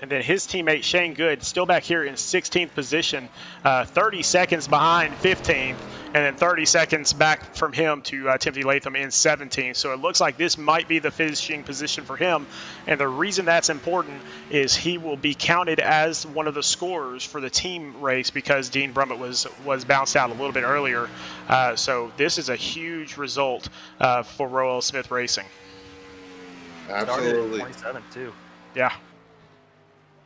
And then his teammate Shane Good still back here in 16th position, 30 seconds behind 15th, and then 30 seconds back from him to Timothy Latham in 17th. So it looks like this might be the finishing position for him. And the reason that's important is he will be counted as one of the scorers for the team race because Dean Brummett was bounced out a little bit earlier. So this is a huge result for Rowell Smith Racing. Absolutely. 27 too. Yeah.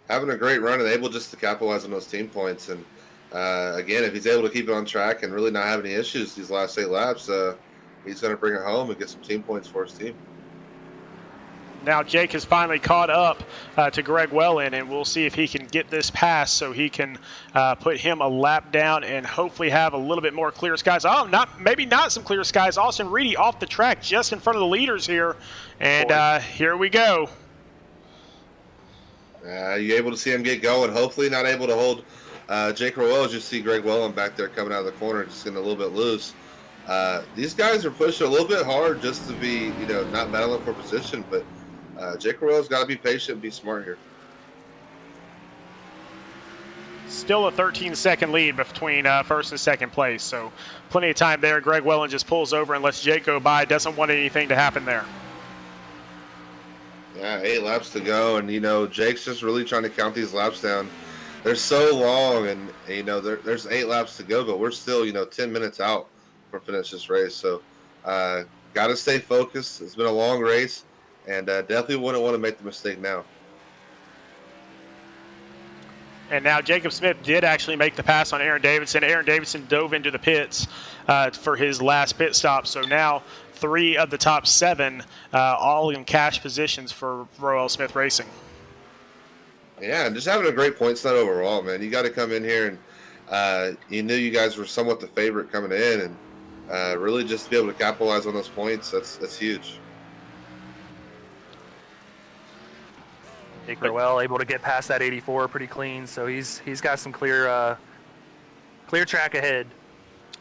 Having a great run and able just to capitalize on those team points. And, again, if he's able to keep it on track and really not have any issues these last 8 laps, he's going to bring it home and get some team points for his team. Now Jake has finally caught up to Greg Wellen, and we'll see if he can get this pass so he can put him a lap down and hopefully have a little bit more clear skies. Oh, maybe not some clear skies. Austin Reedy off the track just in front of the leaders here. And here we go. You're able to see him get going. Hopefully not able to hold Jake Rowell as you see Greg Wellen back there coming out of the corner, just getting a little bit loose. These guys are pushing a little bit hard just to be, you know, not battling for position, but Jake Rowell's got to be patient and be smart here. Still a 13-second lead between first and second place, so plenty of time there. Greg Wellen just pulls over and lets Jake go by. Doesn't want anything to happen there. Yeah, 8 laps to go, and Jake's just really trying to count these laps down. They're so long, and there's 8 laps to go, but we're still 10 minutes out from finish this race. So, got to stay focused. It's been a long race, and definitely wouldn't want to make the mistake now. And now Jacob Smith did actually make the pass on Aaron Davidson. Aaron Davidson dove into the pits for his last pit stop. So now 3 of the top 7 all in cash positions for Royal Smith Racing. Yeah, and just having a great points night overall, man. You got to come in here and you knew you guys were somewhat the favorite coming in, and really just to be able to capitalize on those points, that's huge. Jake Rowell able to get past that 84 pretty clean, so he's got some clear track ahead.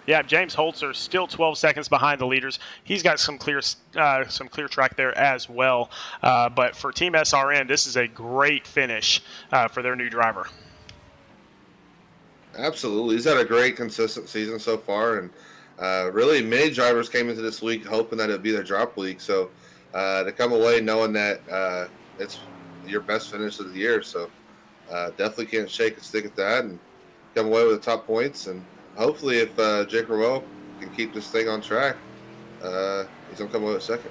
Yeah, James Holzer still 12 seconds behind the leaders. He's got some clear track there as well. But for Team SRN, this is a great finish for their new driver. Absolutely. He's had a great, consistent season so far. And really, many drivers came into this week hoping that it would be their drop week. So to come away knowing that it's your best finish of the year. So definitely can't shake a stick at that and come away with the top points. And hopefully, if Jake Rowell can keep this thing on track, he's going to come away with second.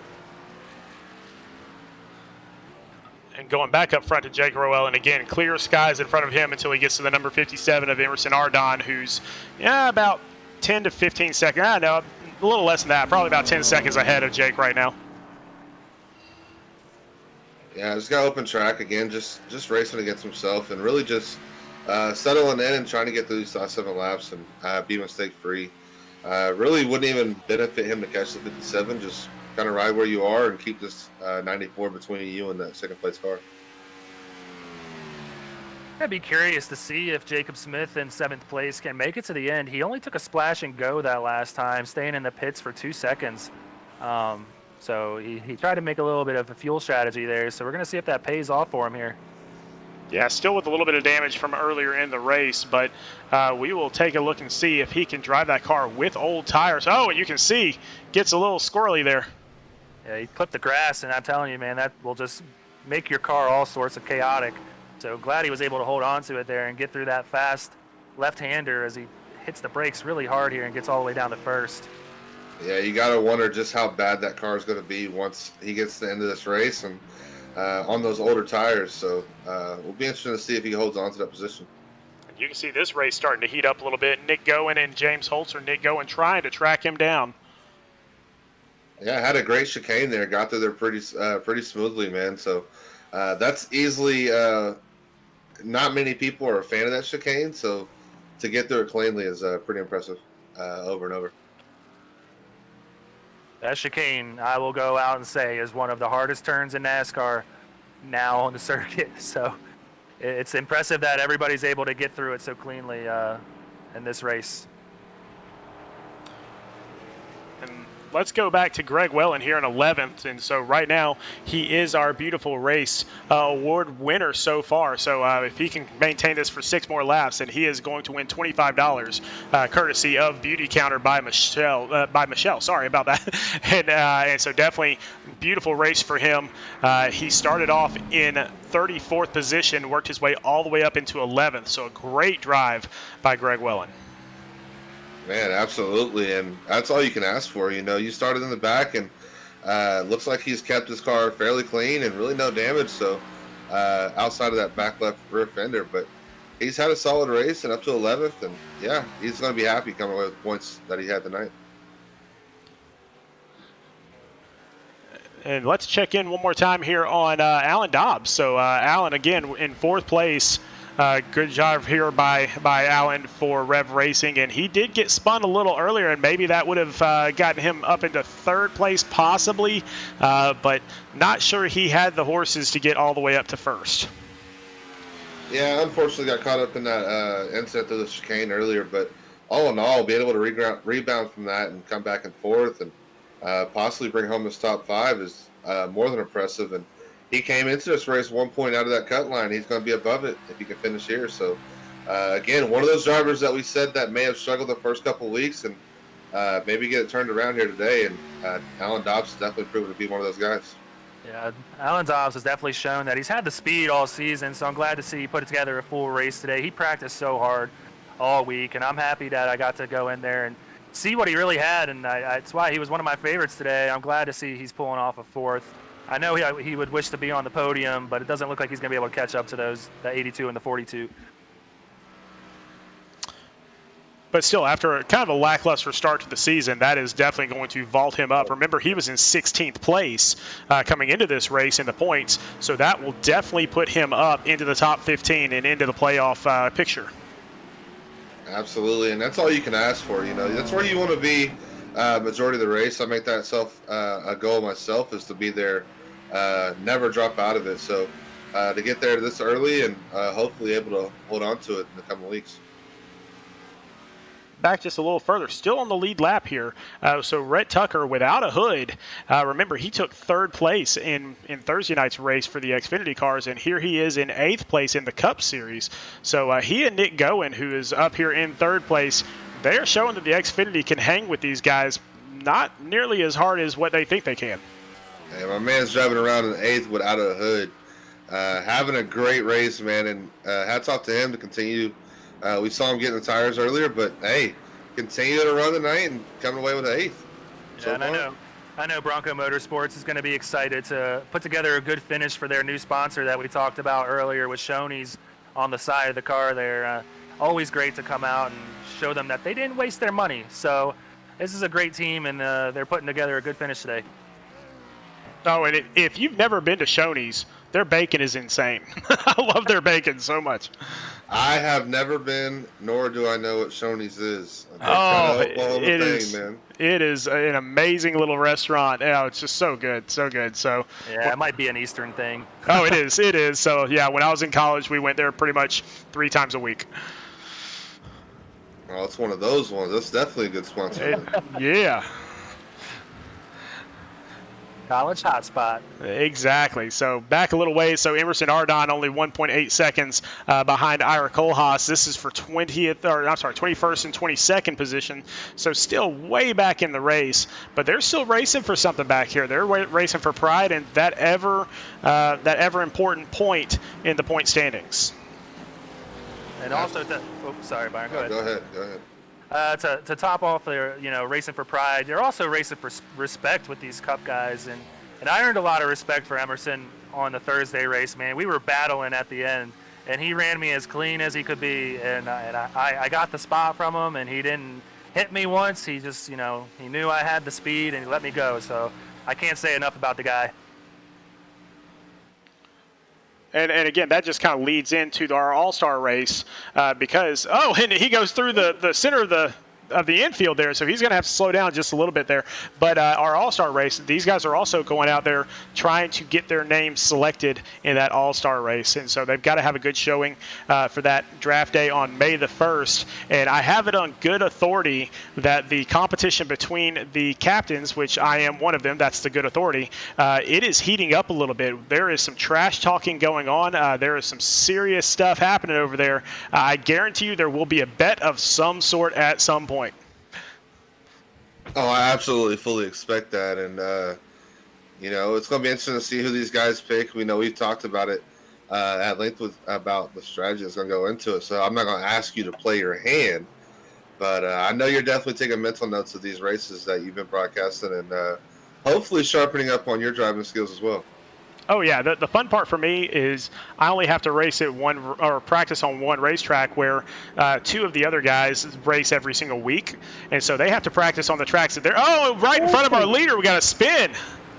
And going back up front to Jake Rowell, and again, clear skies in front of him until he gets to the number 57 of Emerson Ardon, who's about 10 to 15 seconds. I know, a little less than that, probably about 10 seconds ahead of Jake right now. Yeah, just got open track again, just racing against himself, and really just settling in and trying to get through these last 7 laps and be mistake-free. Really wouldn't even benefit him to catch the 57, just kind of ride where you are and keep this 94 between you and that second-place car. I'd be curious to see if Jacob Smith in 7th place can make it to the end. He only took a splash and go that last time, staying in the pits for 2 seconds. So he tried to make a little bit of a fuel strategy there, so we're going to see if that pays off for him here. Yeah, still with a little bit of damage from earlier in the race, but we will take a look and see if he can drive that car with old tires. Oh, and you can see, gets a little squirrely there. Yeah, he clipped the grass, and I'm telling you, man, that will just make your car all sorts of chaotic. So glad he was able to hold on to it there and get through that fast left-hander as he hits the brakes really hard here and gets all the way down to first. Yeah, you got to wonder just how bad that car is going to be once he gets to the end of this race and on those older tires. So we'll be interested to see if he holds on to that position. You can see this race starting to heat up a little bit. Nick Goen and James Holzer. Nick Goen trying to track him down. Yeah, had a great chicane there. Got through there pretty smoothly, man. So that's easily not many people are a fan of that chicane. So to get through it cleanly is pretty impressive over and over. That chicane, I will go out and say, is one of the hardest turns in NASCAR now on the circuit. So it's impressive that everybody's able to get through it so cleanly in this race. And let's go back to Greg Wellen here in 11th. And so right now he is our Beautiful Race award winner so far. So if he can maintain this for 6 more laps, then he is going to win $25 courtesy of Beauty Counter by Michelle. Sorry about that. And so definitely beautiful race for him. He started off in 34th position, worked his way all the way up into 11th. So a great drive by Greg Wellen. Man, absolutely, and that's all you can ask for. You started in the back, and looks like he's kept his car fairly clean and really no damage. So outside of that back left rear fender, but he's had a solid race and up to 11th, and yeah, he's going to be happy coming away with the points that he had tonight. And let's check in one more time here on Alan Dobbs. So Alan, again, in 4th place. Good job here by Alan for Rev Racing, and he did get spun a little earlier, and maybe that would have gotten him up into 3rd place possibly, but not sure he had the horses to get all the way up to 1st. Yeah, unfortunately got caught up in that incident of the chicane earlier, but all in all, being able to rebound from that and come back in 4th and possibly bring home his top 5 is more than impressive. And he came into this race 1 point out of that cut line. He's going to be above it if he can finish here. So, again, one of those drivers that we said that may have struggled the first couple of weeks and maybe get it turned around here today. And Alan Dobbs has definitely proven to be one of those guys. Yeah, Alan Dobbs has definitely shown that he's had the speed all season, so I'm glad to see he put together a full race today. He practiced so hard all week, and I'm happy that I got to go in there and see what he really had, and that's why he was one of my favorites today. I'm glad to see he's pulling off a fourth. I know he would wish to be on the podium, but it doesn't look like he's going to be able to catch up to the 82 and the 42. But still, after a kind of a lackluster start to the season, that is definitely going to vault him up. Remember, he was in 16th place coming into this race in the points, so that will definitely put him up into the top 15 and into the playoff picture. Absolutely, and that's all you can ask for. That's where you want to be majority of the race. I make that a goal myself, is to be there, never drop out of it. So to get there this early and hopefully able to hold on to it in the coming weeks. Back just a little further, still on the lead lap here. So Rhett Tucker without a hood. Remember, he took third place in Thursday night's race for the Xfinity cars, and here he is in 8th place in the Cup Series. So he and Nick Goen, who is up here in 3rd place, they're showing that the Xfinity can hang with these guys, not nearly as hard as what they think they can. Hey, my man's driving around in 8th without a hood. Having a great race, man, and hats off to him to continue. We saw him getting the tires earlier, but hey, continue to run the night and coming away with an 8th. Yeah, and I know Bronco Motorsports is going to be excited to put together a good finish for their new sponsor that we talked about earlier with Shoney's on the side of the car there. Always great to come out and show them that they didn't waste their money. So this is a great team, and they're putting together a good finish today. Oh, and if you've never been to Shoney's, their bacon is insane. I love their bacon so much. I have never been, nor do I know what Shoney's is. Oh, man. It is an amazing little restaurant. Yeah, it's just so good, so good. So yeah, it might be an Eastern thing. Oh, it is. It is. So yeah, when I was in college, we went there pretty much 3 times a week. Oh, it's one of those ones. That's definitely a good sponsor. Yeah. College hotspot. Exactly. So back a little ways. So Emerson Ardon only 1.8 seconds behind Ira Kohlhaas. This is for 21st and 22nd position. So still way back in the race, but they're still racing for something back here. They're racing for pride and that ever important point in the point standings. And also, sorry, Byron. Go ahead. Go ahead. To top off their, racing for pride, they're also racing for respect with these Cup guys, and I earned a lot of respect for Emerson on the Thursday race, man. We were battling at the end, and he ran me as clean as he could be, and I got the spot from him, and he didn't hit me once. He just, he knew I had the speed, and he let me go, so I can't say enough about the guy. And again, that just kind of leads into our All-Star race because, and he goes through the center of the infield there, so he's going to have to slow down just a little bit there. But our All-Star race, these guys are also going out there trying to get their names selected in that All-Star race. And so they've got to have a good showing for that draft day on May the 1st. And I have it on good authority that the competition between the captains, which I am one of them, that's the good authority, it is heating up a little bit. There is some trash talking going on. There is some serious stuff happening over there. I guarantee you there will be a bet of some sort at some point. Oh, I absolutely fully expect that, and it's going to be interesting to see who these guys pick. We've talked about it at length about the strategy that's going to go into it, so I'm not going to ask you to play your hand, but I know you're definitely taking mental notes of these races that you've been broadcasting, and hopefully sharpening up on your driving skills as well. Oh yeah, the fun part for me is I only have to race at practice on one racetrack where 2 of the other guys race every single week, and so they have to practice on the tracks that they're right in front of our leader. We got to spin.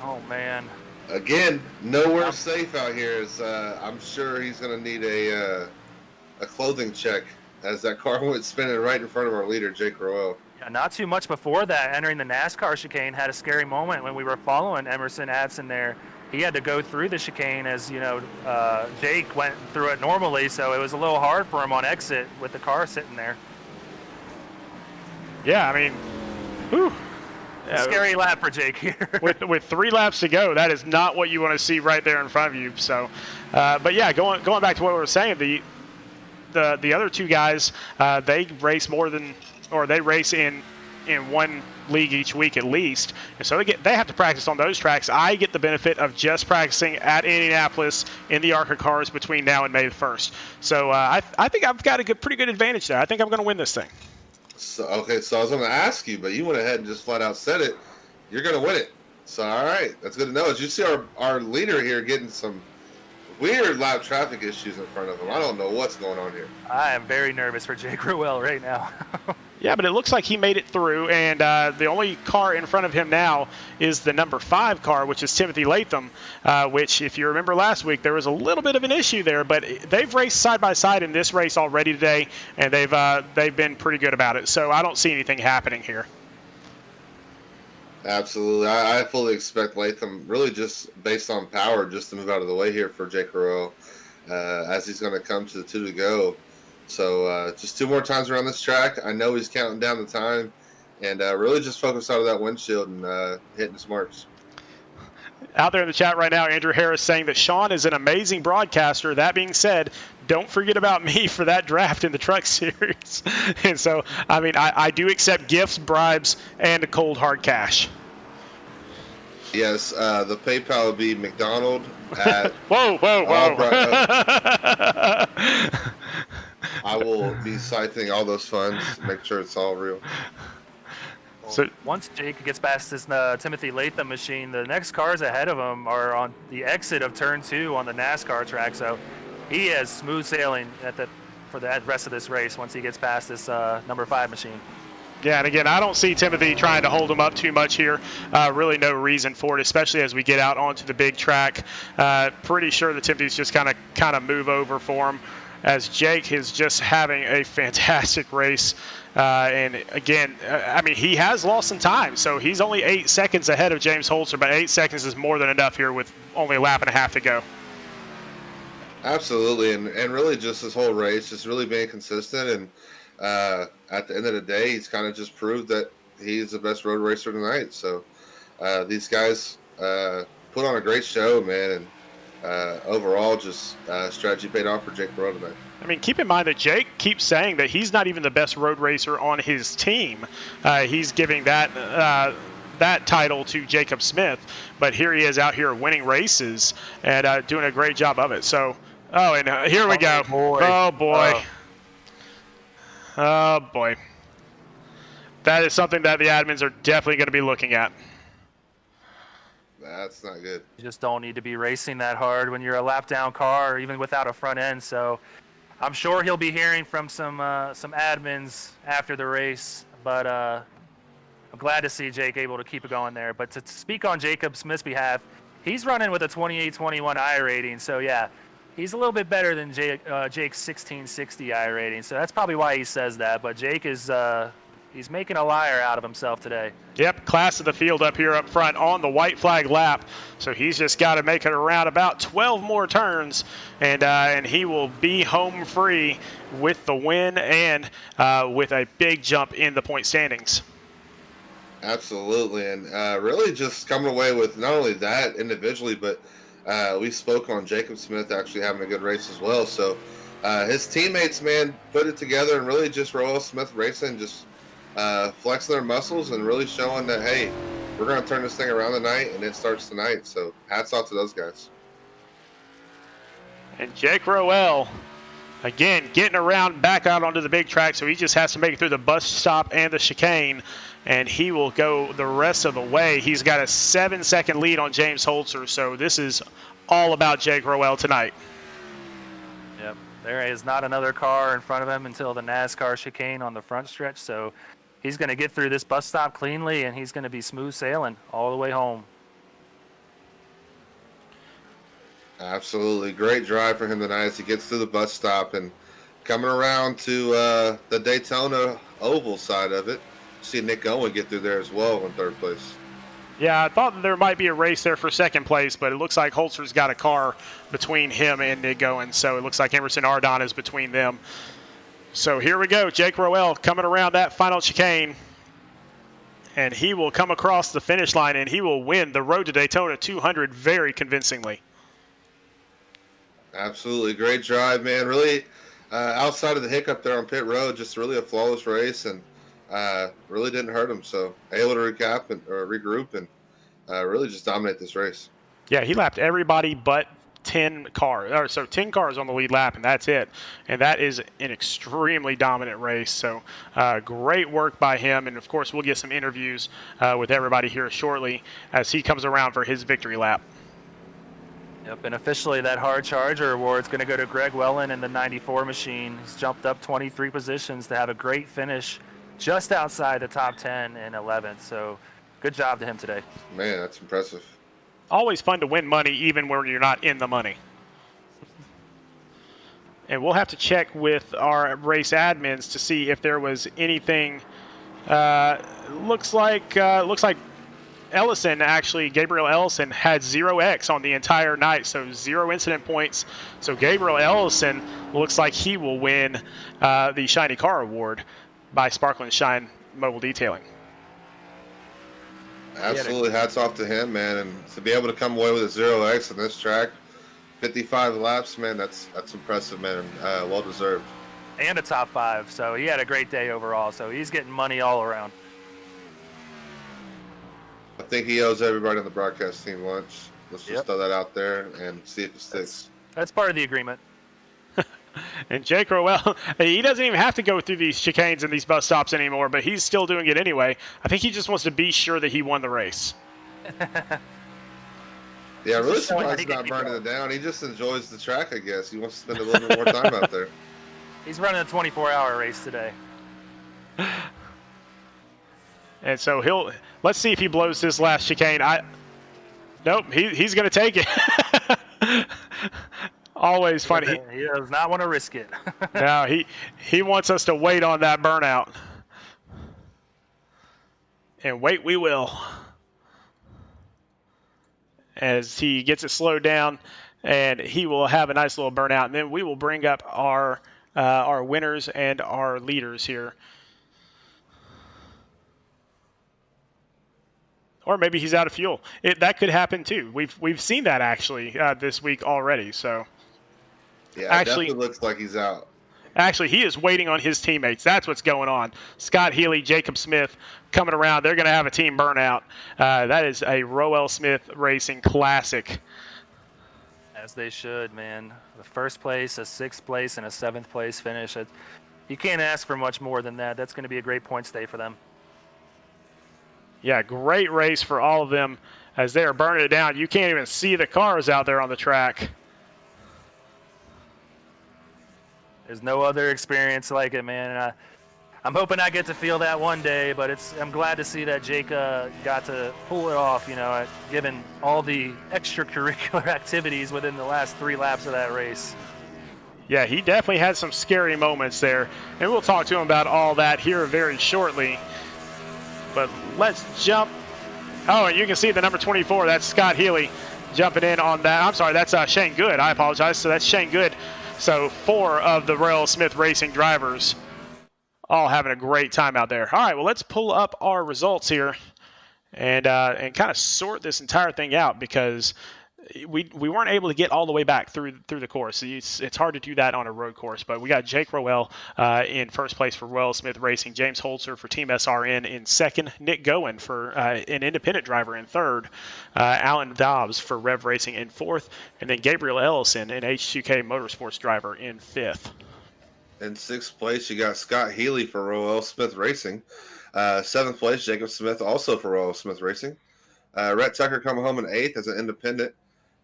Oh man. Again, nowhere safe out here. I'm sure he's going to need a clothing check as that car went spinning right in front of our leader, Jake Roel. Yeah, not too much before that, entering the NASCAR chicane, had a scary moment when we were following Emerson Adson there. He had to go through the chicane as, Jake went through it normally, so it was a little hard for him on exit with the car sitting there. Yeah, I mean, whew. Scary lap for Jake here. with 3 laps to go, that is not what you want to see right there in front of you. So, but yeah, going back to what we were saying, the other 2 guys, they race they race in in one league each week at least, and so they have to practice on those tracks. I get the benefit of just practicing at Indianapolis in the ARCA cars between now and May the 1st. So I think I've got a pretty good advantage there. I think I'm going to win this thing. So I was going to ask you, but you went ahead and just flat out said it. You're going to win it. So, all right, that's good to know. As you see our leader here getting some weird lap traffic issues in front of him. I don't know what's going on here. I am very nervous for Jake Ruel right now. Yeah, but it looks like he made it through, and the only car in front of him now is the number 5 car, which is Timothy Latham, which, if you remember last week, there was a little bit of an issue there, but they've raced side by side in this race already today, and they've been pretty good about it. So I don't see anything happening here. Absolutely. I fully expect Latham, really just based on power, just to move out of the way here for Jake Ruel, as he's going to come to the 2 to go. So just 2 more times around this track. I know he's counting down the time, and really just focus out of that windshield and hitting his marks. Out there in the chat right now, Andrew Harris saying that Sean is an amazing broadcaster. That being said, don't forget about me for that draft in the Truck Series. And so, I mean, I do accept gifts, bribes, and cold hard cash. Yes, the PayPal would be McDonald at... Whoa. I will be siphoning all those funds, make sure it's all real. So once Jake gets past this Timothy Latham machine, the next cars ahead of him are on the exit of turn 2 on the NASCAR track. So he has smooth sailing for the rest of this race once he gets past this number 5 machine. Yeah, and again, I don't see Timothy trying to hold him up too much here. Really no reason for it, especially as we get out onto the big track. Pretty sure that Timothy's just kind of move over for him, as Jake is just having a fantastic race. And again, I mean, he has lost some time, so he's only 8 seconds ahead of James Holzer, but 8 seconds is more than enough here with only a lap and a half to go. Absolutely, and really just this whole race, just really being consistent, and at the end of the day, he's kind of just proved that he's the best road racer tonight. So these guys put on a great show, man, and overall, just strategy paid off for Jake Ruel tonight. I mean, keep in mind that Jake keeps saying that he's not even the best road racer on his team. He's giving that title to Jacob Smith, but here he is out here winning races and doing a great job of it. So, here we go. Boy. Oh, boy. Oh, boy. That is something that the admins are definitely going to be looking at. That's not good. You just don't need to be racing that hard when you're a lap down car, or even without a front end. So I'm sure he'll be hearing from some admins after the race, but I'm glad to see Jake able to keep it going there. But to speak on Jacob Smith's behalf, he's running with a 28-21 iRating. So yeah, he's a little bit better than Jake's 1660 iRating. So that's probably why he says that. But Jake is he's making a liar out of himself today. Yep, class of the field up here up front on the white flag lap. So he's just got to make it around about 12 more turns, and he will be home free with the win and with a big jump in the point standings. Absolutely, and really just coming away with not only that individually, but we spoke on Jacob Smith actually having a good race as well. So his teammates, man, put it together, and really just Ruel Smith Racing just flexing their muscles and really showing that, hey, we're going to turn this thing around tonight, and it starts tonight. So hats off to those guys. And Jake Ruel, again, getting around back out onto the big track, so he just has to make it through the bus stop and the chicane, and he will go the rest of the way. He's got a 7-second lead on James Holzer, so this is all about Jake Ruel tonight. Yep, there is not another car in front of him until the NASCAR chicane on the front stretch, so he's going to get through this bus stop cleanly, and he's going to be smooth sailing all the way home. Absolutely. Great drive for him tonight as he gets through the bus stop and coming around to the Daytona Oval side of it. See Nick Owen get through there as well in third place. Yeah, I thought there might be a race there for second place, but it looks like Holzer's got a car between him and Nick Owen, so it looks like Emerson Ardon is between them. So here we go. Jake Ruel coming around that final chicane, and he will come across the finish line, and he will win the Road to Daytona 200 very convincingly. Absolutely. Great drive, man. Really, outside of the hiccup there on pit road, just really a flawless race, and really didn't hurt him. So able to recap and or regroup and really just dominate this race. Yeah, he lapped everybody but 10 cars. Or so 10 cars on the lead lap, and that's it. And that is an extremely dominant race. So great work by him. And, of course, we'll get some interviews with everybody here shortly as he comes around for his victory lap. Yep, and officially that hard charger award is going to go to Greg Wellen in the 94 machine. He's jumped up 23 positions to have a great finish just outside the top 10 and 11th. So good job to him today. Man, that's impressive. Always fun to win money even when you're not in the money. And we'll have to check with our race admins to see if there was anything. Looks like Ellison, actually, Gabriel Ellison had 0X on the entire night, so 0 incident points. So Gabriel Ellison looks like he will win the Shiny Car Award by Sparkle and Shine Mobile Detailing. Absolutely, hats off to him, man. And to be able to come away with a 0X on this track, 55 laps, man, that's impressive, man. Well deserved. And a top 5, so he had a great day overall. So he's getting money all around. I think he owes everybody on the broadcast team lunch. Let's just throw that out there and see if it sticks. That's part of the agreement. And Jake Rowell, he doesn't even have to go through these chicanes and these bus stops anymore, but he's still doing it anyway. I think he just wants to be sure that he won the race. Yeah, really surprised he's not burning it down. He just enjoys the track, I guess. He wants to spend a little bit more time out there. He's running a 24-hour race today. And so let's see if he blows this last chicane. Nope, he's going to take it. Always funny. He does not want to risk it. No, he wants us to wait on that burnout. And wait we will. As he gets it slowed down, and he will have a nice little burnout. And then we will bring up our winners and our leaders here. Or maybe he's out of fuel. That could happen too. We've seen that actually this week already. So yeah, actually, it definitely looks like he's out. Actually, he is waiting on his teammates. That's what's going on. Scott Healy, Jacob Smith coming around. They're going to have a team burnout. That is a Rowell Smith Racing classic. As they should, man. The first place, a 6th place, and a 7th place finish. You can't ask for much more than that. That's going to be a great point stay for them. Yeah, great race for all of them as they are burning it down. You can't even see the cars out there on the track. There's no other experience like it, man. And I'm hoping I get to feel that one day, but I'm glad to see that Jake got to pull it off, given all the extracurricular activities within the last 3 laps of that race. Yeah, he definitely had some scary moments there, and we'll talk to him about all that here very shortly. But let's jump. Oh, and you can see the number 24. That's Scott Healy jumping in on that. I'm sorry, that's Shane Good. I apologize. So that's Shane Good. So 4 of the Rowell Smith Racing drivers all having a great time out there. All right, well, let's pull up our results here and kind of sort this entire thing out because we weren't able to get all the way back through the course. It's hard to do that on a road course, but we got Jake Rowell in first place for Rowell Smith Racing, James Holzer for Team SRN in second, Nick Goen for an independent driver in third, Alan Dobbs for Rev Racing in fourth, and then Gabriel Ellison, an H2K Motorsports driver, in fifth. In sixth place, you got Scott Healy for Rowell Smith Racing. Seventh place, Jacob Smith also for Rowell Smith Racing. Rhett Tucker coming home in eighth as an independent.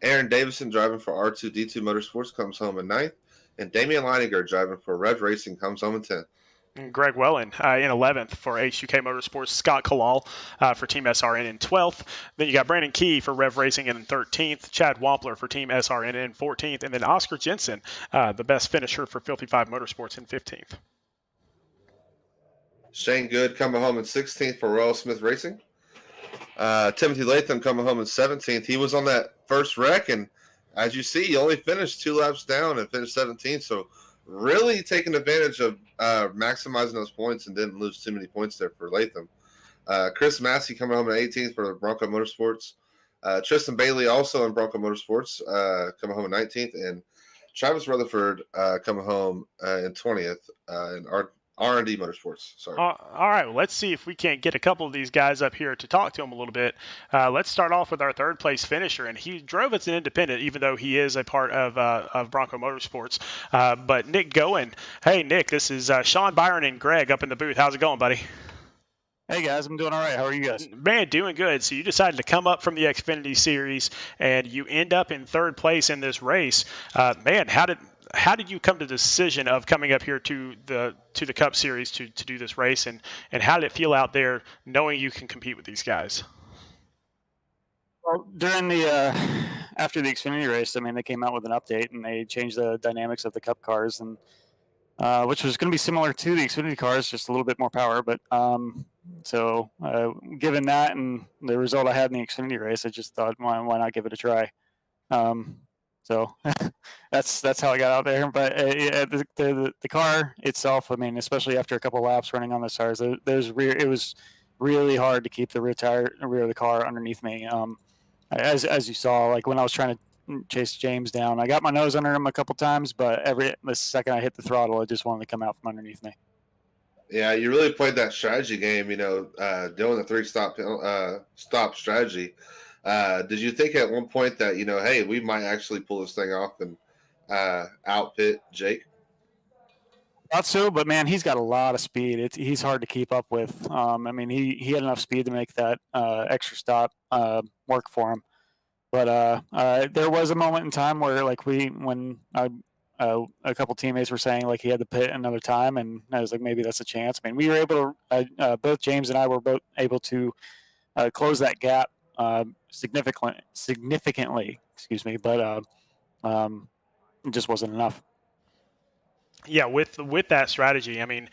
Aaron Davison driving for R2D2 Motorsports comes home in ninth. And Damian Leininger driving for Rev Racing comes home in 10th. And Greg Wellen in 11th for H2K Motorsports. Scott Kalal for Team SRN in 12th. Then you got Brandon Key for Rev Racing in 13th. Chad Wampler for Team SRN in 14th. And then Oscar Jensen, the best finisher for Filthy 5 Motorsports, in 15th. Shane Good coming home in 16th for Rowell Smith Racing. Timothy Latham coming home in 17th. He was on that first wreck, and as you see, he only finished 2 laps down and finished 17th. So really taking advantage of maximizing those points and didn't lose too many points there for Latham. Chris Massey coming home in 18th for Bronco Motorsports. Tristan Bailey also in Bronco Motorsports coming home in 19th. And Travis Rutherford coming home in 20th. And R&D Motorsports. Sorry. All right, well, let's see if we can't get a couple of these guys up here to talk to them a little bit. Let's start off with our third place finisher, and he drove as an independent, even though he is a part of Bronco Motorsports. But Nick Goen, hey Nick, this is Sean, Byron, and Greg up in the booth. How's it going, buddy? Hey guys, I'm doing all right. How are you guys? Man, doing good. So you decided to come up from the Xfinity Series, and you end up in third place in this race. Man, how did you come to the decision of coming up here to the Cup Series to do this race, and how did it feel out there knowing you can compete with these guys? Well, during the after the Xfinity race, I mean, they came out with an update and they changed the dynamics of the Cup cars, and which was going to be similar to the Xfinity cars, just a little bit more power. But so given that and the result I had in the Xfinity race, I just thought, why not give it a try? So that's how I got out there. But the car itself, I mean, especially after a couple of laps running on the tires, it was really hard to keep the rear of the car underneath me. As you saw, like when I was trying to chase James down, I got my nose under him a couple times, but the second I hit the throttle, it just wanted to come out from underneath me. Yeah, you really played that strategy game, doing the 3-stop strategy. Did you think at one point that, hey, we might actually pull this thing off and outpit Jake? Not so, but man, he's got a lot of speed. He's hard to keep up with. I mean, he had enough speed to make that extra stop work for him. But there was a moment in time where, like, when a couple teammates were saying like he had to pit another time, and I was like, maybe that's a chance. I mean, we were able to both James and I were both able to close that gap significantly. Excuse me, but it just wasn't enough. Yeah, with that strategy, I mean,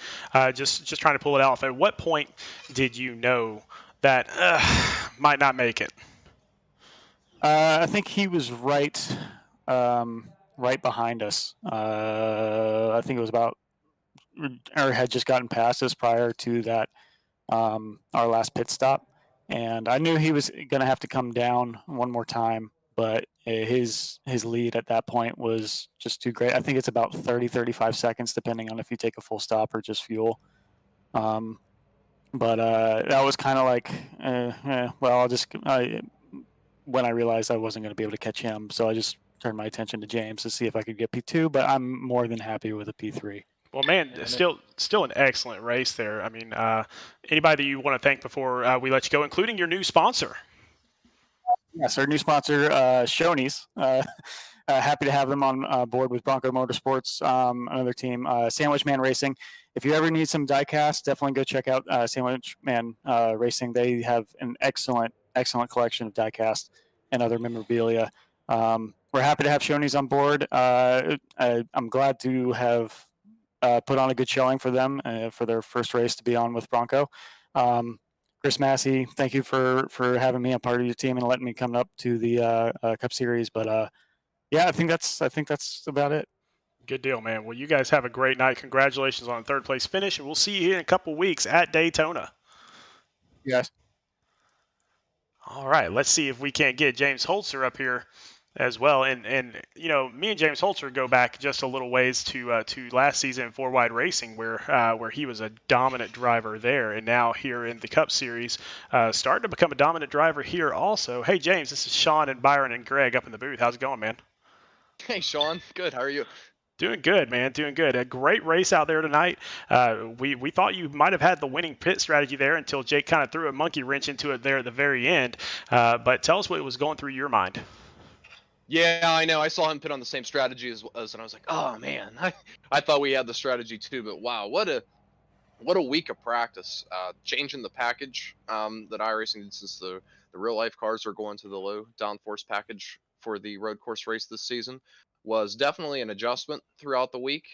just trying to pull it off. At what point did you know that might not make it? I think he was right behind us. I think it was about, or had just gotten past us prior to that, our last pit stop. And I knew he was going to have to come down one more time, but his lead at that point was just too great. I think it's about 35 seconds, depending on if you take a full stop or just fuel. But that was kind of like, well, when I realized I wasn't going to be able to catch him, so I just turned my attention to James to see if I could get P2, but I'm more than happy with a P3. Well, man, still an excellent race there. I mean, anybody that you want to thank before we let you go, including your new sponsor? Yes, our new sponsor, Shoney's. Happy to have them on board with Bronco Motorsports, another team, Sandwich Man Racing. If you ever need some diecast, definitely go check out Sandwich Man Racing. They have an excellent collection of diecast and other memorabilia. We're happy to have Shoney's on board. I'm glad to have put on a good showing for them for their first race to be on with Bronco. Chris Massey, thank you for having me a part of your team and letting me come up to the Cup Series. But yeah, I think that's about it. Good deal, man. Well, you guys have a great night. Congratulations on a third place finish, and we'll see you in a couple weeks at Daytona. Yes. All right, let's see if we can't get James Holzer up here as well. And me and James Holzer go back just a little ways to last season in 4-Wide Racing, where he was a dominant driver there, and now here in the Cup Series, starting to become a dominant driver here also. Hey, James, this is Sean and Byron and Greg up in the booth. How's it going, man? Hey, Sean. Good. How are you? Doing good, man. Doing good. A great race out there tonight. We thought you might have had the winning pit strategy there until Jake kind of threw a monkey wrench into it there at the very end. But tell us what was going through your mind. Yeah, I know. I saw him pit on the same strategy as and I was like, oh man, I thought we had the strategy too. But wow, what a week of practice. Changing the package that iRacing did, since the real life cars are going to the low downforce package for the road course race this season, was definitely an adjustment throughout the week.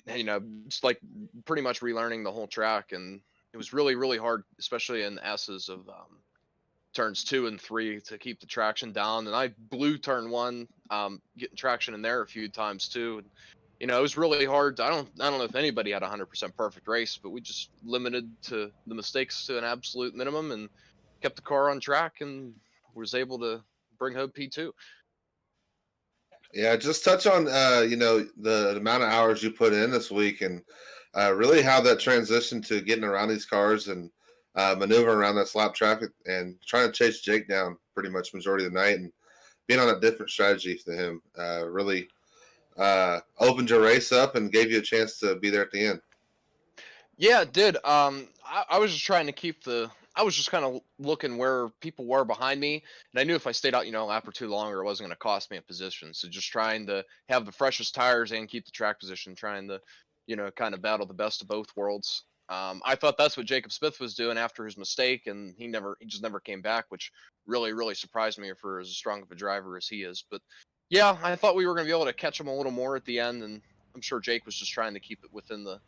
Just like pretty much relearning the whole track, and it was really, really hard, especially in the S's of turns 2 and 3 to keep the traction down. And I blew turn 1, getting traction in there a few times too. And, it was really hard. I don't know if anybody had a 100% perfect race, but we just limited to the mistakes to an absolute minimum and kept the car on track and was able to bring home P2. Yeah, just touch on the amount of hours you put in this week, and really how that transition to getting around these cars and maneuvering around that slap traffic and trying to chase Jake down pretty much majority of the night and being on a different strategy to him really opened your race up and gave you a chance to be there at the end. Yeah, it did. I was just trying to keep I was just kind of looking where people were behind me, and I knew if I stayed out, a lap or two longer, it wasn't going to cost me a position. So just trying to have the freshest tires and keep the track position, trying to, kind of battle the best of both worlds. I thought that's what Jacob Smith was doing after his mistake, and he just never came back, which really, really surprised me for as strong of a driver as he is. But yeah, I thought we were going to be able to catch him a little more at the end, and I'm sure Jake was just trying to keep it within the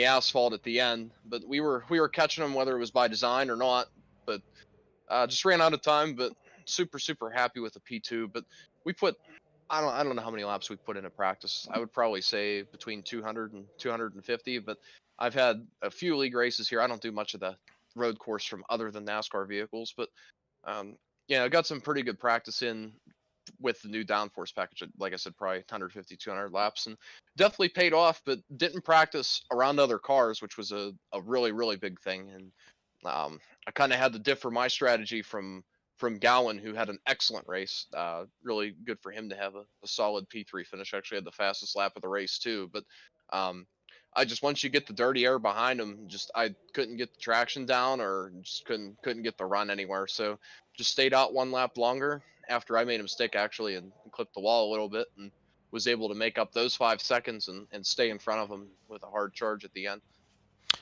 asphalt at the end, but we were catching them whether it was by design or not. But just ran out of time. But super happy with the P2. But we put I don't know how many laps we put into practice. I would probably say between 200 and 250. But I've had a few league races here. I don't do much of the road course from other than NASCAR vehicles, but I got some pretty good practice in with the new downforce package. Like I said, probably 150, 200 laps, and definitely paid off, but didn't practice around other cars, which was a really, really big thing. And I kind of had to differ my strategy from Gowan, who had an excellent race. Really good for him to have a solid P3 finish. Actually had the fastest lap of the race too. But I just, once you get the dirty air behind him, I couldn't get the traction down, or just couldn't get the run anywhere. So just stayed out one lap longer after I made a mistake actually and clipped the wall a little bit, and was able to make up those 5 seconds and stay in front of him with a hard charge at the end.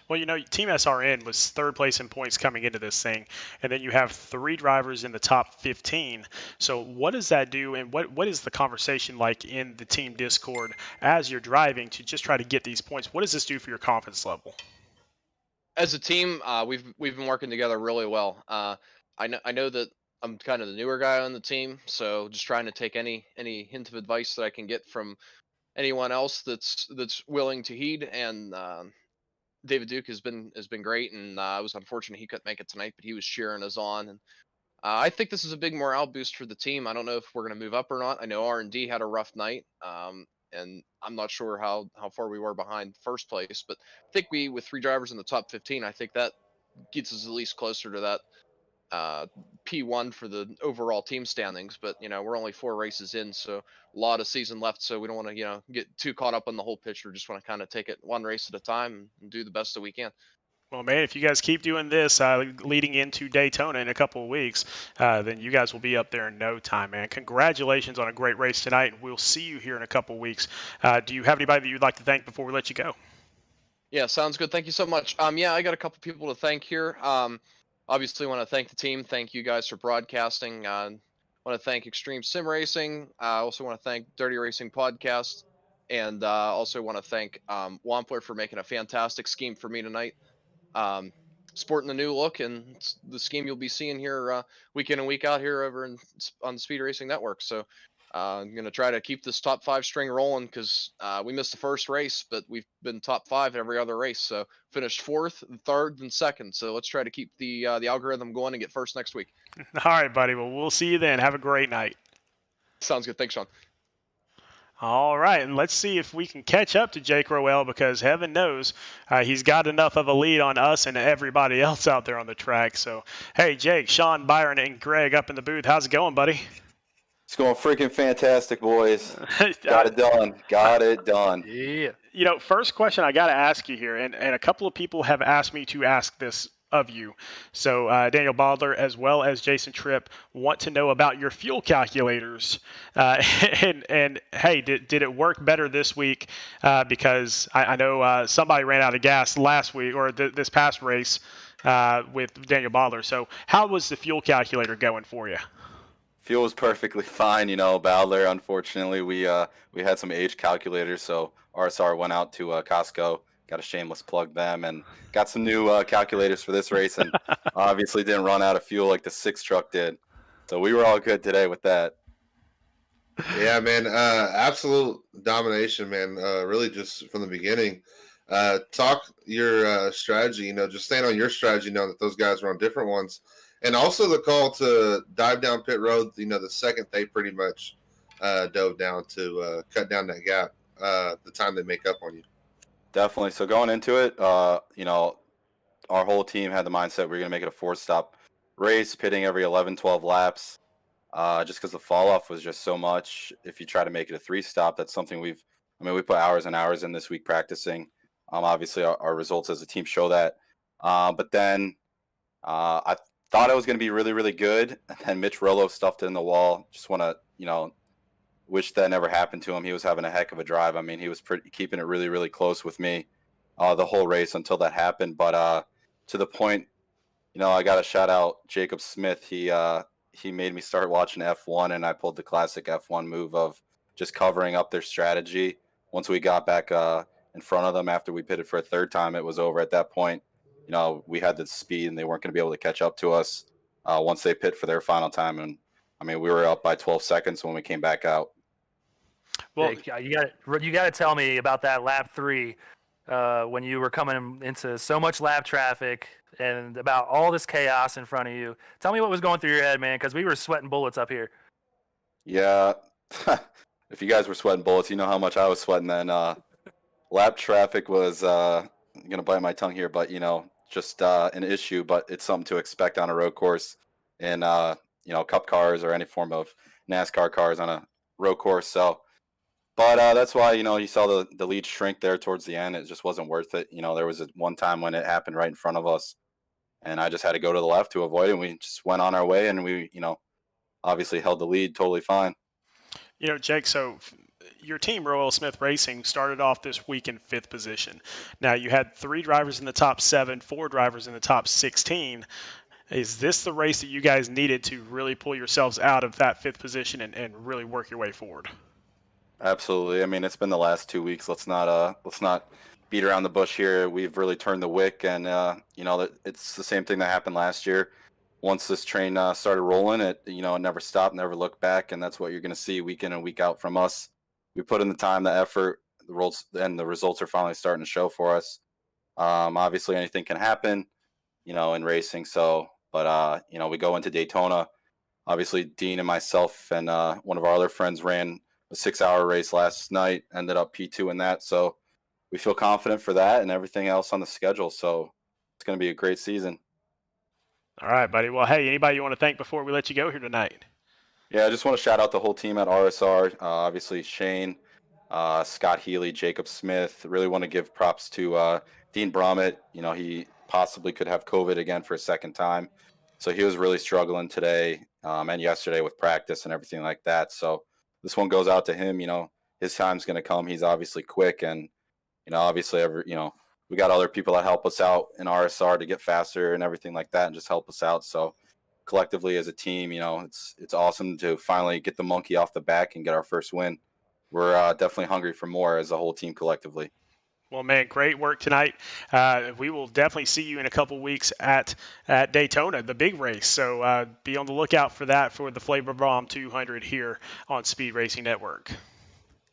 Well, Team SRN was third place in points coming into this thing, and then you have 3 drivers in the top 15. So what does that do, and what is the conversation like in the team Discord as you're driving to just try to get these points? What does this do for your confidence level? As a team, we've been working together really well. I know that I'm kind of the newer guy on the team, so just trying to take any hint of advice that I can get from anyone else that's willing to heed. And David Duke has been great, and I was unfortunate he couldn't make it tonight, but he was cheering us on. And I think this is a big morale boost for the team. I don't know if we're going to move up or not. I know R&D had a rough night, and I'm not sure how far we were behind first place, but I think with 3 drivers in the top 15, I think that gets us at least closer to that P1 for the overall team standings. But we're only 4 races in, so a lot of season left, so we don't want to get too caught up on the whole picture. Just want to kind of take it one race at a time and do the best that we can. Well, man, if you guys keep doing this leading into Daytona in a couple of weeks, then you guys will be up there in no time, man. Congratulations on a great race tonight. We'll see you here in a couple of weeks. Do you have anybody that you'd like to thank before we let you go? Yeah, sounds good. Thank you so much. Yeah, I got a couple people to thank here. Obviously, want to thank the team. Thank you guys for broadcasting. Want to thank Extreme Sim Racing. I also want to thank Dirty Racing Podcast, and also want to thank Wampler for making a fantastic scheme for me tonight. Sporting the new look and the scheme you'll be seeing here week in and week out here over on the Speed Racing Network. So I'm going to try to keep this top 5 string rolling, because we missed the first race, but we've been top 5 every other race. So finished 4th, 3rd, and 2nd. So let's try to keep the algorithm going and get first next week. All right, buddy. Well, we'll see you then. Have a great night. Sounds good. Thanks, Sean. All right, and let's see if we can catch up to Jake Rowell, because heaven knows he's got enough of a lead on us and everybody else out there on the track. So, hey, Jake, Sean, Byron, and Greg up in the booth. How's it going, buddy? It's going freaking fantastic, boys. Got it done. Got it done. Yeah. First question I got to ask you here, and a couple of people have asked me to ask this of you. So Daniel Baldler as well as Jason Tripp want to know about your fuel calculators. And hey, did it work better this week? Because I know somebody ran out of gas last week or this past race with Daniel Baldler. So how was the fuel calculator going for you? Fuel was perfectly fine. Bowdler, unfortunately, we had some age calculators, so RSR went out to Costco, got a shameless plug them, and got some new calculators for this race, and obviously didn't run out of fuel like the 6 truck did. So we were all good today with that. Yeah, man, absolute domination, man. Really just from the beginning. Talk your strategy, just staying on your strategy, knowing that those guys were on different ones. And also the call to dive down pit road, the second they pretty much dove down to cut down that gap, the time they make up on you. Definitely. So going into it, you know, our whole team had the mindset we were going to make it a 4-stop race, pitting every 11, 12 laps. Just because the fall off was just so much. If you try to make it a 3-stop, that's something we put hours and hours in this week practicing. Obviously, our results as a team show that. But then I thought it was going to be really, really good. And then Mitch Rolo stuffed it in the wall. Just want to, wish that never happened to him. He was having a heck of a drive. I mean, he was keeping it really, really close with me the whole race until that happened. But to the point, I got to shout out Jacob Smith. He made me start watching F1, and I pulled the classic F1 move of just covering up their strategy. Once we got back in front of them after we pitted for a third time, it was over at that point. We had the speed, and they weren't going to be able to catch up to us once they pit for their final time. And, we were up by 12 seconds when we came back out. Well, you got to tell me about that lap 3 when you were coming into so much lap traffic and about all this chaos in front of you. Tell me what was going through your head, man, because we were sweating bullets up here. Yeah. If you guys were sweating bullets, you know how much I was sweating then. Lap traffic was, I'm going to bite my tongue here, but, just an issue, but it's something to expect on a road course and, cup cars or any form of NASCAR cars on a road course. So, but that's why, you saw the lead shrink there towards the end. It just wasn't worth it. There was one time when it happened right in front of us, and I just had to go to the left to avoid it. And we just went on our way, and we, obviously held the lead totally fine. Jake, so your team, Royal Smith Racing, started off this week in 5th position. Now, you had 3 drivers in the top 7, 4 drivers in the top 16. Is this the race that you guys needed to really pull yourselves out of that 5th position and really work your way forward? Absolutely. It's been the last 2 weeks. Let's not beat around the bush here. We've really turned the wick, and it's the same thing that happened last year. Once this train started rolling, it never stopped, never looked back, and that's what you're going to see week in and week out from us. We put in the time, the effort, the results are finally starting to show for us. Obviously, anything can happen, in racing. So, but we go into Daytona. Obviously, Dean and myself and one of our other friends ran a 6-hour race last night, ended up P2 in that. So we feel confident for that and everything else on the schedule. So it's going to be a great season. All right, buddy. Well, hey, anybody you want to thank before we let you go here tonight? Yeah, I just want to shout out the whole team at RSR. Obviously, Shane, Scott Healy, Jacob Smith. Really want to give props to Dean Brommett. He possibly could have COVID again for a second time. So he was really struggling today and yesterday with practice and everything like that. So this one goes out to him. His time's going to come. He's obviously quick, and obviously we got other people that help us out in RSR to get faster and everything like that, and just help us out. So collectively as a team, it's awesome to finally get the monkey off the back and get our first win. We're definitely hungry for more as a whole team collectively. Well, man, great work tonight. We will definitely see you in a couple weeks at Daytona, the big race. So be on the lookout for that for the Flavor Bomb 200 here on Speed Racing Network.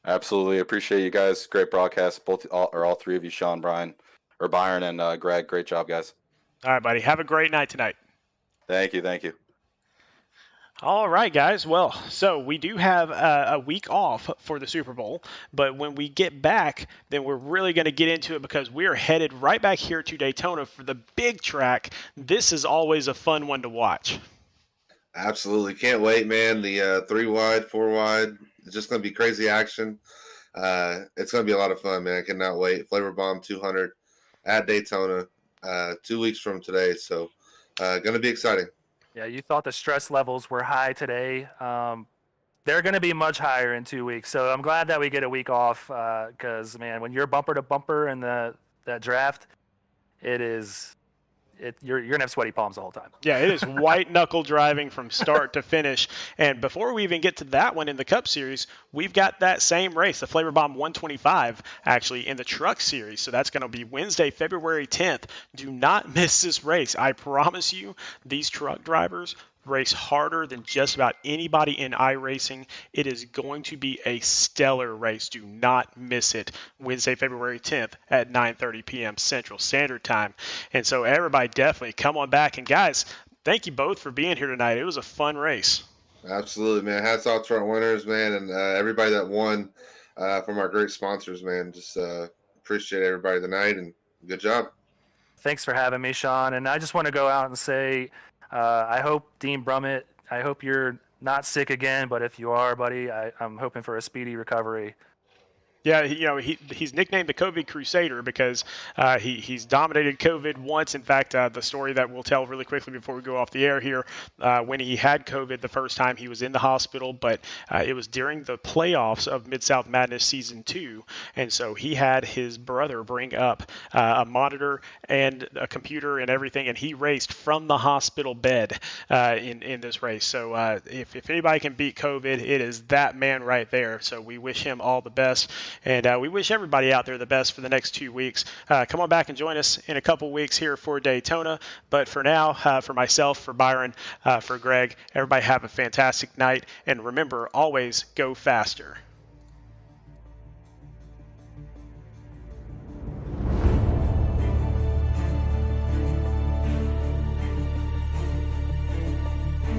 Absolutely. Appreciate you guys. Great broadcast. All 3 of you, Sean, Byron, and Greg. Great job, guys. All right, buddy. Have a great night tonight. Thank you. All right, guys. Well, so we do have a week off for the Super Bowl, but when we get back, then we're really going to get into it because we are headed right back here to Daytona for the big track. This is always a fun one to watch. Absolutely. Can't wait, man. The 3 wide, 4 wide. It's just going to be crazy action. It's going to be a lot of fun, man. I cannot wait. Flavor Bomb 200 at Daytona 2 weeks from today. So going to be exciting. Yeah, you thought the stress levels were high today. They're going to be much higher in 2 weeks. So I'm glad that we get a week off because, man, when you're bumper to bumper in that draft, you're going to have sweaty palms the whole time. Yeah, it is white knuckle driving from start to finish. And before we even get to that one in the Cup Series, we've got that same race, the Flavor Bomb 125, actually in the Truck Series. So that's going to be Wednesday, February 10th. Do not miss this race. I promise you, these truck drivers race harder than just about anybody in iRacing. It is going to be a stellar race. Do not miss it. Wednesday, February 10th at 9:30 p.m. Central Standard Time. And so everybody definitely come on back. And guys, thank you both for being here tonight. It was a fun race. Absolutely, man. Hats off to our winners, man, and everybody that won from our great sponsors, man. Just appreciate everybody tonight, and good job. Thanks for having me, Sean. And I just want to go out and say, I hope Dean Brummett, I hope you're not sick again, but if you are, buddy, I'm hoping for a speedy recovery. Yeah, he's nicknamed the COVID Crusader because he's dominated COVID once. In fact, the story that we'll tell really quickly before we go off the air here, when he had COVID the first time, he was in the hospital, but it was during the playoffs of Mid-South Madness Season 2, and so he had his brother bring up a monitor and a computer and everything, and he raced from the hospital bed in this race. So if anybody can beat COVID, it is that man right there. So we wish him all the best. And we wish everybody out there the best for the next 2 weeks. Come on back and join us in a couple weeks here for Daytona. But for now, for myself, for Byron, for Greg, everybody have a fantastic night. And remember, always go faster.